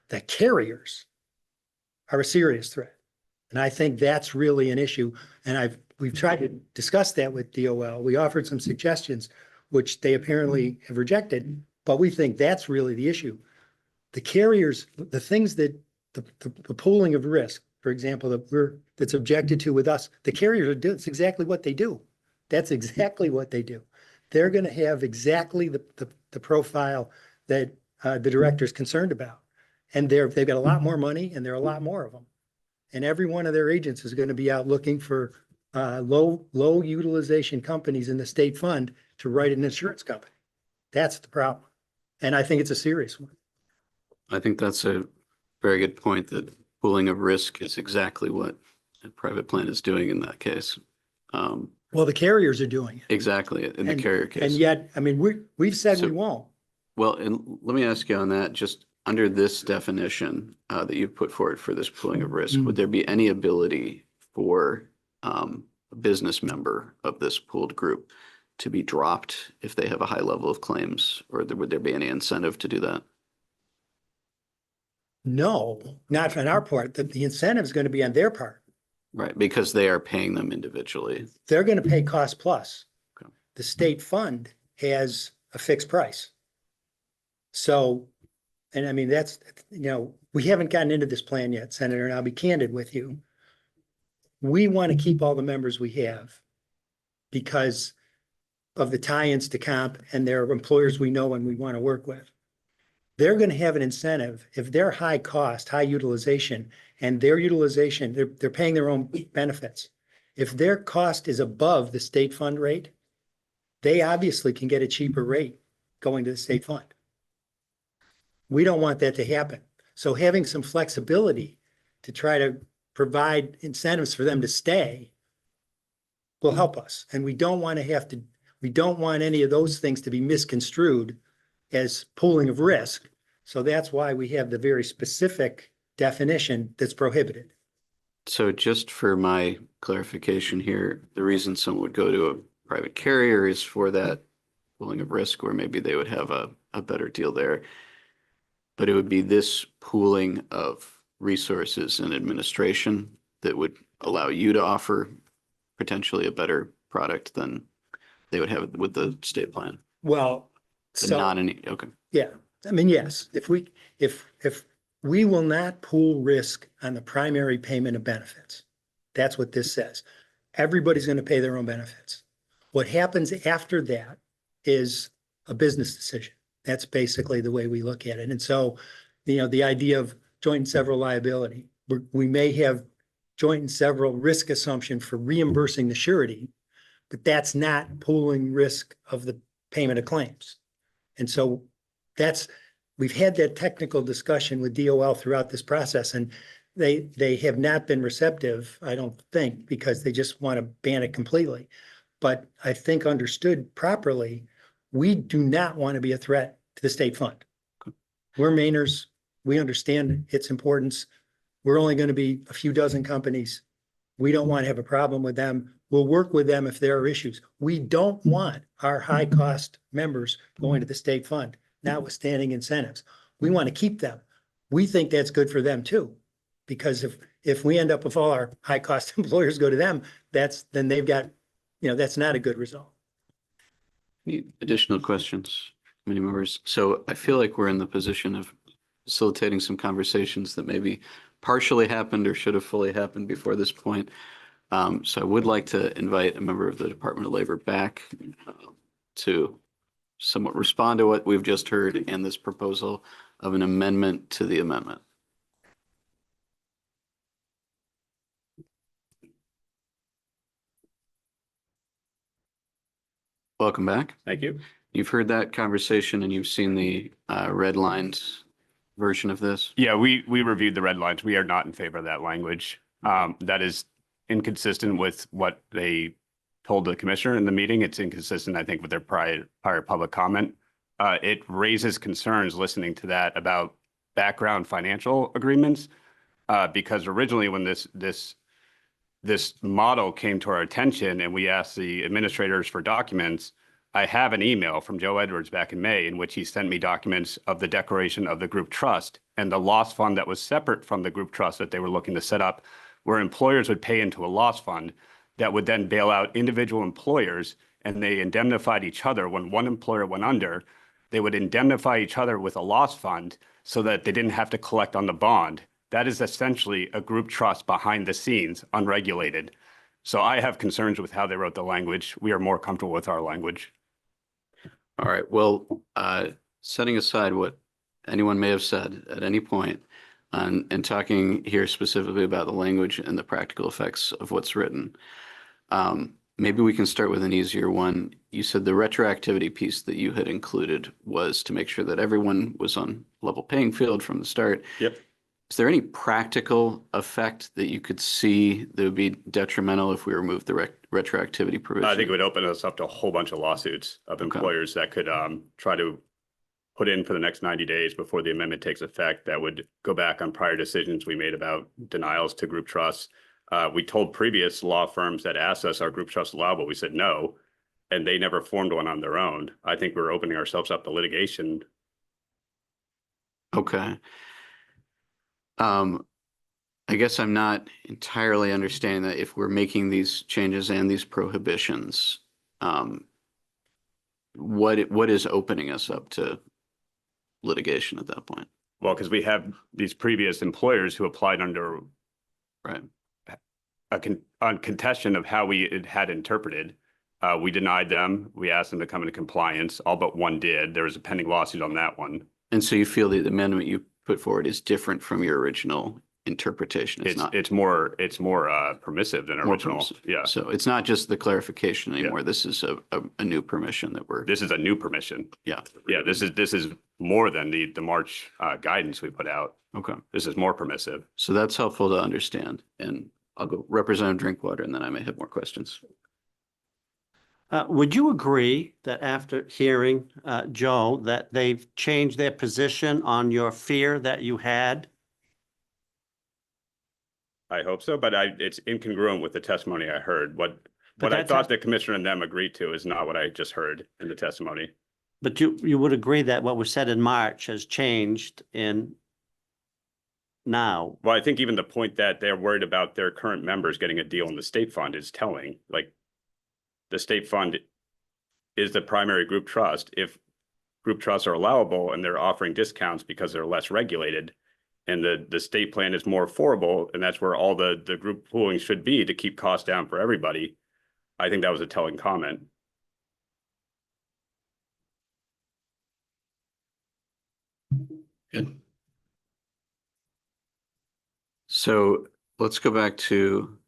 [SPEAKER 21] The carriers are a serious threat. And I think that's really an issue. And we've tried to discuss that with DOL. We offered some suggestions, which they apparently have rejected, but we think that's really the issue. The carriers, the things that the pooling of risk, for example, that's objected to with us, the carriers are doing, it's exactly what they do. That's exactly what they do. They're going to have exactly the profile that the director is concerned about. And they've got a lot more money, and there are a lot more of them. And every one of their agents is going to be out looking for low utilization companies in the state fund to write an insurance company. That's the problem. And I think it's a serious one.
[SPEAKER 1] I think that's a very good point, that pooling of risk is exactly what a private plan is doing in that case.
[SPEAKER 21] Well, the carriers are doing it.
[SPEAKER 1] Exactly, in the carrier case.
[SPEAKER 21] And yet, I mean, we've said we won't.
[SPEAKER 1] Well, and let me ask you on that, just under this definition that you've put forward for this pooling of risk, would there be any ability for a business member of this pooled group to be dropped if they have a high level of claims, or would there be any incentive to do that?
[SPEAKER 21] No, not on our part. The incentive is going to be on their part.
[SPEAKER 1] Right, because they are paying them individually.
[SPEAKER 21] They're going to pay cost plus. The state fund has a fixed price. So, and I mean, that's, we haven't gotten into this plan yet, Senator, and I'll be candid with you. We want to keep all the members we have because of the tie-ins to comp, and they're employers we know and we want to work with. They're going to have an incentive if they're high cost, high utilization, and their utilization, they're paying their own benefits. If their cost is above the state fund rate, they obviously can get a cheaper rate going to the state fund. We don't want that to happen. So having some flexibility to try to provide incentives for them to stay will help us. And we don't want any of those things to be misconstrued as pooling of risk. So that's why we have the very specific definition that's prohibited.
[SPEAKER 1] So just for my clarification here, the reason someone would go to a private carrier is for that pooling of risk, where maybe they would have a better deal there. But it would be this pooling of resources and administration that would allow you to offer potentially a better product than they would have with the state plan.
[SPEAKER 21] Well,
[SPEAKER 1] But not any, okay.
[SPEAKER 21] yeah, I mean, yes, if we will not pool risk on the primary payment of benefits, that's what this says. Everybody's going to pay their own benefits. What happens after that is a business decision. That's basically the way we look at it. And so, the idea of joint and several liability, we may have joint and several risk assumption for reimbursing the surety, but that's not pooling risk of the payment of claims. And so we've had that technical discussion with DOL throughout this process, and they have not been receptive, I don't think, because they just want to ban it completely. But I think understood properly, we do not want to be a threat to the state fund. We're Mainers. We understand its importance. We're only going to be a few dozen companies. We don't want to have a problem with them. We'll work with them if there are issues. We don't want our high cost members going to the state fund, notwithstanding incentives. We want to keep them. We think that's good for them too, because if we end up with all our high cost employers go to them, then they've got, that's not a good result.
[SPEAKER 1] Any additional questions, committee members? So I feel like we're in the position of facilitating some conversations that maybe partially happened or should have fully happened before this point. So I would like to invite a member of the Department of Labor back to somewhat respond to what we've just heard and this proposal of an amendment to the amendment. welcome back.
[SPEAKER 19] Thank you.
[SPEAKER 1] You've heard that conversation and you've seen the redlined version of this.
[SPEAKER 19] Yeah, we reviewed the red lines. We are not in favor of that language. That is inconsistent with what they told the commissioner in the meeting. It's inconsistent, I think, with their prior public comment. It raises concerns listening to that about background financial agreements, because originally when this model came to our attention and we asked the administrators for documents, I have an email from Joe Edwards back in May in which he sent me documents of the declaration of the group trust and the loss fund that was separate from the group trust that they were looking to set up, where employers would pay into a loss fund that would then bail out individual employers, and they indemnified each other. When one employer went under, they would indemnify each other with a loss fund so that they didn't have to collect on the bond. That is essentially a group trust behind the scenes, unregulated. So I have concerns with how they wrote the language. We are more comfortable with our language.
[SPEAKER 1] All right, well, setting aside what anyone may have said at any point and talking here specifically about the language and the practical effects of what's written, maybe we can start with an easier one. You said the retroactivity piece that you had included was to make sure that everyone was on level playing field from the start.
[SPEAKER 19] Yep.
[SPEAKER 1] Is there any practical effect that you could see that would be detrimental if we removed the retroactivity provision?
[SPEAKER 19] I think it would open us up to a whole bunch of lawsuits of employers that could try to put in for the next 90 days before the amendment takes effect, that would go back on prior decisions we made about denials to group trusts. We told previous law firms that asked us, are group trusts allowable? We said no, and they never formed one on their own. I think we're opening ourselves up to litigation.
[SPEAKER 1] Okay. I guess I'm not entirely understanding that if we're making these changes and these prohibitions, what is opening us up to litigation at that point?
[SPEAKER 19] Well, because we have these previous employers who applied under on contestation of how we had interpreted. We denied them. We asked them to come into compliance. All but one did. There was a pending lawsuit on that one.
[SPEAKER 1] And so you feel the amendment you put forward is different from your original interpretation?
[SPEAKER 19] It's more permissive than original.
[SPEAKER 1] Permissive.
[SPEAKER 19] Yeah.
[SPEAKER 1] So it's not just the clarification anymore. This is a new permission that
[SPEAKER 19] This is a new permission.
[SPEAKER 1] Yeah.
[SPEAKER 19] Yeah. This is more than the March guidance we put out.
[SPEAKER 1] Okay.
[SPEAKER 19] This is more permissive.
[SPEAKER 1] So that's helpful to understand. And I'll go Representative Drinkwater, and then I may have more questions.
[SPEAKER 4] Would you agree that after hearing Joe, that they've changed their position on your fear that you had?
[SPEAKER 19] I hope so, but it's incongruent with the testimony I heard. What I
[SPEAKER 4] that's
[SPEAKER 19] thought the commissioner and them agreed to is not what I just heard in the testimony.
[SPEAKER 4] But you would agree that what was said in March has changed in now?
[SPEAKER 19] Well, I think even the point that they're worried about their current members getting a deal in the state fund is telling. Like, the state fund is the primary group trust. If group trusts are allowable and they're offering discounts because they're less regulated, and the state plan is more affordable, and that's where all the group pooling should be to keep costs down for everybody, I think that was a telling comment.
[SPEAKER 1] Good. So let's go back to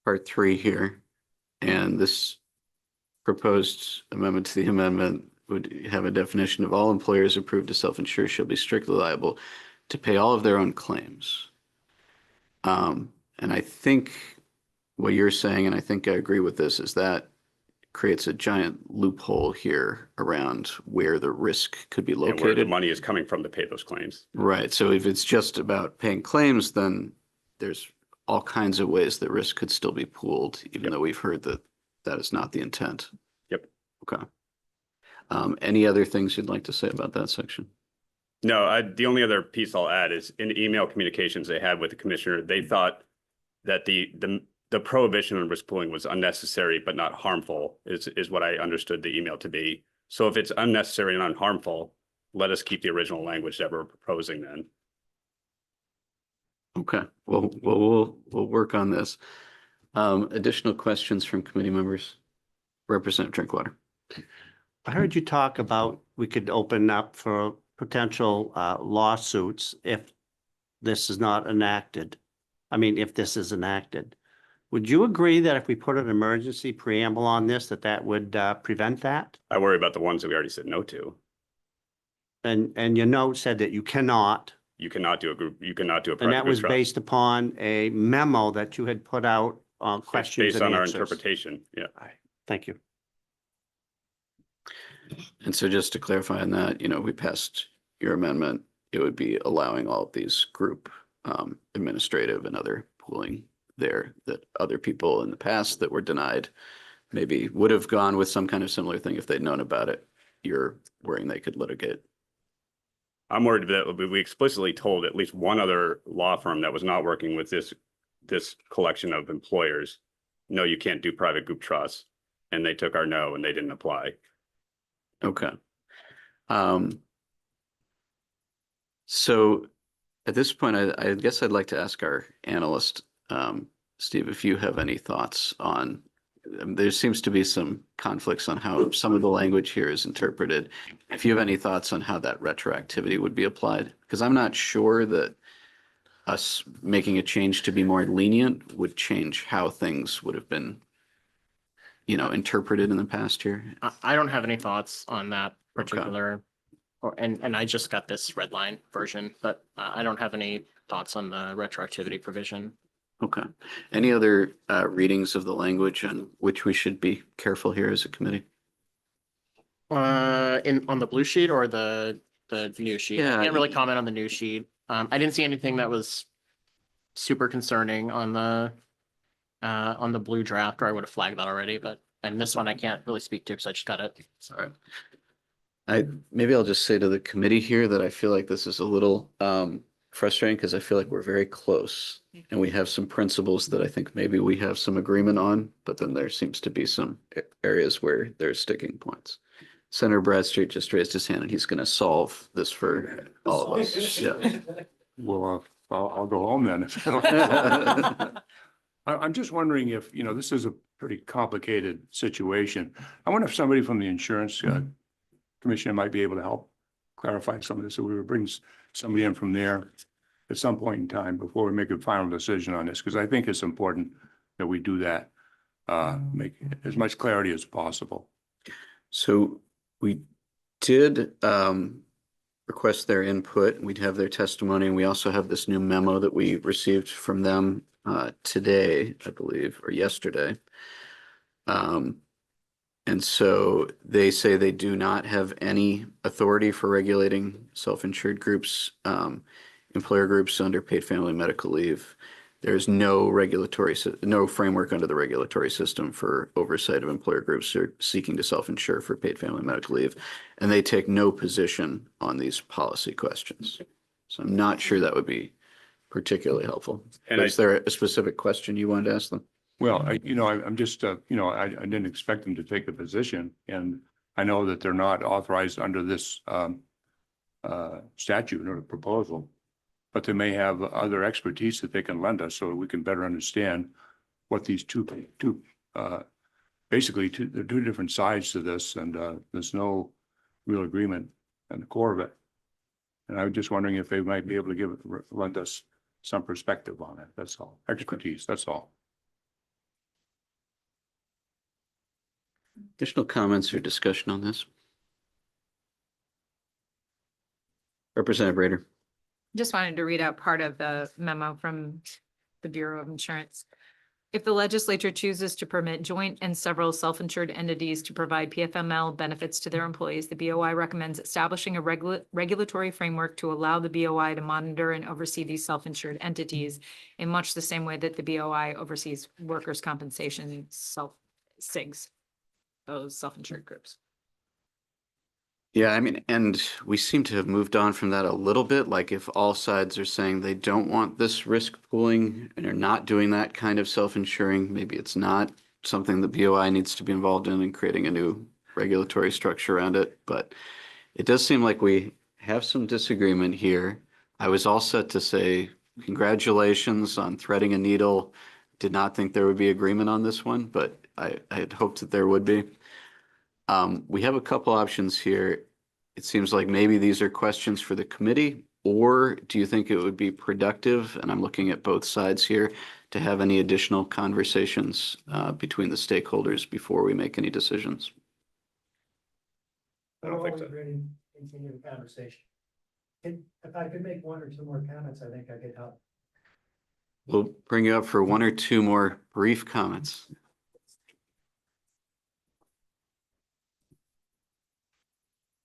[SPEAKER 1] part 3 here. And this proposed amendment to the amendment would have a definition of all employers approved to self-insure shall be strictly liable to pay all of their own claims. And I think what you're saying, and I think I agree with this, is that creates a giant loophole here around where the risk could be
[SPEAKER 19] And where the
[SPEAKER 1] located.
[SPEAKER 19] money is coming from to pay those claims.
[SPEAKER 1] Right. So if it's just about paying claims, then there's all kinds of ways that risk could still be pooled, even though we've heard that that is not the intent.
[SPEAKER 19] Yep.
[SPEAKER 1] Okay. Any other things you'd like to say about that section?
[SPEAKER 19] No, the only other piece I'll add is in email communications they had with the commissioner, they thought that the prohibition on risk pooling was unnecessary but not harmful is what I understood the email to be. So if it's unnecessary and unharmful, let us keep the original language that we're proposing then.
[SPEAKER 1] Okay. Well, we'll work on this. Additional questions from committee members? Representative Drinkwater.
[SPEAKER 4] I heard you talk about we could open up for potential lawsuits if this is not enacted. I mean, if this is enacted. Would you agree that if we put an emergency preamble on this, that would prevent that?
[SPEAKER 19] I worry about the ones that we already said no to.
[SPEAKER 4] And your note said that you cannot,
[SPEAKER 19] You cannot do a group, you cannot do a
[SPEAKER 4] and
[SPEAKER 19] private
[SPEAKER 4] that
[SPEAKER 19] group
[SPEAKER 4] was
[SPEAKER 19] trust.
[SPEAKER 4] based upon a memo that you had put out on
[SPEAKER 19] It's
[SPEAKER 4] questions
[SPEAKER 19] based
[SPEAKER 4] and
[SPEAKER 19] on our
[SPEAKER 4] answers.
[SPEAKER 19] interpretation, yeah.
[SPEAKER 4] Thank you.
[SPEAKER 1] And so just to clarify on that, we passed your amendment, it would be allowing all of these group administrative and other pooling there that other people in the past that were denied maybe would have gone with some kind of similar thing if they'd known about it. You're worrying they could litigate.
[SPEAKER 19] I'm worried that we explicitly told at least one other law firm that was not working with this collection of employers, no, you can't do private group trusts. And they took our no and they didn't apply.
[SPEAKER 1] Okay. So at this point, I guess I'd like to ask our analyst, Steve, if you have any thoughts on, there seems to be some conflicts on how some of the language here is interpreted. If you have any thoughts on how that retroactivity would be applied, because I'm not sure that us making a change to be more lenient would change how things would have been, interpreted in the past here.
[SPEAKER 18] I don't have any thoughts on that particular, and I just got this red line version, but I don't have any thoughts on the retroactivity provision.
[SPEAKER 1] Okay. Any other readings of the language on which we should be careful here as a committee?
[SPEAKER 18] On the blue sheet or the new sheet?
[SPEAKER 1] Yeah.
[SPEAKER 18] I can't really comment on the new sheet. I didn't see anything that was super concerning on the blue draft, or I would have flagged that already, and this one I can't really speak to because I just got it.
[SPEAKER 1] Sorry. Maybe I'll just say to the committee here that I feel like this is a little frustrating because I feel like we're very close and we have some principles that I think maybe we have some agreement on, but then there seems to be some areas where there's sticking points. Senator Bradstreet just raised his hand and he's going to solve this for all of us. Yeah.
[SPEAKER 5] Well, I'll go home then. I'm just wondering if, this is a pretty complicated situation. I wonder if somebody from the insurance commission might be able to help clarify some of this. So we would bring somebody in from there at some point in time before we make a final decision on this, because I think it's important that we do that, make as much clarity as possible.
[SPEAKER 1] So we did request their input. We'd have their testimony. And we also have this new memo that we received from them today, I believe, or yesterday. And so they say they do not have any authority for regulating self-insured groups, employer groups under paid family medical leave. There's no framework under the regulatory system for oversight of employer groups who are seeking to self-insure for paid family medical leave. And they take no position on these policy questions. So I'm not sure that would be particularly helpful.
[SPEAKER 19] And
[SPEAKER 1] is there a specific question you wanted to ask them?
[SPEAKER 5] Well, I'm just, I didn't expect them to take a position, and I know that they're not authorized under this statute or proposal, but they may have other expertise that they can lend us so that we can better understand what these basically there are two different sides to this, and there's no real agreement at the core of it. And I was just wondering if they might be able to lend us some perspective on it. That's all. Expertise, that's all.
[SPEAKER 1] Additional comments or discussion on this? Representative Rader.
[SPEAKER 8] Just wanted to read out part of the memo from the Bureau of Insurance. If the legislature chooses to permit joint and several self-insured entities to provide PFML benefits to their employees, the BOI recommends establishing a regulatory framework to allow the BOI to monitor and oversee these self-insured entities in much the same way that the BOI oversees workers' compensation SIGs, those self-insured groups.
[SPEAKER 1] Yeah, I mean, and we seem to have moved on from that a little bit. Like if all sides are saying they don't want this risk pooling and are not doing that kind of self-insuring, maybe it's not something the BOI needs to be involved in creating a new regulatory structure around it. But it does seem like we have some disagreement here. I was all set to say congratulations on threading a needle. Did not think there would be agreement on this one, but I had hoped that there would be. We have a couple options here. It seems like maybe these are questions for the committee, or do you think it would be productive, and I'm looking at both sides here, to have any additional conversations between the stakeholders before we make any decisions.
[SPEAKER 11] I don't think so.
[SPEAKER 21] Ready to continue the conversation. If I could make one or two more comments, I think I could help.
[SPEAKER 1] We'll bring you up for one or two more brief comments.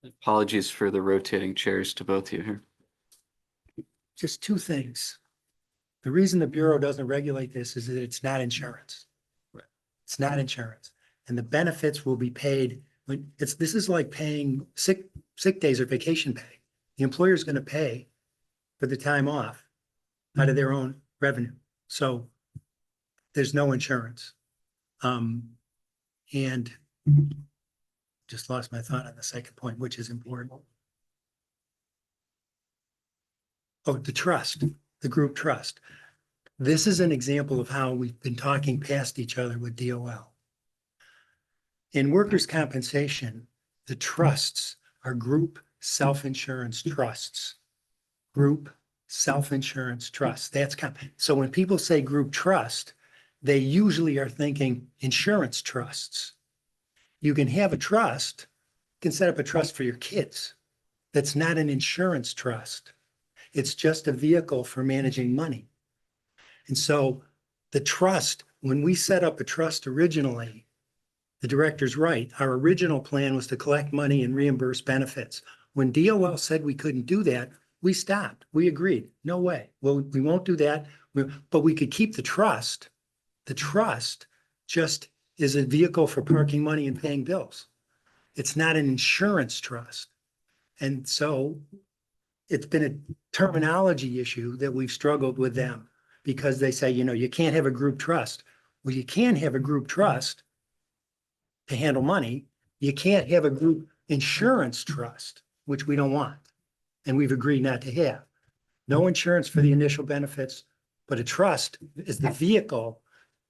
[SPEAKER 1] Apologies for the rotating chairs to both of you here.
[SPEAKER 21] Just two things. The reason the Bureau doesn't regulate this is that it's not insurance. It's not insurance. And the benefits will be paid when this is like paying sick days or vacation pay. The employer is going to pay for the time off out of their own revenue. So there's no insurance. And just lost my thought on the second point, which is important. Oh, the trust, the group trust. This is an example of how we've been talking past each other with DOL. In workers' compensation, the trusts are group self-insurance trusts. Group self-insurance trusts. So when people say group trust, they usually are thinking insurance trusts. You can have a trust, you can set up a trust for your kids. That's not an insurance trust. It's just a vehicle for managing money. And so the trust, when we set up a trust originally, the director's right. Our original plan was to collect money and reimburse benefits. When DOL said we couldn't do that, we stopped. We agreed. No way. Well, we won't do that. But we could keep the trust. The trust just is a vehicle for parking money and paying bills. It's not an insurance trust. And so it's been a terminology issue that we've struggled with them because they say, you know, you can't have a group trust. Well, you can have a group trust to handle money. You can't have a group insurance trust, which we don't want. And we've agreed not to have. No insurance for the initial benefits, but a trust is the vehicle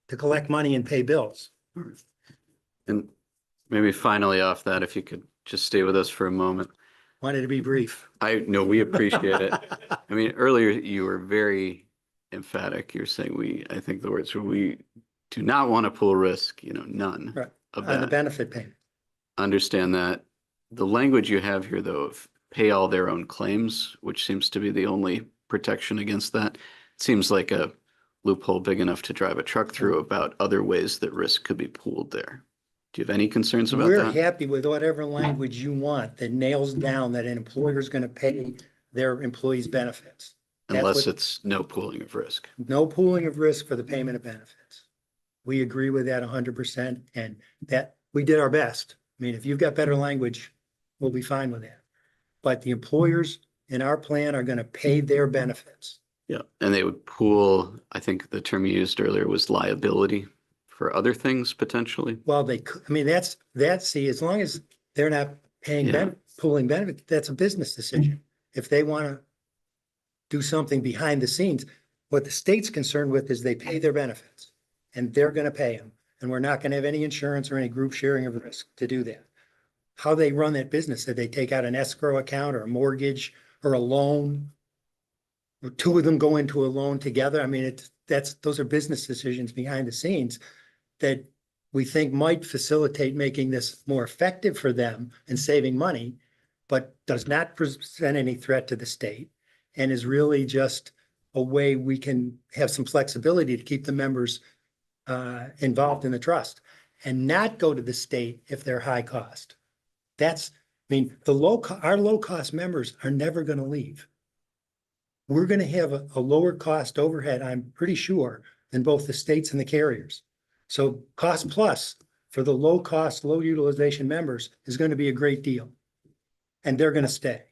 [SPEAKER 21] to collect money and pay bills.
[SPEAKER 1] And maybe finally off that, if you could just stay with us for a moment.
[SPEAKER 21] Wanted to be brief.
[SPEAKER 1] I know we appreciate it. I mean, earlier you were very emphatic. You're saying I think the words were, we do not want to pull risk, none
[SPEAKER 21] Right.
[SPEAKER 1] of
[SPEAKER 21] On the
[SPEAKER 1] that.
[SPEAKER 21] benefit payment.
[SPEAKER 1] Understand that. The language you have here, though, of pay all their own claims, which seems to be the only protection against that, seems like a loophole big enough to drive a truck through about other ways that risk could be pooled there. Do you have any concerns about
[SPEAKER 21] We're
[SPEAKER 1] that?
[SPEAKER 21] happy with whatever language you want that nails down that an employer is going to pay their employees' benefits. That's
[SPEAKER 1] Unless
[SPEAKER 21] what-
[SPEAKER 1] it's no pooling of risk.
[SPEAKER 21] No pooling of risk for the payment of benefits. We agree with that 100%, and that we did our best. I mean, if you've got better language, we'll be fine with that. But the employers in our plan are going to pay their benefits.
[SPEAKER 1] Yeah, and they would pool, I think the term you used earlier was liability for other things potentially.
[SPEAKER 21] Well, they could, I mean, that's, see, as long as they're not paying,
[SPEAKER 1] Yeah.
[SPEAKER 21] pooling benefits, that's a business decision. If they want to do something behind the scenes, what the state's concerned with is they pay their benefits and they're going to pay them. And we're not going to have any insurance or any group sharing of risk to do that. How they run that business, that they take out an escrow account or a mortgage or a loan, or two of them go into a loan together. I mean, those are business decisions behind the scenes that we think might facilitate making this more effective for them and saving money, but does not present any threat to the state and is really just a way we can have some flexibility to keep the members involved in the trust and not go to the state if they're high cost. I mean, our low cost members are never going to leave. We're going to have a lower cost overhead, I'm pretty sure, than both the states and the carriers. So cost plus for the low cost, low utilization members is going to be a great deal. And they're going to stay.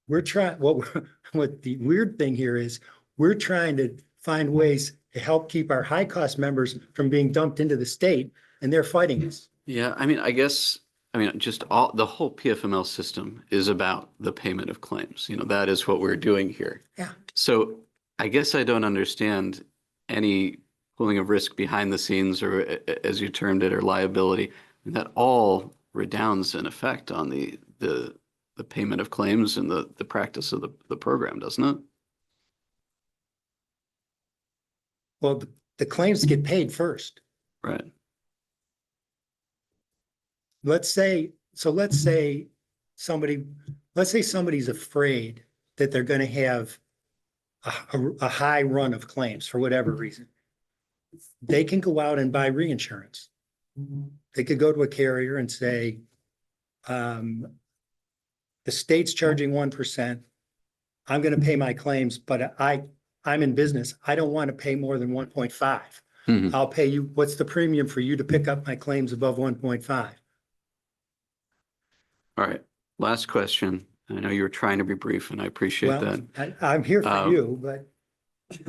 [SPEAKER 21] What the weird thing here is we're trying to find ways to help keep our high cost members from being dumped into the state, and they're fighting us.
[SPEAKER 1] Yeah, just the whole PFML system is about the payment of claims. That is what we're doing here.
[SPEAKER 21] Yeah.
[SPEAKER 1] So I guess I don't understand any pooling of risk behind the scenes, or as you termed it, or liability. That all redounds in effect on the payment of claims and the practice of the program, doesn't it?
[SPEAKER 21] Well, the claims get paid first.
[SPEAKER 1] Right.
[SPEAKER 21] Let's say somebody's afraid that they're going to have a high run of claims for whatever reason. They can go out and buy reinsurance. They could go to a carrier and say, the state's charging 1%. I'm going to pay my claims, but I'm in business. I don't want to pay more than 1.5.
[SPEAKER 1] Mhm.
[SPEAKER 21] I'll pay you, what's the premium for you to pick up my claims above 1.5?
[SPEAKER 1] All right. Last question. I know you were trying to be brief and I appreciate
[SPEAKER 21] Well,
[SPEAKER 1] that.
[SPEAKER 21] I'm here for you, but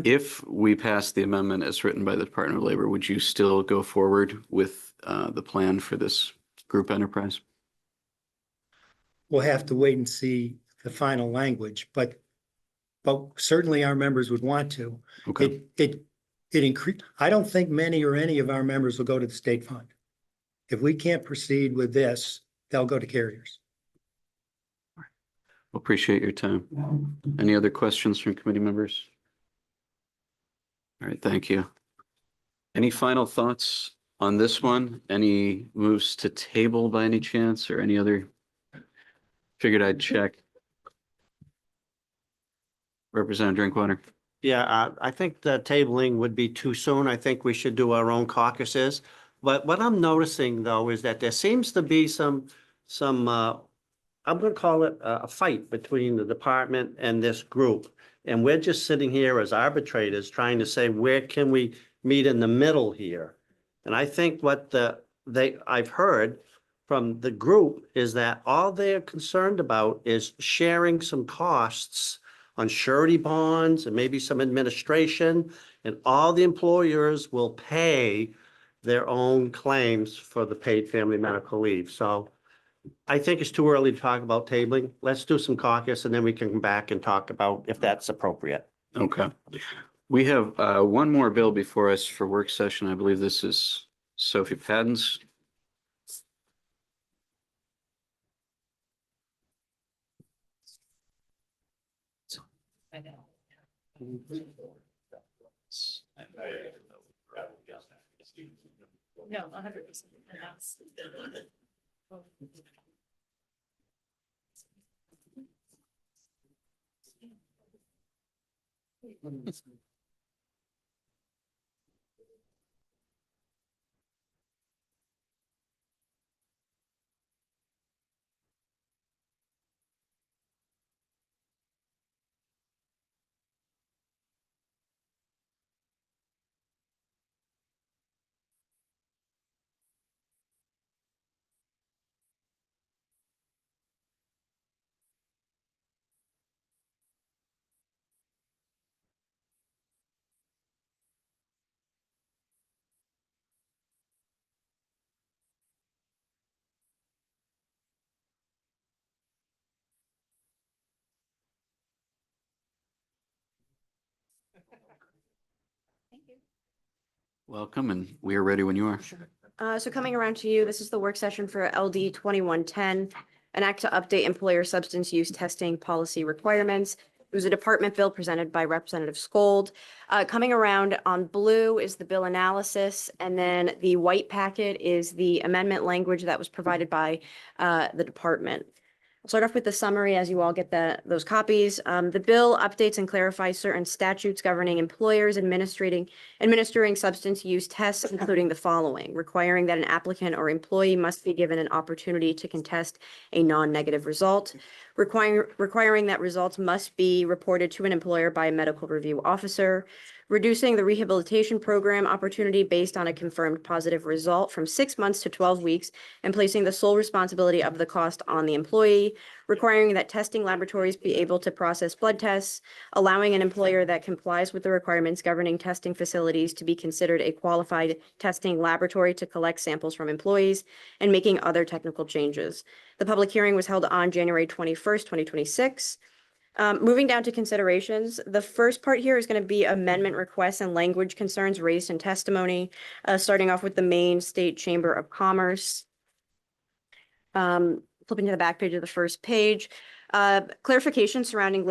[SPEAKER 1] If we pass the amendment as written by the Department of Labor, would you still go forward with the plan for this group enterprise?
[SPEAKER 21] we'll have to wait and see the final language, but certainly our members would want to.
[SPEAKER 1] Okay.
[SPEAKER 21] It increase, I don't think many or any of our members will go to the state fund. If we can't proceed with this, they'll go to carriers.
[SPEAKER 1] Appreciate your time. Any other questions from committee members? All right, thank you. Any final thoughts on this one? Any moves to table by any chance or any other? Figured I'd check. Representative Drinkwater.
[SPEAKER 4] Yeah, I think the tabling would be too soon. I think we should do our own caucuses. But what I'm noticing though is that there seems to be some I'm gonna call it a fight between the department and this group. And we're just sitting here as arbitrators trying to say, where can we meet in the middle here? And I think what I've heard from the group is that all they're concerned about is sharing some costs on surety bonds and maybe some administration, and all the employers will pay their own claims for the paid family medical leave. So I think it's too early to talk about tabling. Let's do some caucus and then we can come back and talk about if that's appropriate.
[SPEAKER 1] Okay. We have one more bill before us for work session. I believe this is Sophie Patton's.
[SPEAKER 8] No, 100%. And that's.
[SPEAKER 1] Welcome, and we are ready when you are.
[SPEAKER 9] So coming around to you, this is the work session for LD 2110, an act to update employer substance use testing policy requirements. It was a department bill presented by Representative Skold. Coming around on blue is the bill analysis, and then the white packet is the amendment language that was provided by the department. I'll start off with the summary as you all get those copies. The bill updates and clarifies certain statutes governing employers administering substance use tests, including the following: requiring that an applicant or employee must be given an opportunity to contest a non-negative result, requiring that results must be reported to an employer by a medical review officer, reducing the rehabilitation program opportunity based on a confirmed positive result from 6 months to 12 weeks, and placing the sole responsibility of the cost on the employee, requiring that testing laboratories be able to process blood tests, allowing an employer that complies with the requirements governing testing facilities to be considered a qualified testing laboratory to collect samples from employees, and making other technical changes. The public hearing was held on January 21st, 2026. Moving down to considerations, the first part here is going to be amendment requests and language concerns raised in testimony, starting off with the Maine State Chamber of Commerce. Flipping to the back page of the first page, clarification surrounding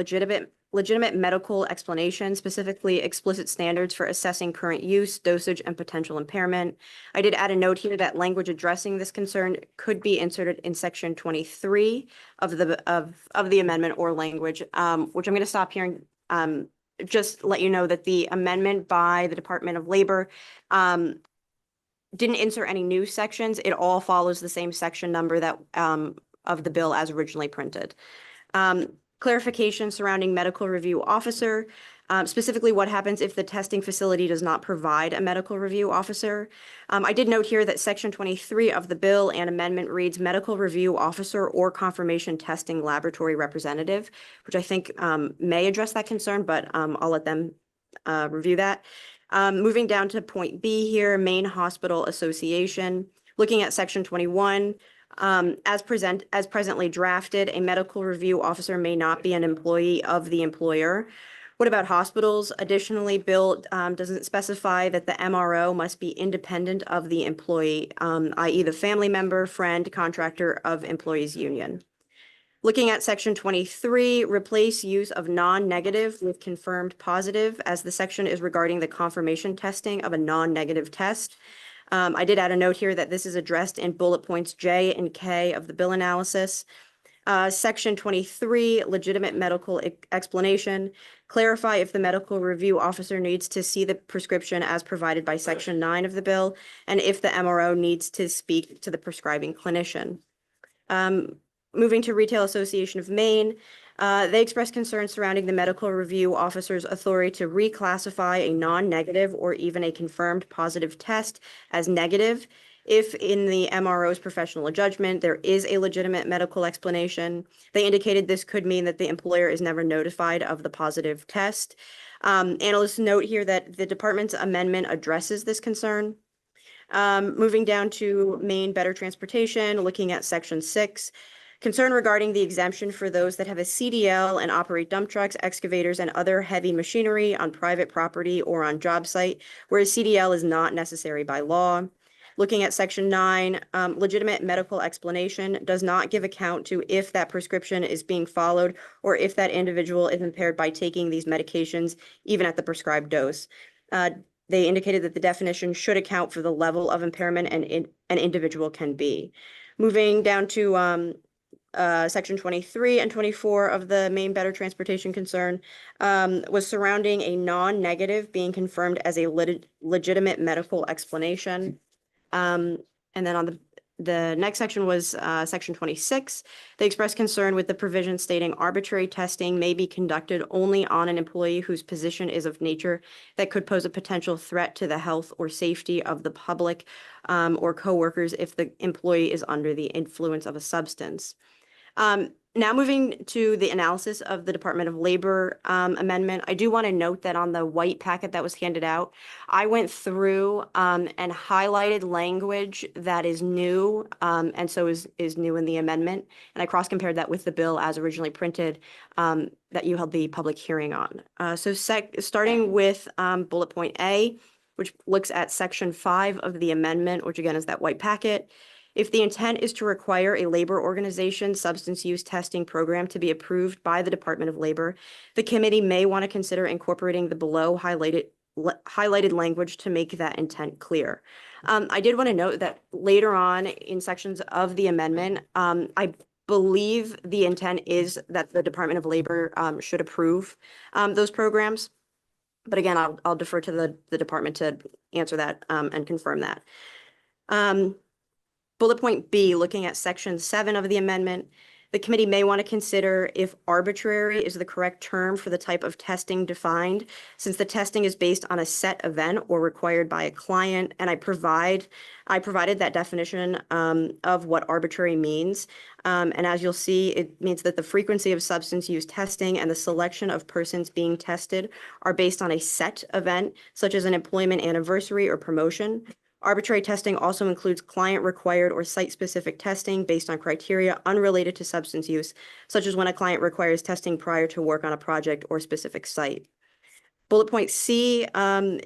[SPEAKER 9] legitimate medical explanation, specifically explicit standards for assessing current use, dosage, and potential impairment. I did add a note here that language addressing this concern could be inserted in section 23 of the amendment or language, which I'm going to stop here and just let you know that the amendment by the Department of Labor didn't insert any new sections. It all follows the same section number that of the bill as originally printed. Clarification surrounding medical review officer, specifically what happens if the testing facility does not provide a medical review officer. I did note here that section 23 of the bill and amendment reads medical review officer or confirmation testing laboratory representative, which I think may address that concern, but I'll let them review that. Moving down to point B here, Maine Hospital Association, looking at section 21, as presently drafted, a medical review officer may not be an employee of the employer. What about hospitals? Additionally, bill doesn't specify that the MRO must be independent of the employee, i.e. the family member, friend, contractor of employees union. Looking at section 23, replace use of non-negative with confirmed positive, as the section is regarding the confirmation testing of a non-negative test. I did add a note here that this is addressed in bullet points J and K of the bill analysis. Section 23, legitimate medical explanation, clarify if the medical review officer needs to see the prescription as provided by section 9 of the bill, and if the MRO needs to speak to the prescribing clinician. Moving to Retail Association of Maine, they expressed concerns surrounding the medical review officer's authority to reclassify a non-negative or even a confirmed positive test as negative if in the MRO's professional judgment there is a legitimate medical explanation. They indicated this could mean that the employer is never notified of the positive test. Analysts note here that the department's amendment addresses this concern. Moving down to Maine Better Transportation, looking at section 6. Concern regarding the exemption for those that have a CDL and operate dump trucks, excavators, and other heavy machinery on private property or on job site, whereas CDL is not necessary by law. Looking at section 9, legitimate medical explanation does not give account to if that prescription is being followed or if that individual is impaired by taking these medications, even at the prescribed dose. They indicated that the definition should account for the level of impairment an individual can be. Moving down to section 23 and 24 of the Maine Better Transportation concern was surrounding a non-negative being confirmed as a legitimate medical explanation. And then on the next section was section 26. They expressed concern with the provision stating arbitrary testing may be conducted only on an employee whose position is of nature that could pose a potential threat to the health or safety of the public or coworkers if the employee is under the influence of a substance. Now moving to the analysis of the Department of Labor amendment, I do want to note that on the white packet that was handed out, I went through and highlighted language that is new and so is new in the amendment. And I cross-compared that with the bill as originally printed that you held the public hearing on. Starting with bullet point A, which looks at section 5 of the amendment, which again is that white packet. If the intent is to require a labor organization substance use testing program to be approved by the Department of Labor, the committee may want to consider incorporating the below highlighted language to make that intent clear. I did want to note that later on in sections of the amendment, I believe the intent is that the Department of Labor should approve those programs. But again, I'll defer to the department to answer that and confirm that. Bullet point B, looking at section 7 of the amendment, the committee may want to consider if arbitrary is the correct term for the type of testing defined, since the testing is based on a set event or required by a client. And I provided that definition of what arbitrary means. And as you'll see, it means that the frequency of substance use testing and the selection of persons being tested are based on a set event, such as an employment anniversary or promotion. Arbitrary testing also includes client-required or site-specific testing based on criteria unrelated to substance use, such as when a client requires testing prior to work on a project or specific site. Bullet point C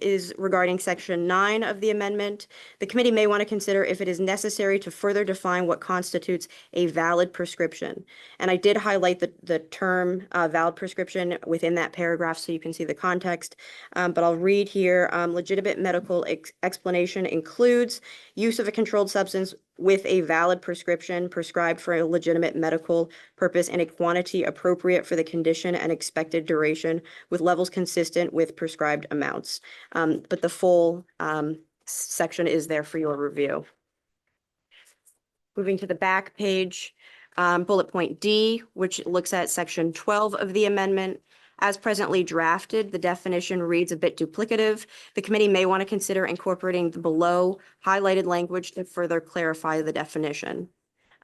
[SPEAKER 9] is regarding section 9 of the amendment. The committee may want to consider if it is necessary to further define what constitutes a valid prescription. And I did highlight the term valid prescription within that paragraph so you can see the context. But I'll read here, legitimate medical explanation includes use of a controlled substance with a valid prescription prescribed for a legitimate medical purpose in a quantity appropriate for the condition and expected duration with levels consistent with prescribed amounts. But the full section is there for your review. Moving to the back page, bullet point D, which looks at section 12 of the amendment. As presently drafted, the definition reads a bit duplicative. The committee may want to consider incorporating the below highlighted language to further clarify the definition.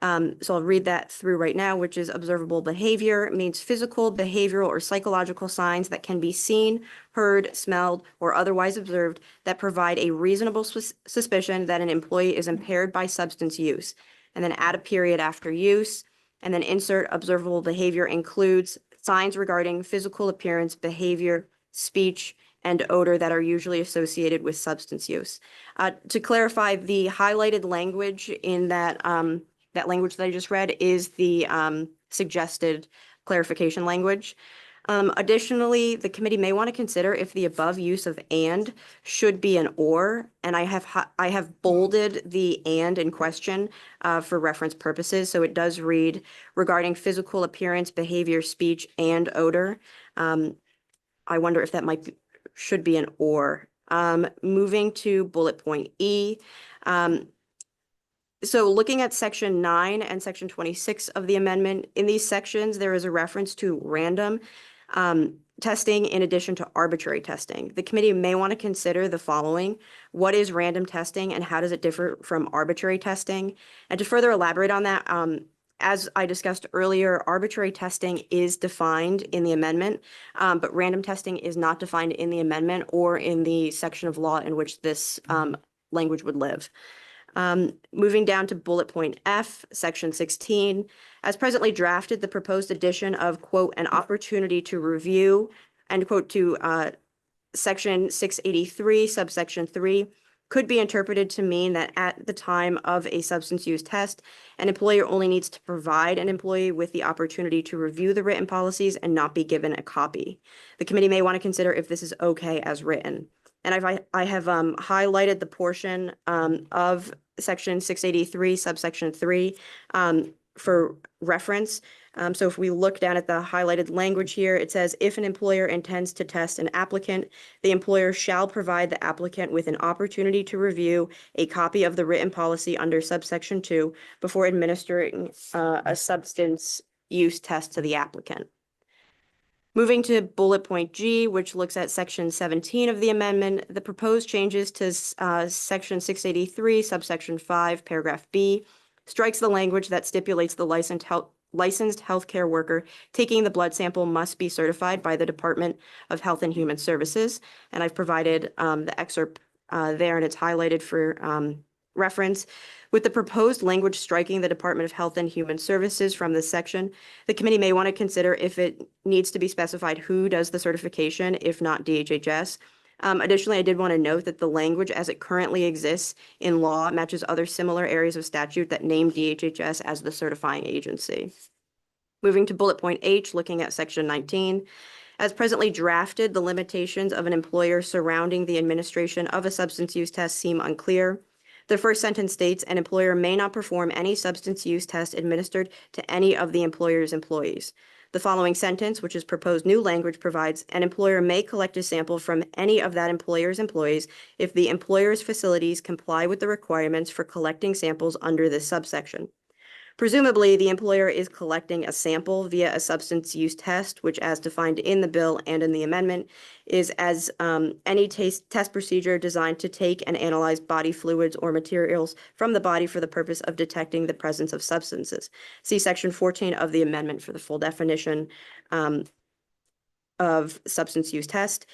[SPEAKER 9] So I'll read that through right now, which is observable behavior means physical, behavioral, or psychological signs that can be seen, heard, smelled, or otherwise observed that provide a reasonable suspicion that an employee is impaired by substance use. And then add a period after use, and then insert observable behavior includes signs regarding physical appearance, behavior, speech, and odor that are usually associated with substance use. To clarify, the highlighted language in that that language that I just read is the suggested clarification language. Additionally, the committee may want to consider if the above use of and should be an or, and I have bolded the and in question for reference purposes. So it does read regarding physical appearance, behavior, speech, and odor. I wonder if that should be an or. Moving to bullet point E. So looking at section 9 and section 26 of the amendment, in these sections, there is a reference to random testing in addition to arbitrary testing. The committee may want to consider the following. What is random testing and how does it differ from arbitrary testing? And to further elaborate on that, as I discussed earlier, arbitrary testing is defined in the amendment, but random testing is not defined in the amendment or in the section of law in which this language would live. Moving down to bullet point F, section 16, as presently drafted, the proposed addition of, quote, an opportunity to review, end quote, to section 683, subsection 3, could be interpreted to mean that at the time of a substance use test, an employer only needs to provide an employee with the opportunity to review the written policies and not be given a copy. The committee may want to consider if this is okay as written. And I have highlighted the portion of section 683, subsection 3 for reference. So if we look down at the highlighted language here, it says if an employer intends to test an applicant, the employer shall provide the applicant with an opportunity to review a copy of the written policy under subsection 2 before administering a substance use test to the applicant. Moving to bullet point G, which looks at section 17 of the amendment, the proposed changes to section 683, subsection 5, paragraph B, strikes the language that stipulates the licensed healthcare worker taking the blood sample must be certified by the Department of Health and Human Services. And I've provided the excerpt there, and it's highlighted for reference. With the proposed language striking the Department of Health and Human Services from this section, the committee may want to consider if it needs to be specified who does the certification, if not DHHS. Additionally, I did want to note that the language as it currently exists in law matches other similar areas of statute that name DHHS as the certifying agency. Moving to bullet point H, looking at section 19. As presently drafted, the limitations of an employer surrounding the administration of a substance use test seem unclear. The first sentence states an employer may not perform any substance use test administered to any of the employer's employees. The following sentence, which is proposed new language, provides an employer may collect a sample from any of that employer's employees if the employer's facilities comply with the requirements for collecting samples under this subsection. Presumably, the employer is collecting a sample via a substance use test, which as defined in the bill and in the amendment is as any test procedure designed to take and analyze body fluids or materials from the body for the purpose of detecting the presence of substances. See section 14 of the amendment for the full definition of substance use test.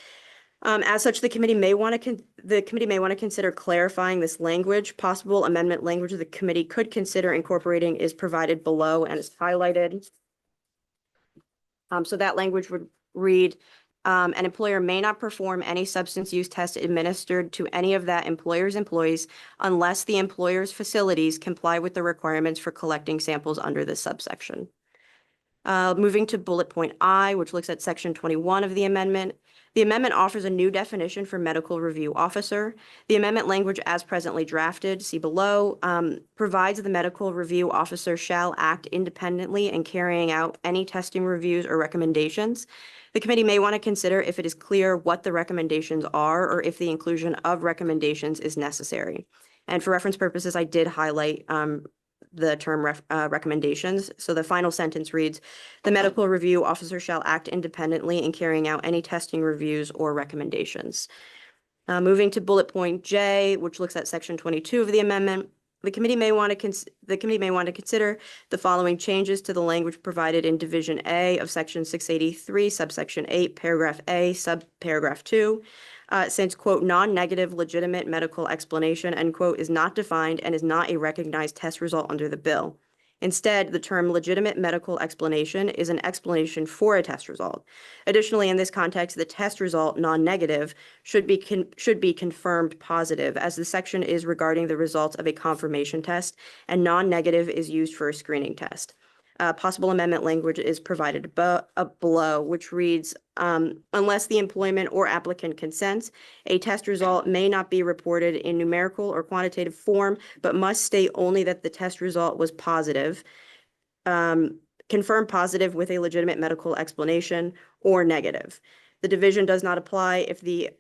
[SPEAKER 9] As such, the committee may want to consider clarifying this language. Possible amendment language the committee could consider incorporating is provided below and is highlighted. So that language would read, An employer may not perform any substance use test administered to any of that employer's employees unless the employer's facilities comply with the requirements for collecting samples under this subsection. Moving to bullet point I, which looks at section 21 of the amendment. The amendment offers a new definition for medical review officer. The amendment language as presently drafted, see below, provides the medical review officer shall act independently in carrying out any testing reviews or recommendations. The committee may want to consider if it is clear what the recommendations are or if the inclusion of recommendations is necessary. And for reference purposes, I did highlight the term recommendations. So the final sentence reads, the medical review officer shall act independently in carrying out any testing reviews or recommendations. Moving to bullet point J, which looks at section 22 of the amendment. The committee may want to consider the following changes to the language provided in Division A of Section 683, subsection 8, paragraph A, subparagraph 2. Since, quote, non-negative legitimate medical explanation, end quote, is not defined and is not a recognized test result under the bill. Instead, the term legitimate medical explanation is an explanation for a test result. Additionally, in this context, the test result, non-negative, should be confirmed positive, as the section is regarding the results of a confirmation test, and non-negative is used for a screening test. Possible amendment language is provided below, which reads, unless the employment or applicant consents, a test result may not be reported in numerical or quantitative form, but must state only that the test result was positive, confirmed positive with a legitimate medical explanation, or negative. The division does not apply if the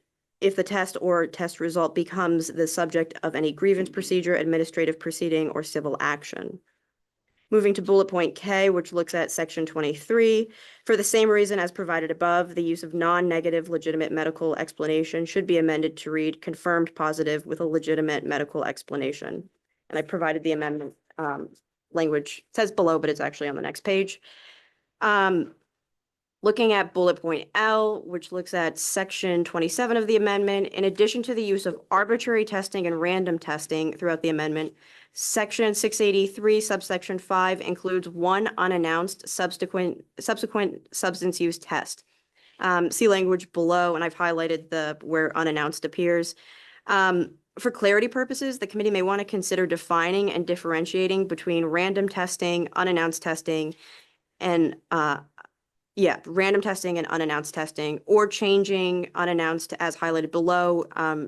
[SPEAKER 9] test or test result becomes the subject of any grievance procedure, administrative proceeding, or civil action. Moving to bullet point K, which looks at section 23. For the same reason as provided above, the use of non-negative legitimate medical explanation should be amended to read confirmed positive with a legitimate medical explanation. And I provided the amendment language. It says below, but it's actually on the next page. Looking at bullet point L, which looks at section 27 of the amendment, in addition to the use of arbitrary testing and random testing throughout the amendment, section 683 subsection 5 includes one unannounced subsequent substance use test. See language below, and I've highlighted where unannounced appears. For clarity purposes, the committee may want to consider defining and differentiating between random testing, unannounced testing, and random testing and unannounced testing, or changing unannounced as highlighted below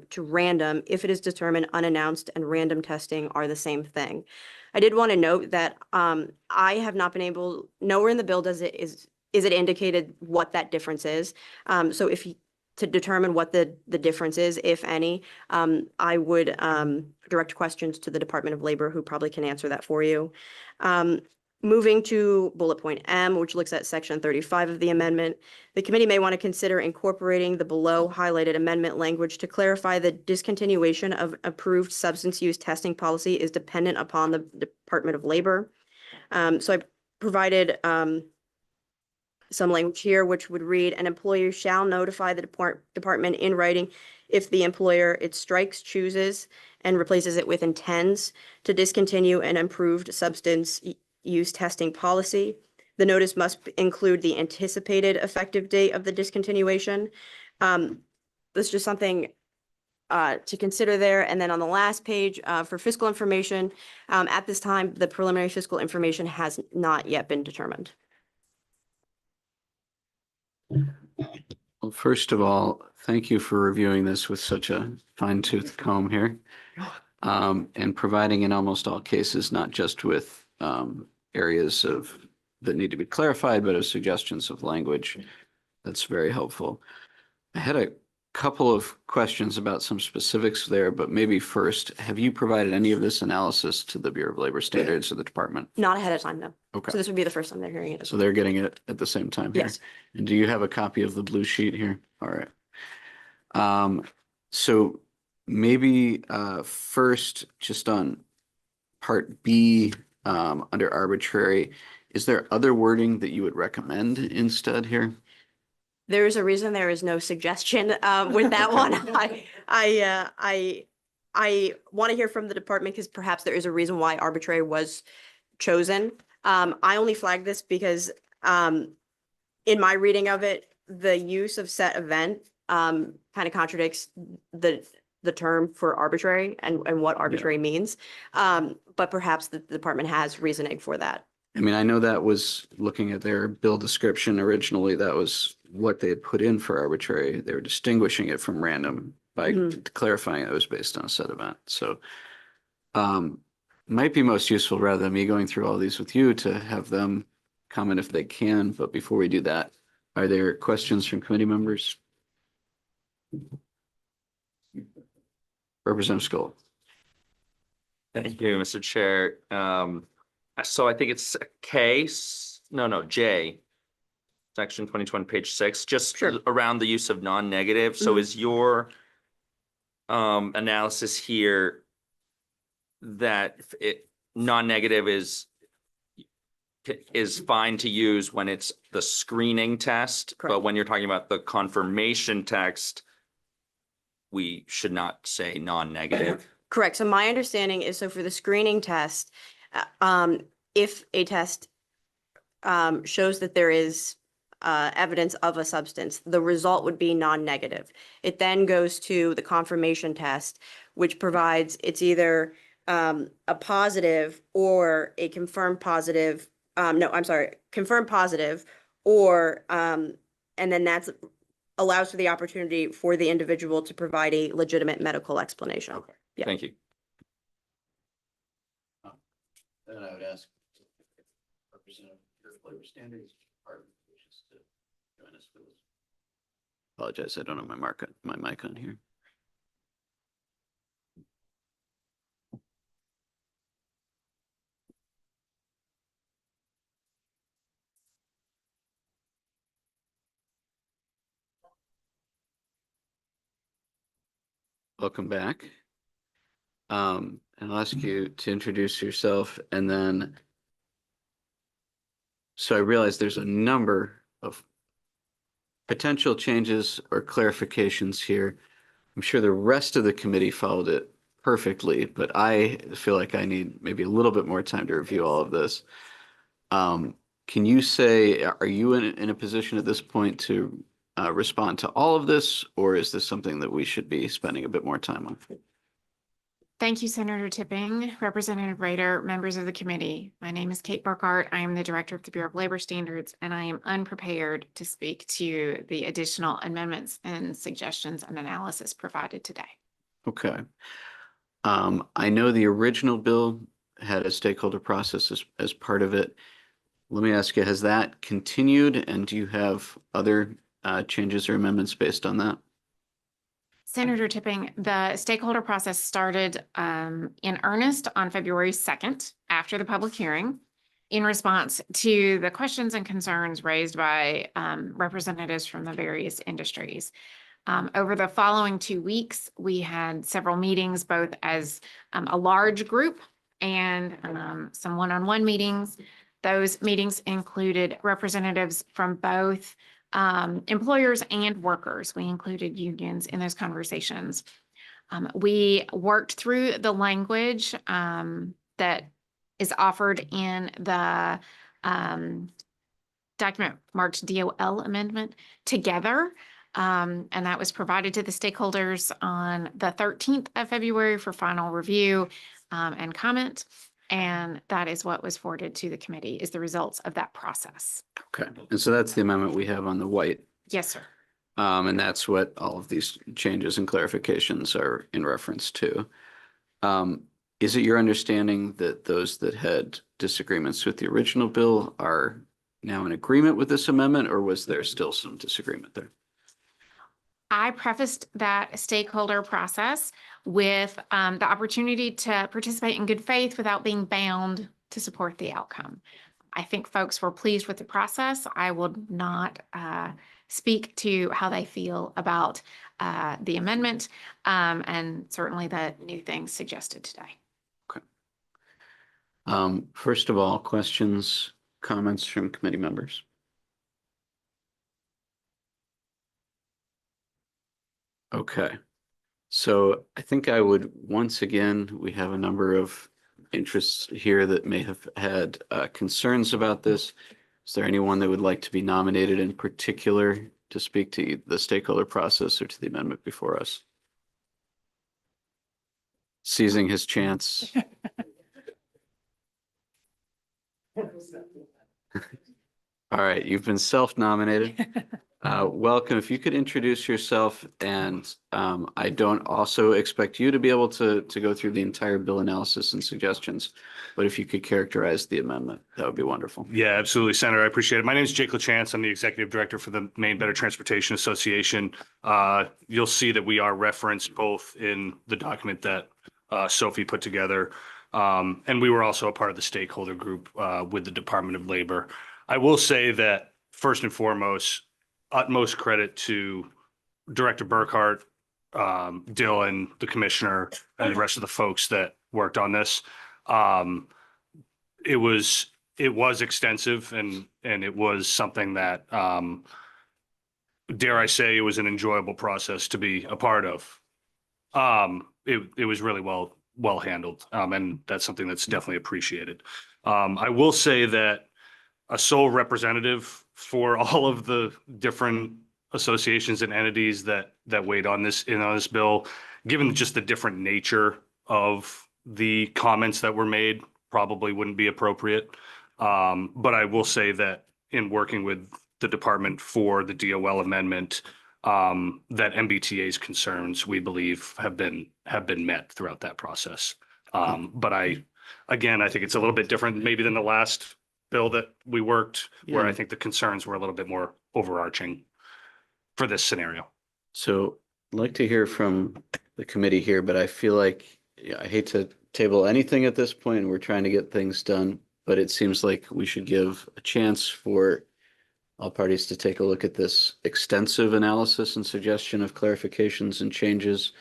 [SPEAKER 9] to random if it is determined unannounced and random testing are the same thing. I did want to note that I have not been able, nowhere in the bill is it indicated what that difference is. So to determine what the difference is, if any, I would direct questions to the Department of Labor, who probably can answer that for you. Moving to bullet point M, which looks at section 35 of the amendment, the committee may want to consider incorporating the below highlighted amendment language to clarify the discontinuation of approved substance use testing policy is dependent upon the Department of Labor. So I provided some language here, which would read, an employer shall notify the department in writing if the employer it strikes, chooses, and replaces it with intends to discontinue an approved substance use testing policy. The notice must include the anticipated effective date of the discontinuation. That's just something to consider there. And then on the last page, for fiscal information, at this time, the preliminary fiscal information has not yet been determined.
[SPEAKER 1] Well, first of all, thank you for reviewing this with such a fine-tooth comb here, and providing in almost all cases, not just with areas that need to be clarified, but as suggestions of language. That's very helpful. I had a couple of questions about some specifics there, but maybe first, have you provided any of this analysis to the Bureau of Labor Standards or the department?
[SPEAKER 9] Not ahead of time, no.
[SPEAKER 1] Okay.
[SPEAKER 9] So this would be the first time they're hearing it.
[SPEAKER 1] So they're getting it at the same time here?
[SPEAKER 9] Yes.
[SPEAKER 1] And do you have a copy of the blue sheet here? All right. So maybe first, just on part B, under arbitrary, is there other wording that you would recommend instead here?
[SPEAKER 9] There is a reason there is no suggestion with that one. I want to hear from the department because perhaps there is a reason why arbitrary was chosen. I only flagged this because in my reading of it, the use of set event kind of contradicts the term for arbitrary and what arbitrary means. But perhaps the department has reasoning for that.
[SPEAKER 1] I mean, I know that was looking at their bill description originally, that was what they had put in for arbitrary. They were distinguishing it from random by clarifying it was based on a set event. So might be most useful rather than me going through all these with you to have them comment if they can. But before we do that, are there questions from committee members? Representative Skoll.
[SPEAKER 6] Thank you, Mr. Chair. So I think it's J. Section 2020, page 6, just around the use of non-negative. So is your analysis here that non-negative is fine to use when it's the screening test, but when you're talking about the confirmation text, we should not say non-negative?
[SPEAKER 9] Correct. So my understanding is, so for the screening test, if a test shows that there is evidence of a substance, the result would be non-negative. It then goes to the confirmation test, which provides it's either a positive or a confirmed positive. Confirmed positive, or and then that's allows for the opportunity for the individual to provide a legitimate medical explanation.
[SPEAKER 6] Okay.
[SPEAKER 9] Yeah.
[SPEAKER 6] Thank you.
[SPEAKER 1] Then I would ask Representative Labor Standards Department, which is to join us for this. Apologize, I don't have my mic on here. Welcome back. And I'll ask you to introduce yourself, and then, so I realize there's a number of potential changes or clarifications here. I'm sure the rest of the committee followed it perfectly, but I feel like I need maybe a little bit more time to review all of this. Can you say, are you in a position at this point to respond to all of this, or is this something that we should be spending a bit more time on?
[SPEAKER 17] Thank you, Senator Tipping, Representative Rader, members of the committee. My name is Kate Burkhart. I am the Director of the Bureau of Labor Standards, and I am unprepared to speak to the additional amendments and suggestions and analysis provided today.
[SPEAKER 1] Okay. I know the original bill had a stakeholder process as part of it. Let me ask you, has that continued, and do you have other changes or amendments based on that?
[SPEAKER 17] Senator Tipping, the stakeholder process started in earnest on February 2nd after the public hearing in response to the questions and concerns raised by representatives from the various industries. Over the following 2 weeks, we had several meetings, both as a large group and some one-on-one meetings. Those meetings included representatives from both employers and workers. We included unions in those conversations. We worked through the language that is offered in the document marked DOL amendment together. And that was provided to the stakeholders on the 13th of February for final review and comment. And that is what was forwarded to the committee, is the results of that process.
[SPEAKER 1] Okay, and so that's the amendment we have on the white.
[SPEAKER 17] Yes, sir.
[SPEAKER 1] And that's what all of these changes and clarifications are in reference to. Is it your understanding that those that had disagreements with the original bill are now in agreement with this amendment, or was there still some disagreement there?
[SPEAKER 17] I prefaced that stakeholder process with the opportunity to participate in good faith without being bound to support the outcome. I think folks were pleased with the process. I will not speak to how they feel about the amendment and certainly the new things suggested today.
[SPEAKER 1] Okay. First of all, questions, comments from committee members? Okay. So I think I would, once again, we have a number of interests here that may have had concerns about this. Is there anyone that would like to be nominated in particular to speak to the stakeholder process or to the amendment before us? Seizing his chance. All right, you've been self-nominated. Welcome. If you could introduce yourself, and I don't also expect you to be able to go through the entire bill analysis and suggestions, but if you could characterize the amendment, that would be wonderful.
[SPEAKER 10] Yeah, absolutely, Senator. I appreciate it. My name is Jake LaChance. I'm the Executive Director for the Maine Better Transportation Association. You'll see that we are referenced both in the document that Sophie put together, and we were also a part of the stakeholder group with the Department of Labor. I will say that first and foremost, utmost credit to Director Burkhart, Dylan, the commissioner, and the rest of the folks that worked on this. It was extensive, and it was something that, dare I say, it was an enjoyable process to be a part of. It was really well handled, and that's something that's definitely appreciated. I will say that a sole representative for all of the different associations and entities that weighed on this bill, given just the different nature of the comments that were made, probably wouldn't be appropriate. But I will say that in working with the department for the DOL amendment, that MBTA's concerns, we believe, have been met throughout that process. But I think it's a little bit different maybe than the last bill that we worked, where I think the concerns were a little bit more overarching for this scenario.
[SPEAKER 1] So I'd like to hear from the committee here, but I feel like, I hate to table anything at this point. We're trying to get things done, but it seems like we should give a chance for all parties to take a look at this extensive analysis and suggestion of clarifications and changes,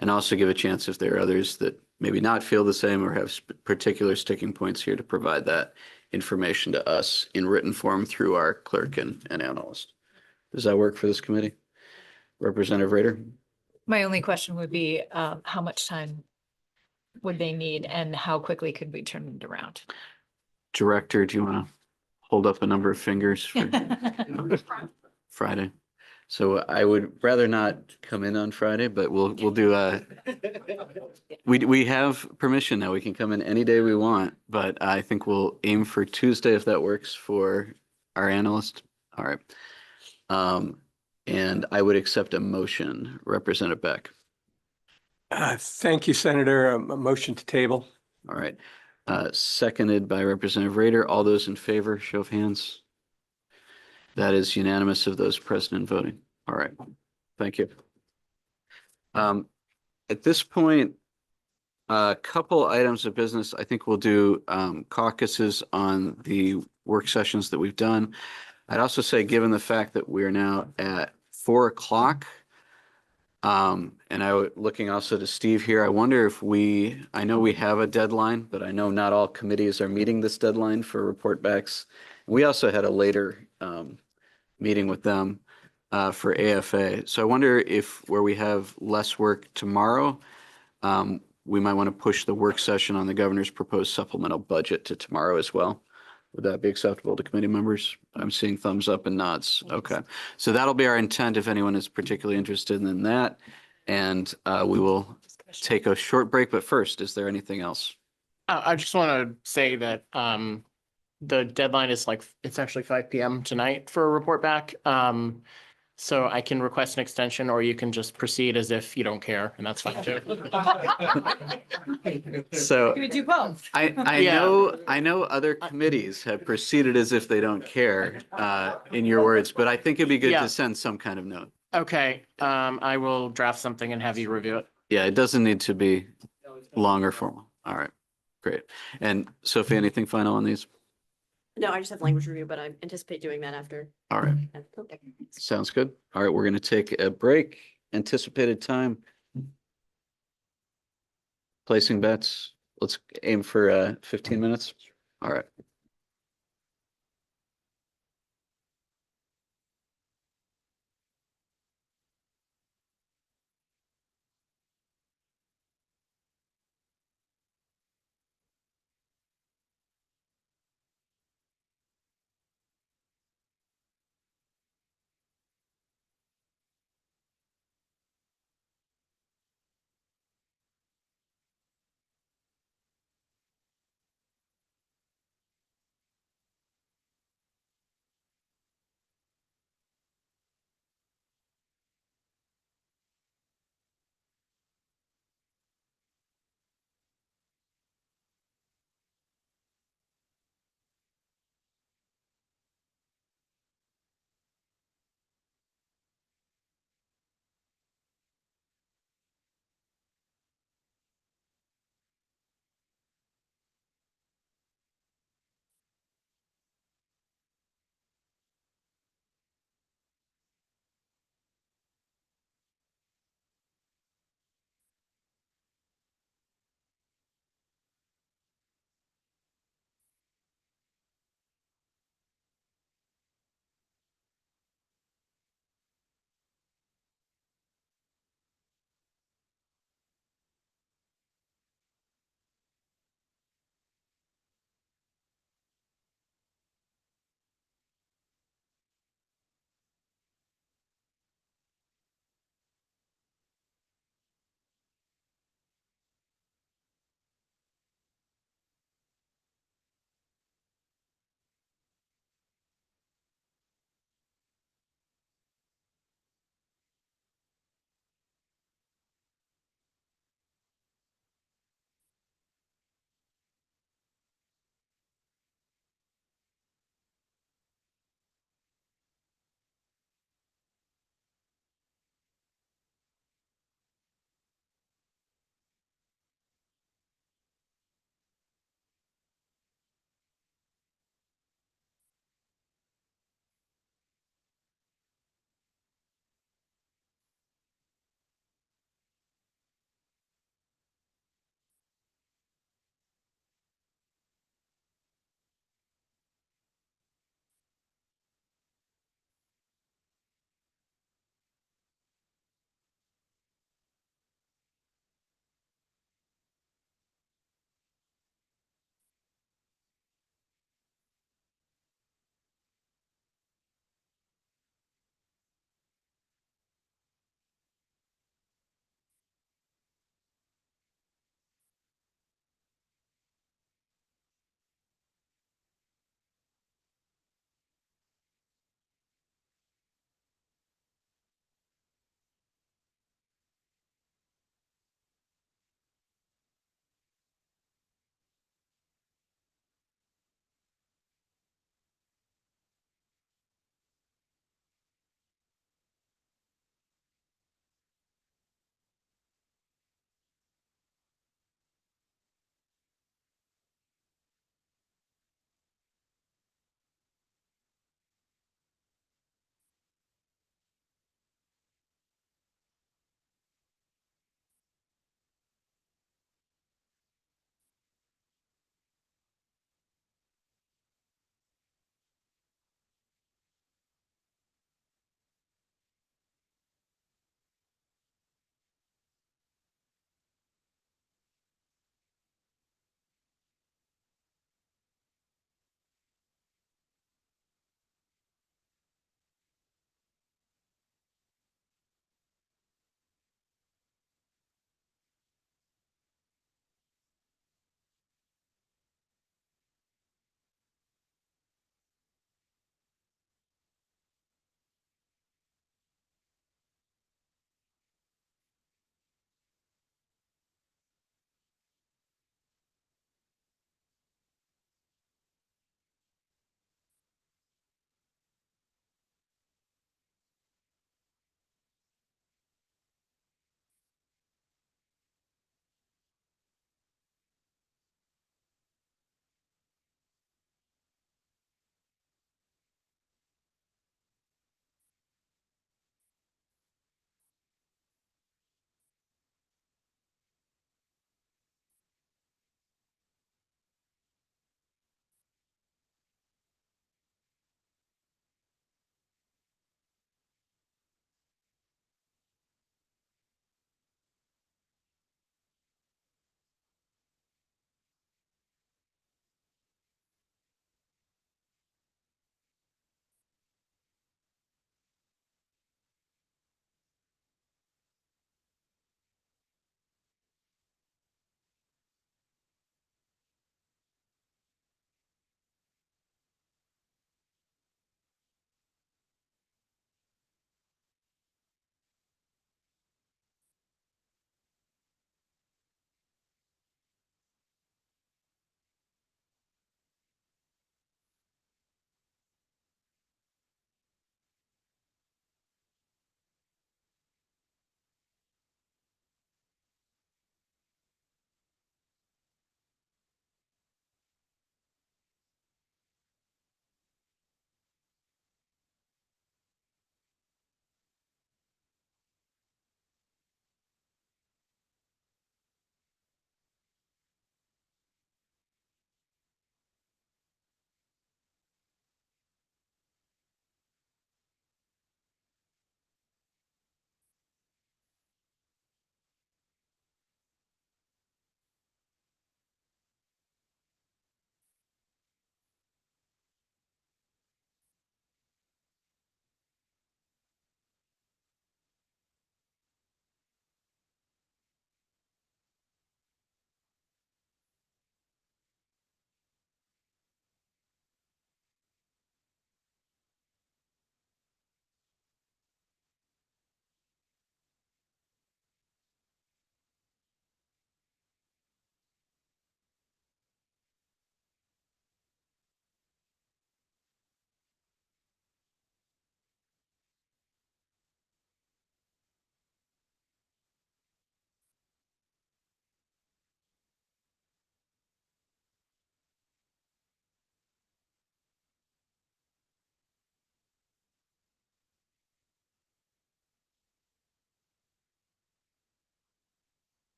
[SPEAKER 1] and also give a chance if there are others that maybe not feel the same or have particular sticking points here to provide that information to us in written form through our clerk and analyst. Does that work for this committee? Representative Rader?
[SPEAKER 22] My only question would be, how much time would they need and how quickly could we turn it around?
[SPEAKER 1] Director, do you want to hold up a number of fingers for Friday? So I would rather not come in on Friday, but we'll do we have permission now. We can come in any day we want, but I think we'll aim for Tuesday if that works for our analyst. All right. And I would accept a motion. Representative Beck.
[SPEAKER 3] Thank you, Senator. A motion to table.
[SPEAKER 1] All right. Seconded by Representative Rader. All those in favor, show of hands. That is unanimous of those present and voting. All right. Thank you. At this point, a couple items of business. I think we'll do caucuses on the work sessions that we've done. I'd also say, given the fact that we're now at 4 o'clock, and looking also to Steve here, I wonder if I know we have a deadline, but I know not all committees are meeting this deadline for report backs. We also had a later meeting with them for AFA. So I wonder if where we have less work tomorrow, we might want to push the work session on the governor's proposed supplemental budget to tomorrow as well. Would that be acceptable to committee members? I'm seeing thumbs up and nods. Okay. So that'll be our intent if anyone is particularly interested in that. And we will take a short break. But first, is there anything else?
[SPEAKER 18] I just want to say that the deadline is it's actually 5 p.m. tonight for a report back. So I can request an extension, or you can just proceed as if you don't care, and that's fine too.
[SPEAKER 1] So
[SPEAKER 22] You would do both.
[SPEAKER 1] I know other committees have proceeded as if they don't care, in your words, but I think it'd be good
[SPEAKER 18] Yeah.
[SPEAKER 1] to send some kind of note.
[SPEAKER 18] Okay, I will draft something and have you review it.
[SPEAKER 1] Yeah, it doesn't need to be long or formal. All right, great. And Sophie, anything final on these?
[SPEAKER 9] No, I just have language review, but I anticipate doing that after.
[SPEAKER 1] All right,
[SPEAKER 9] Okay.
[SPEAKER 1] sounds good. All right, we're going to take a break. Anticipated time. Placing bets. Let's aim for 15 minutes. All right.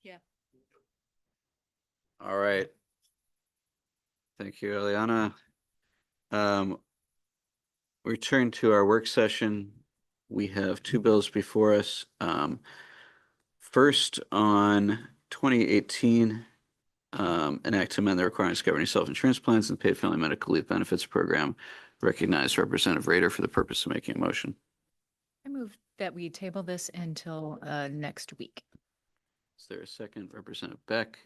[SPEAKER 22] Yeah.
[SPEAKER 1] All right. Thank you, Eliana. We return to our work session. We have two bills before us. First on 2018, an act to amend the requirements governing self-insurance plans and paid family medical leave benefits program. Recognize Representative Rader for the purpose of making a motion.
[SPEAKER 22] I move that we table this until next week.
[SPEAKER 1] Is there a second? Representative Beck.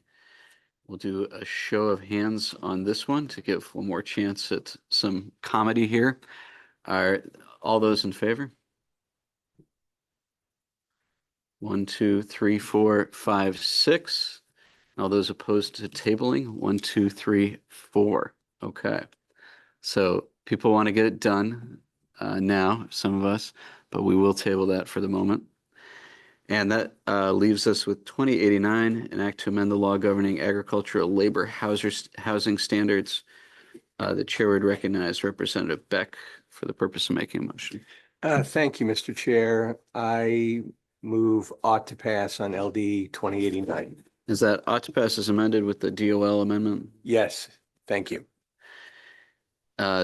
[SPEAKER 1] We'll do a show of hands on this one to give one more chance at some comedy here. Are all those in favor? 1, 2, 3, 4, 5, 6. All those opposed to tabling? 1, 2, 3, 4. Okay. So people want to get it done now, some of us, but we will table that for the moment. And that leaves us with 2089, an act to amend the law governing agricultural labor housing standards. The chair would recognize Representative Beck for the purpose of making a motion.
[SPEAKER 3] Thank you, Mr. Chair. I move ought to pass on LD 2089.
[SPEAKER 1] Is that ought to pass as amended with the DOL amendment?
[SPEAKER 3] Yes, thank you.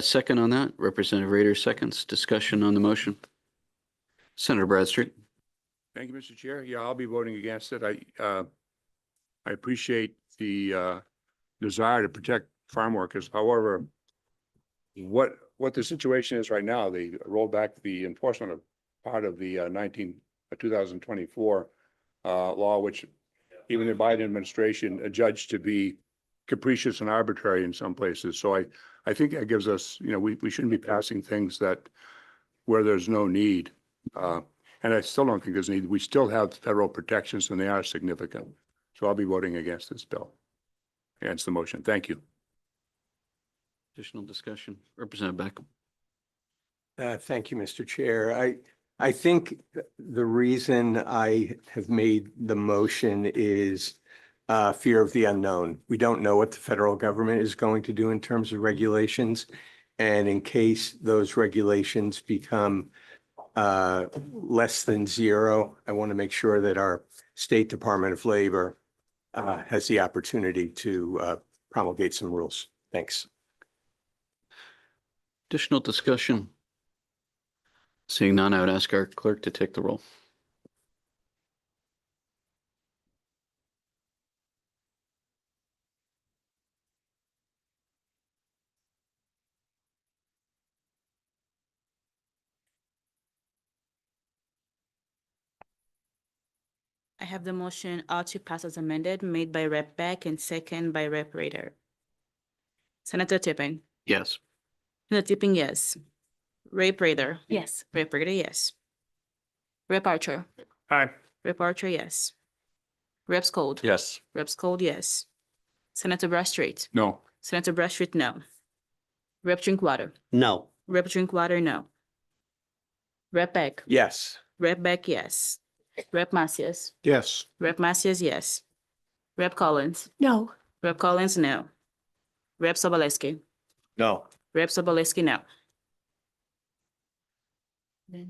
[SPEAKER 1] Second on that, Representative Rader seconds. Discussion on the motion. Senator Bradstreet.
[SPEAKER 5] Thank you, Mr. Chair. Yeah, I'll be voting against it. I appreciate the desire to protect farm workers. However, what the situation is right now, they rolled back the enforcement of part of the 2024 law, which even the Biden administration adjudged to be capricious and arbitrary in some places. So I think that gives us, we shouldn't be passing things that where there's no need. And I still don't think there's need. We still have federal protections and they are significant. So I'll be voting against this bill, against the motion. Thank you.
[SPEAKER 1] Additional discussion. Representative Beck.
[SPEAKER 3] Thank you, Mr. Chair. I think the reason I have made the motion is fear of the unknown. We don't know what the federal government is going to do in terms of regulations. And in case those regulations become less than zero, I want to make sure that our State Department of Labor has the opportunity to promulgate some rules. Thanks.
[SPEAKER 1] Additional discussion. Seeing none, I would ask our clerk to take the roll.
[SPEAKER 7] I have the motion ought to pass as amended, made by Rep. Beck and second by Rep. Rader. Senator Tipping.
[SPEAKER 1] Yes.
[SPEAKER 7] Senator Tipping, yes. Rep. Rader.
[SPEAKER 22] Yes.
[SPEAKER 7] Rep. Rader, yes. Rep. Archer.
[SPEAKER 10] Aye.
[SPEAKER 7] Rep. Archer, yes. Rep. Scold.
[SPEAKER 6] Yes.
[SPEAKER 7] Rep. Scold, yes. Senator Bradstreet.
[SPEAKER 5] No.
[SPEAKER 7] Senator Bradstreet, no. Rep. Drinkwater.
[SPEAKER 4] No.
[SPEAKER 7] Rep. Drinkwater, no. Rep. Beck.
[SPEAKER 3] Yes.
[SPEAKER 7] Rep. Beck, yes. Rep. Macias.
[SPEAKER 2] Yes.
[SPEAKER 7] Rep. Macias, yes. Rep. Collins.
[SPEAKER 22] No.
[SPEAKER 7] Rep. Collins, no. Rep. Sobolewski.
[SPEAKER 3] No.
[SPEAKER 7] Rep. Sobolewski, no. The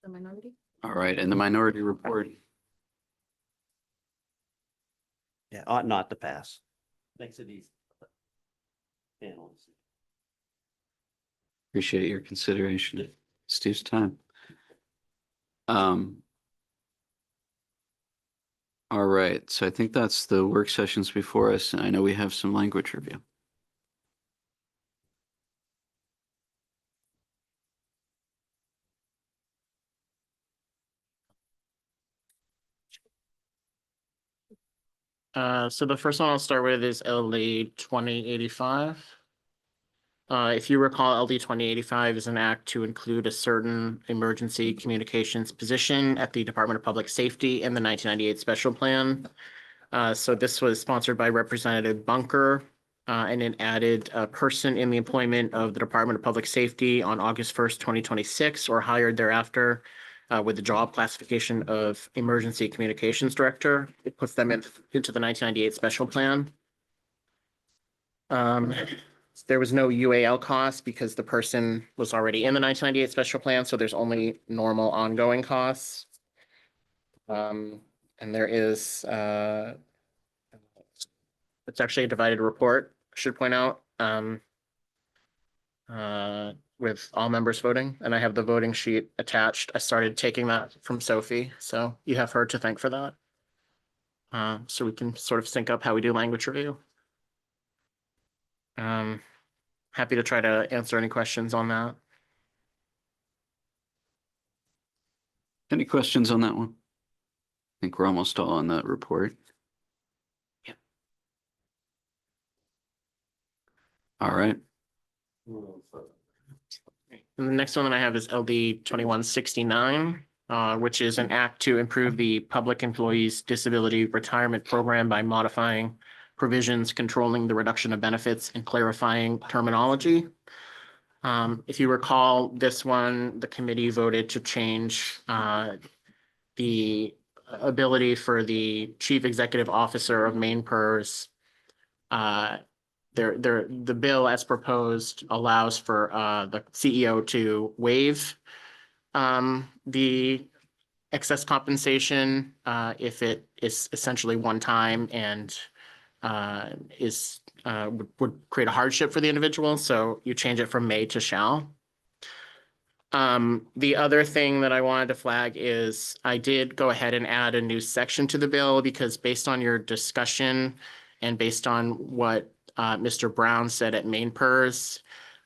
[SPEAKER 7] minority?
[SPEAKER 1] All right. And the minority report.
[SPEAKER 4] Yeah, ought not to pass. Makes it easy. Panelists.
[SPEAKER 1] Appreciate your consideration. Steve's time. All right. So I think that's the work sessions before us. And I know we have some language review.
[SPEAKER 18] So the first one I'll start with is LD 2085. If you recall, LD 2085 is an act to include a certain emergency communications position at the Department of Public Safety in the 1998 special plan. So this was sponsored by Representative Bunker, and it added a person in the employment of the Department of Public Safety on August 1st, 2026, or hired thereafter, with the job classification of Emergency Communications Director. It puts them into the 1998 special plan. there was no UAL cost because the person was already in the 1998 special plan, so there's only normal ongoing costs. And there is, it's actually a divided report, I should point out, with all members voting, and I have the voting sheet attached. I started taking that from Sophie, so you have her to thank for that. So we can sort of sync up how we do language review. Happy to try to answer any questions on that.
[SPEAKER 1] Any questions on that one? I think we're almost all on that report.
[SPEAKER 18] Yeah.
[SPEAKER 1] All right.
[SPEAKER 18] And the next one that I have is LD 2169, which is an act to improve the public employees disability retirement program by modifying provisions controlling the reduction of benefits and clarifying terminology. If you recall, this one, the committee voted to change the ability for the chief executive officer of Maine PERS. The bill as proposed allows for the CEO to waive the excess compensation if it is essentially one time and would create a hardship for the individual. So you change it from may to shall. The other thing that I wanted to flag is I did go ahead and add a new section to the bill because based on your discussion and based on what Mr. Brown said at Maine PERS,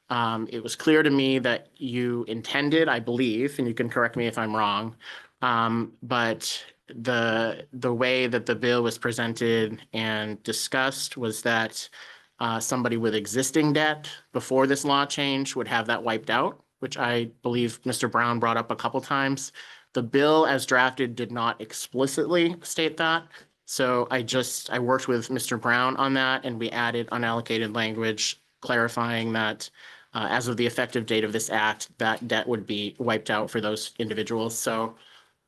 [SPEAKER 18] it was clear to me that you intended, I believe, and you can correct me if I'm wrong, but the way that the bill was presented and discussed was that somebody with existing debt before this law change would have that wiped out, which I believe Mr. Brown brought up a couple times. The bill as drafted did not explicitly state that. So I worked with Mr. Brown on that and we added unallocated language clarifying that as of the effective date of this act, that debt would be wiped out for those individuals. So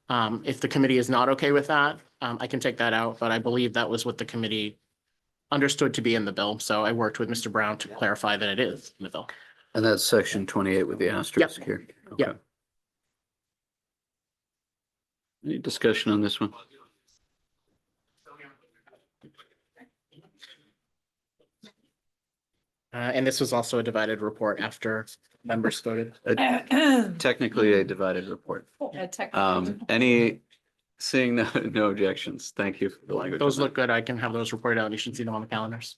[SPEAKER 18] if the committee is not okay with that, I can take that out, but I believe that was what the committee understood to be in the bill. So I worked with Mr. Brown to clarify that it is in the bill.
[SPEAKER 1] And that's section 28 with the asterisk here.
[SPEAKER 18] Yeah.
[SPEAKER 1] Okay. Any discussion on this one?
[SPEAKER 18] And this was also a divided report after members voted.
[SPEAKER 1] Technically a divided report. Seeing no objections. Thank you for the language.
[SPEAKER 18] Those look good. I can have those reported out. You should see them on the calendars.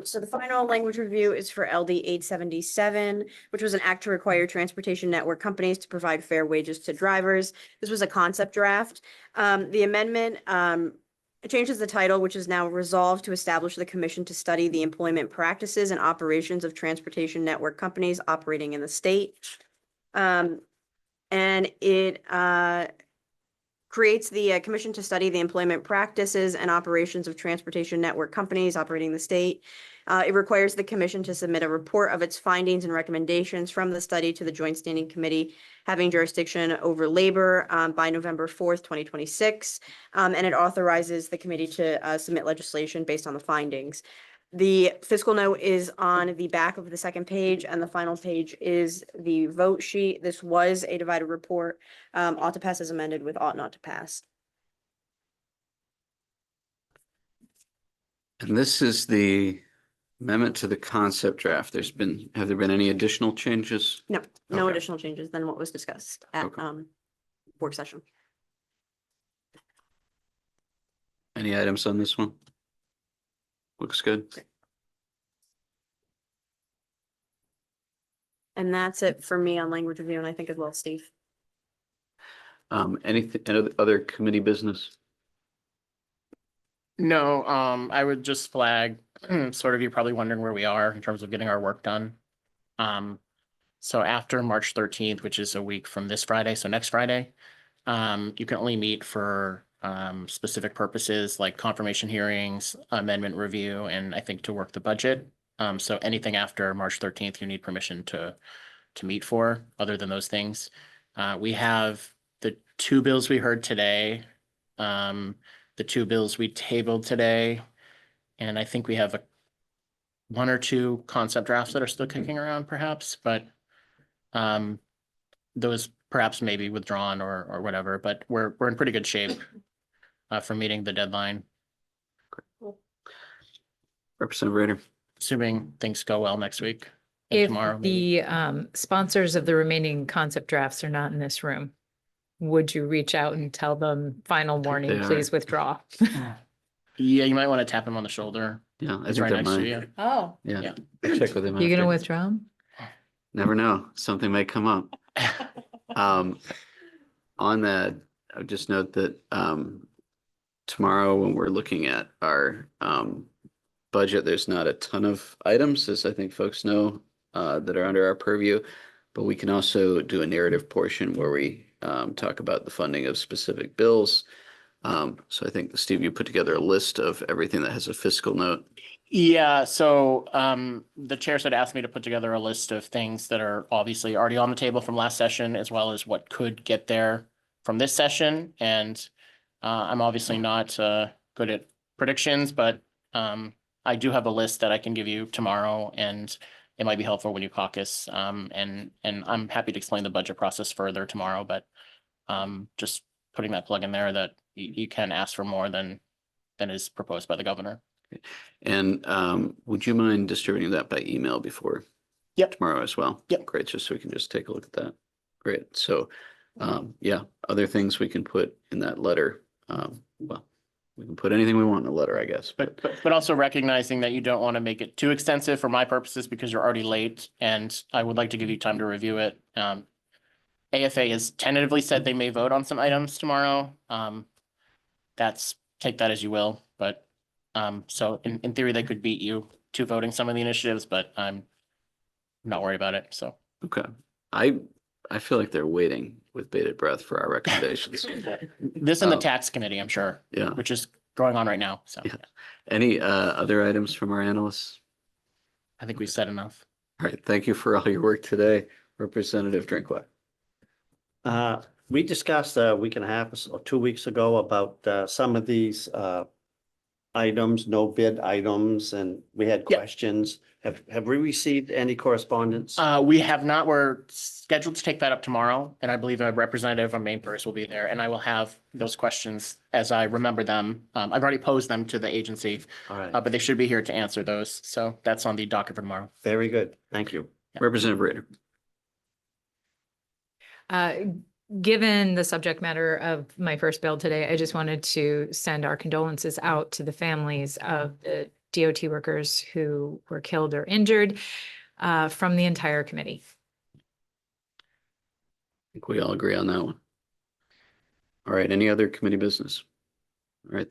[SPEAKER 9] So the final language review is for LD 877, which was an act to require transportation network companies to provide fair wages to drivers. This was a concept draft. The amendment changes the title, which is now resolved to establish the commission to study the employment practices and operations of transportation network companies operating in the state. And it creates the commission to study the employment practices and operations of transportation network companies operating in the state. It requires the commission to submit a report of its findings and recommendations from the study to the Joint Standing Committee having jurisdiction over labor by November 4th, 2026. And it authorizes the committee to submit legislation based on the findings. The fiscal note is on the back of the second page, and the final page is the vote sheet. This was a divided report. Ought to pass as amended with ought not to pass.
[SPEAKER 1] And this is the amendment to the concept draft. Have there been any additional changes?
[SPEAKER 9] No, no
[SPEAKER 1] Okay.
[SPEAKER 9] additional changes than what was discussed at work session.
[SPEAKER 1] Any items on this one? Looks good.
[SPEAKER 9] And that's it for me on language review, and I think as well, Steve.
[SPEAKER 1] Anything, other committee business?
[SPEAKER 18] No, I would just flag, sort of, you're probably wondering where we are in terms of getting our work done. So after March 13th, which is a week from this Friday, so next Friday, you can only meet for specific purposes like confirmation hearings, amendment review, and I think to work the budget. So anything after March 13th, you need permission to meet for, other than those things. We have the two bills we heard today, the two bills we tabled today, and I think we have one or two concept drafts that are still kicking around perhaps, but those perhaps may be withdrawn or whatever, but we're in pretty good shape for meeting the deadline,
[SPEAKER 1] Representative Rader.
[SPEAKER 18] assuming things go well next week and
[SPEAKER 8] If
[SPEAKER 18] tomorrow. maybe.
[SPEAKER 8] the sponsors of the remaining concept drafts are not in this room, would you reach out and tell them final warning,
[SPEAKER 1] they are.
[SPEAKER 8] please withdraw?
[SPEAKER 18] Yeah, you might want to tap him on the shoulder.
[SPEAKER 1] Yeah, I
[SPEAKER 18] He's
[SPEAKER 1] think
[SPEAKER 18] right
[SPEAKER 1] that
[SPEAKER 18] next to
[SPEAKER 1] might.
[SPEAKER 18] you.
[SPEAKER 8] Oh.
[SPEAKER 1] Yeah.
[SPEAKER 18] Yeah.
[SPEAKER 1] I'll check with him.
[SPEAKER 8] You gonna
[SPEAKER 1] after.
[SPEAKER 8] withdraw them?
[SPEAKER 1] Never know. Something may come up. On that, I would just note that tomorrow when we're looking at our budget, there's not a ton of items, as I think folks know, that are under our purview. But we can also do a narrative portion where we talk about the funding of specific bills. So I think, Steve, you put together a list of everything that has a fiscal note.
[SPEAKER 18] Yeah, so the chairs had asked me to put together a list of things that are obviously already on the table from last session, as well as what could get there from this session. And I'm obviously not good at predictions, but I do have a list that I can give you tomorrow, and it might be helpful when you caucus. And I'm happy to explain the budget process further tomorrow, but just putting that plug in there that you can ask for more than is proposed by the governor.
[SPEAKER 1] And would you mind distributing that by email before tomorrow as well?
[SPEAKER 18] Yep.
[SPEAKER 1] Great, just so we can just take a look at that. Great. So yeah, other things we can put in that letter. Well, we can put anything we want in a letter, I guess.
[SPEAKER 18] But also recognizing that you don't want to make it too extensive for my purposes because you're already late, and I would like to give you time to review it. AFA has tentatively said they may vote on some items tomorrow. Take that as you will, but so in theory, they could beat you to voting some of the initiatives, but I'm not worried about it, so.
[SPEAKER 1] Okay. I feel like they're waiting with bated breath for our recommendations.
[SPEAKER 18] This in the tax committee, I'm sure.
[SPEAKER 1] Yeah.
[SPEAKER 18] Which is going on right now, so.
[SPEAKER 1] Yeah. Any other items from our analysts?
[SPEAKER 18] I think we've said enough.
[SPEAKER 1] All right. Thank you for all your work today, Representative Drinkwine.
[SPEAKER 4] We discussed a week and a half or 2 weeks ago about some of these items, no bid items, and we had questions. Have we received any correspondence?
[SPEAKER 18] We have not. We're scheduled to take that up tomorrow, and I believe a representative from Maine First will be there, and I will have those questions as I remember them. I've already posed them to the agency,
[SPEAKER 4] All right,
[SPEAKER 18] but they should be here to answer those. So that's on the docket for tomorrow.
[SPEAKER 4] very good. Thank you.
[SPEAKER 1] Representative Rader.
[SPEAKER 8] Given the subject matter of my first bill today, I just wanted to send our condolences out to the families of the DOT workers who were killed or injured from the entire committee.
[SPEAKER 1] I think we all agree on that one. All right. Any other committee business? All right. Thank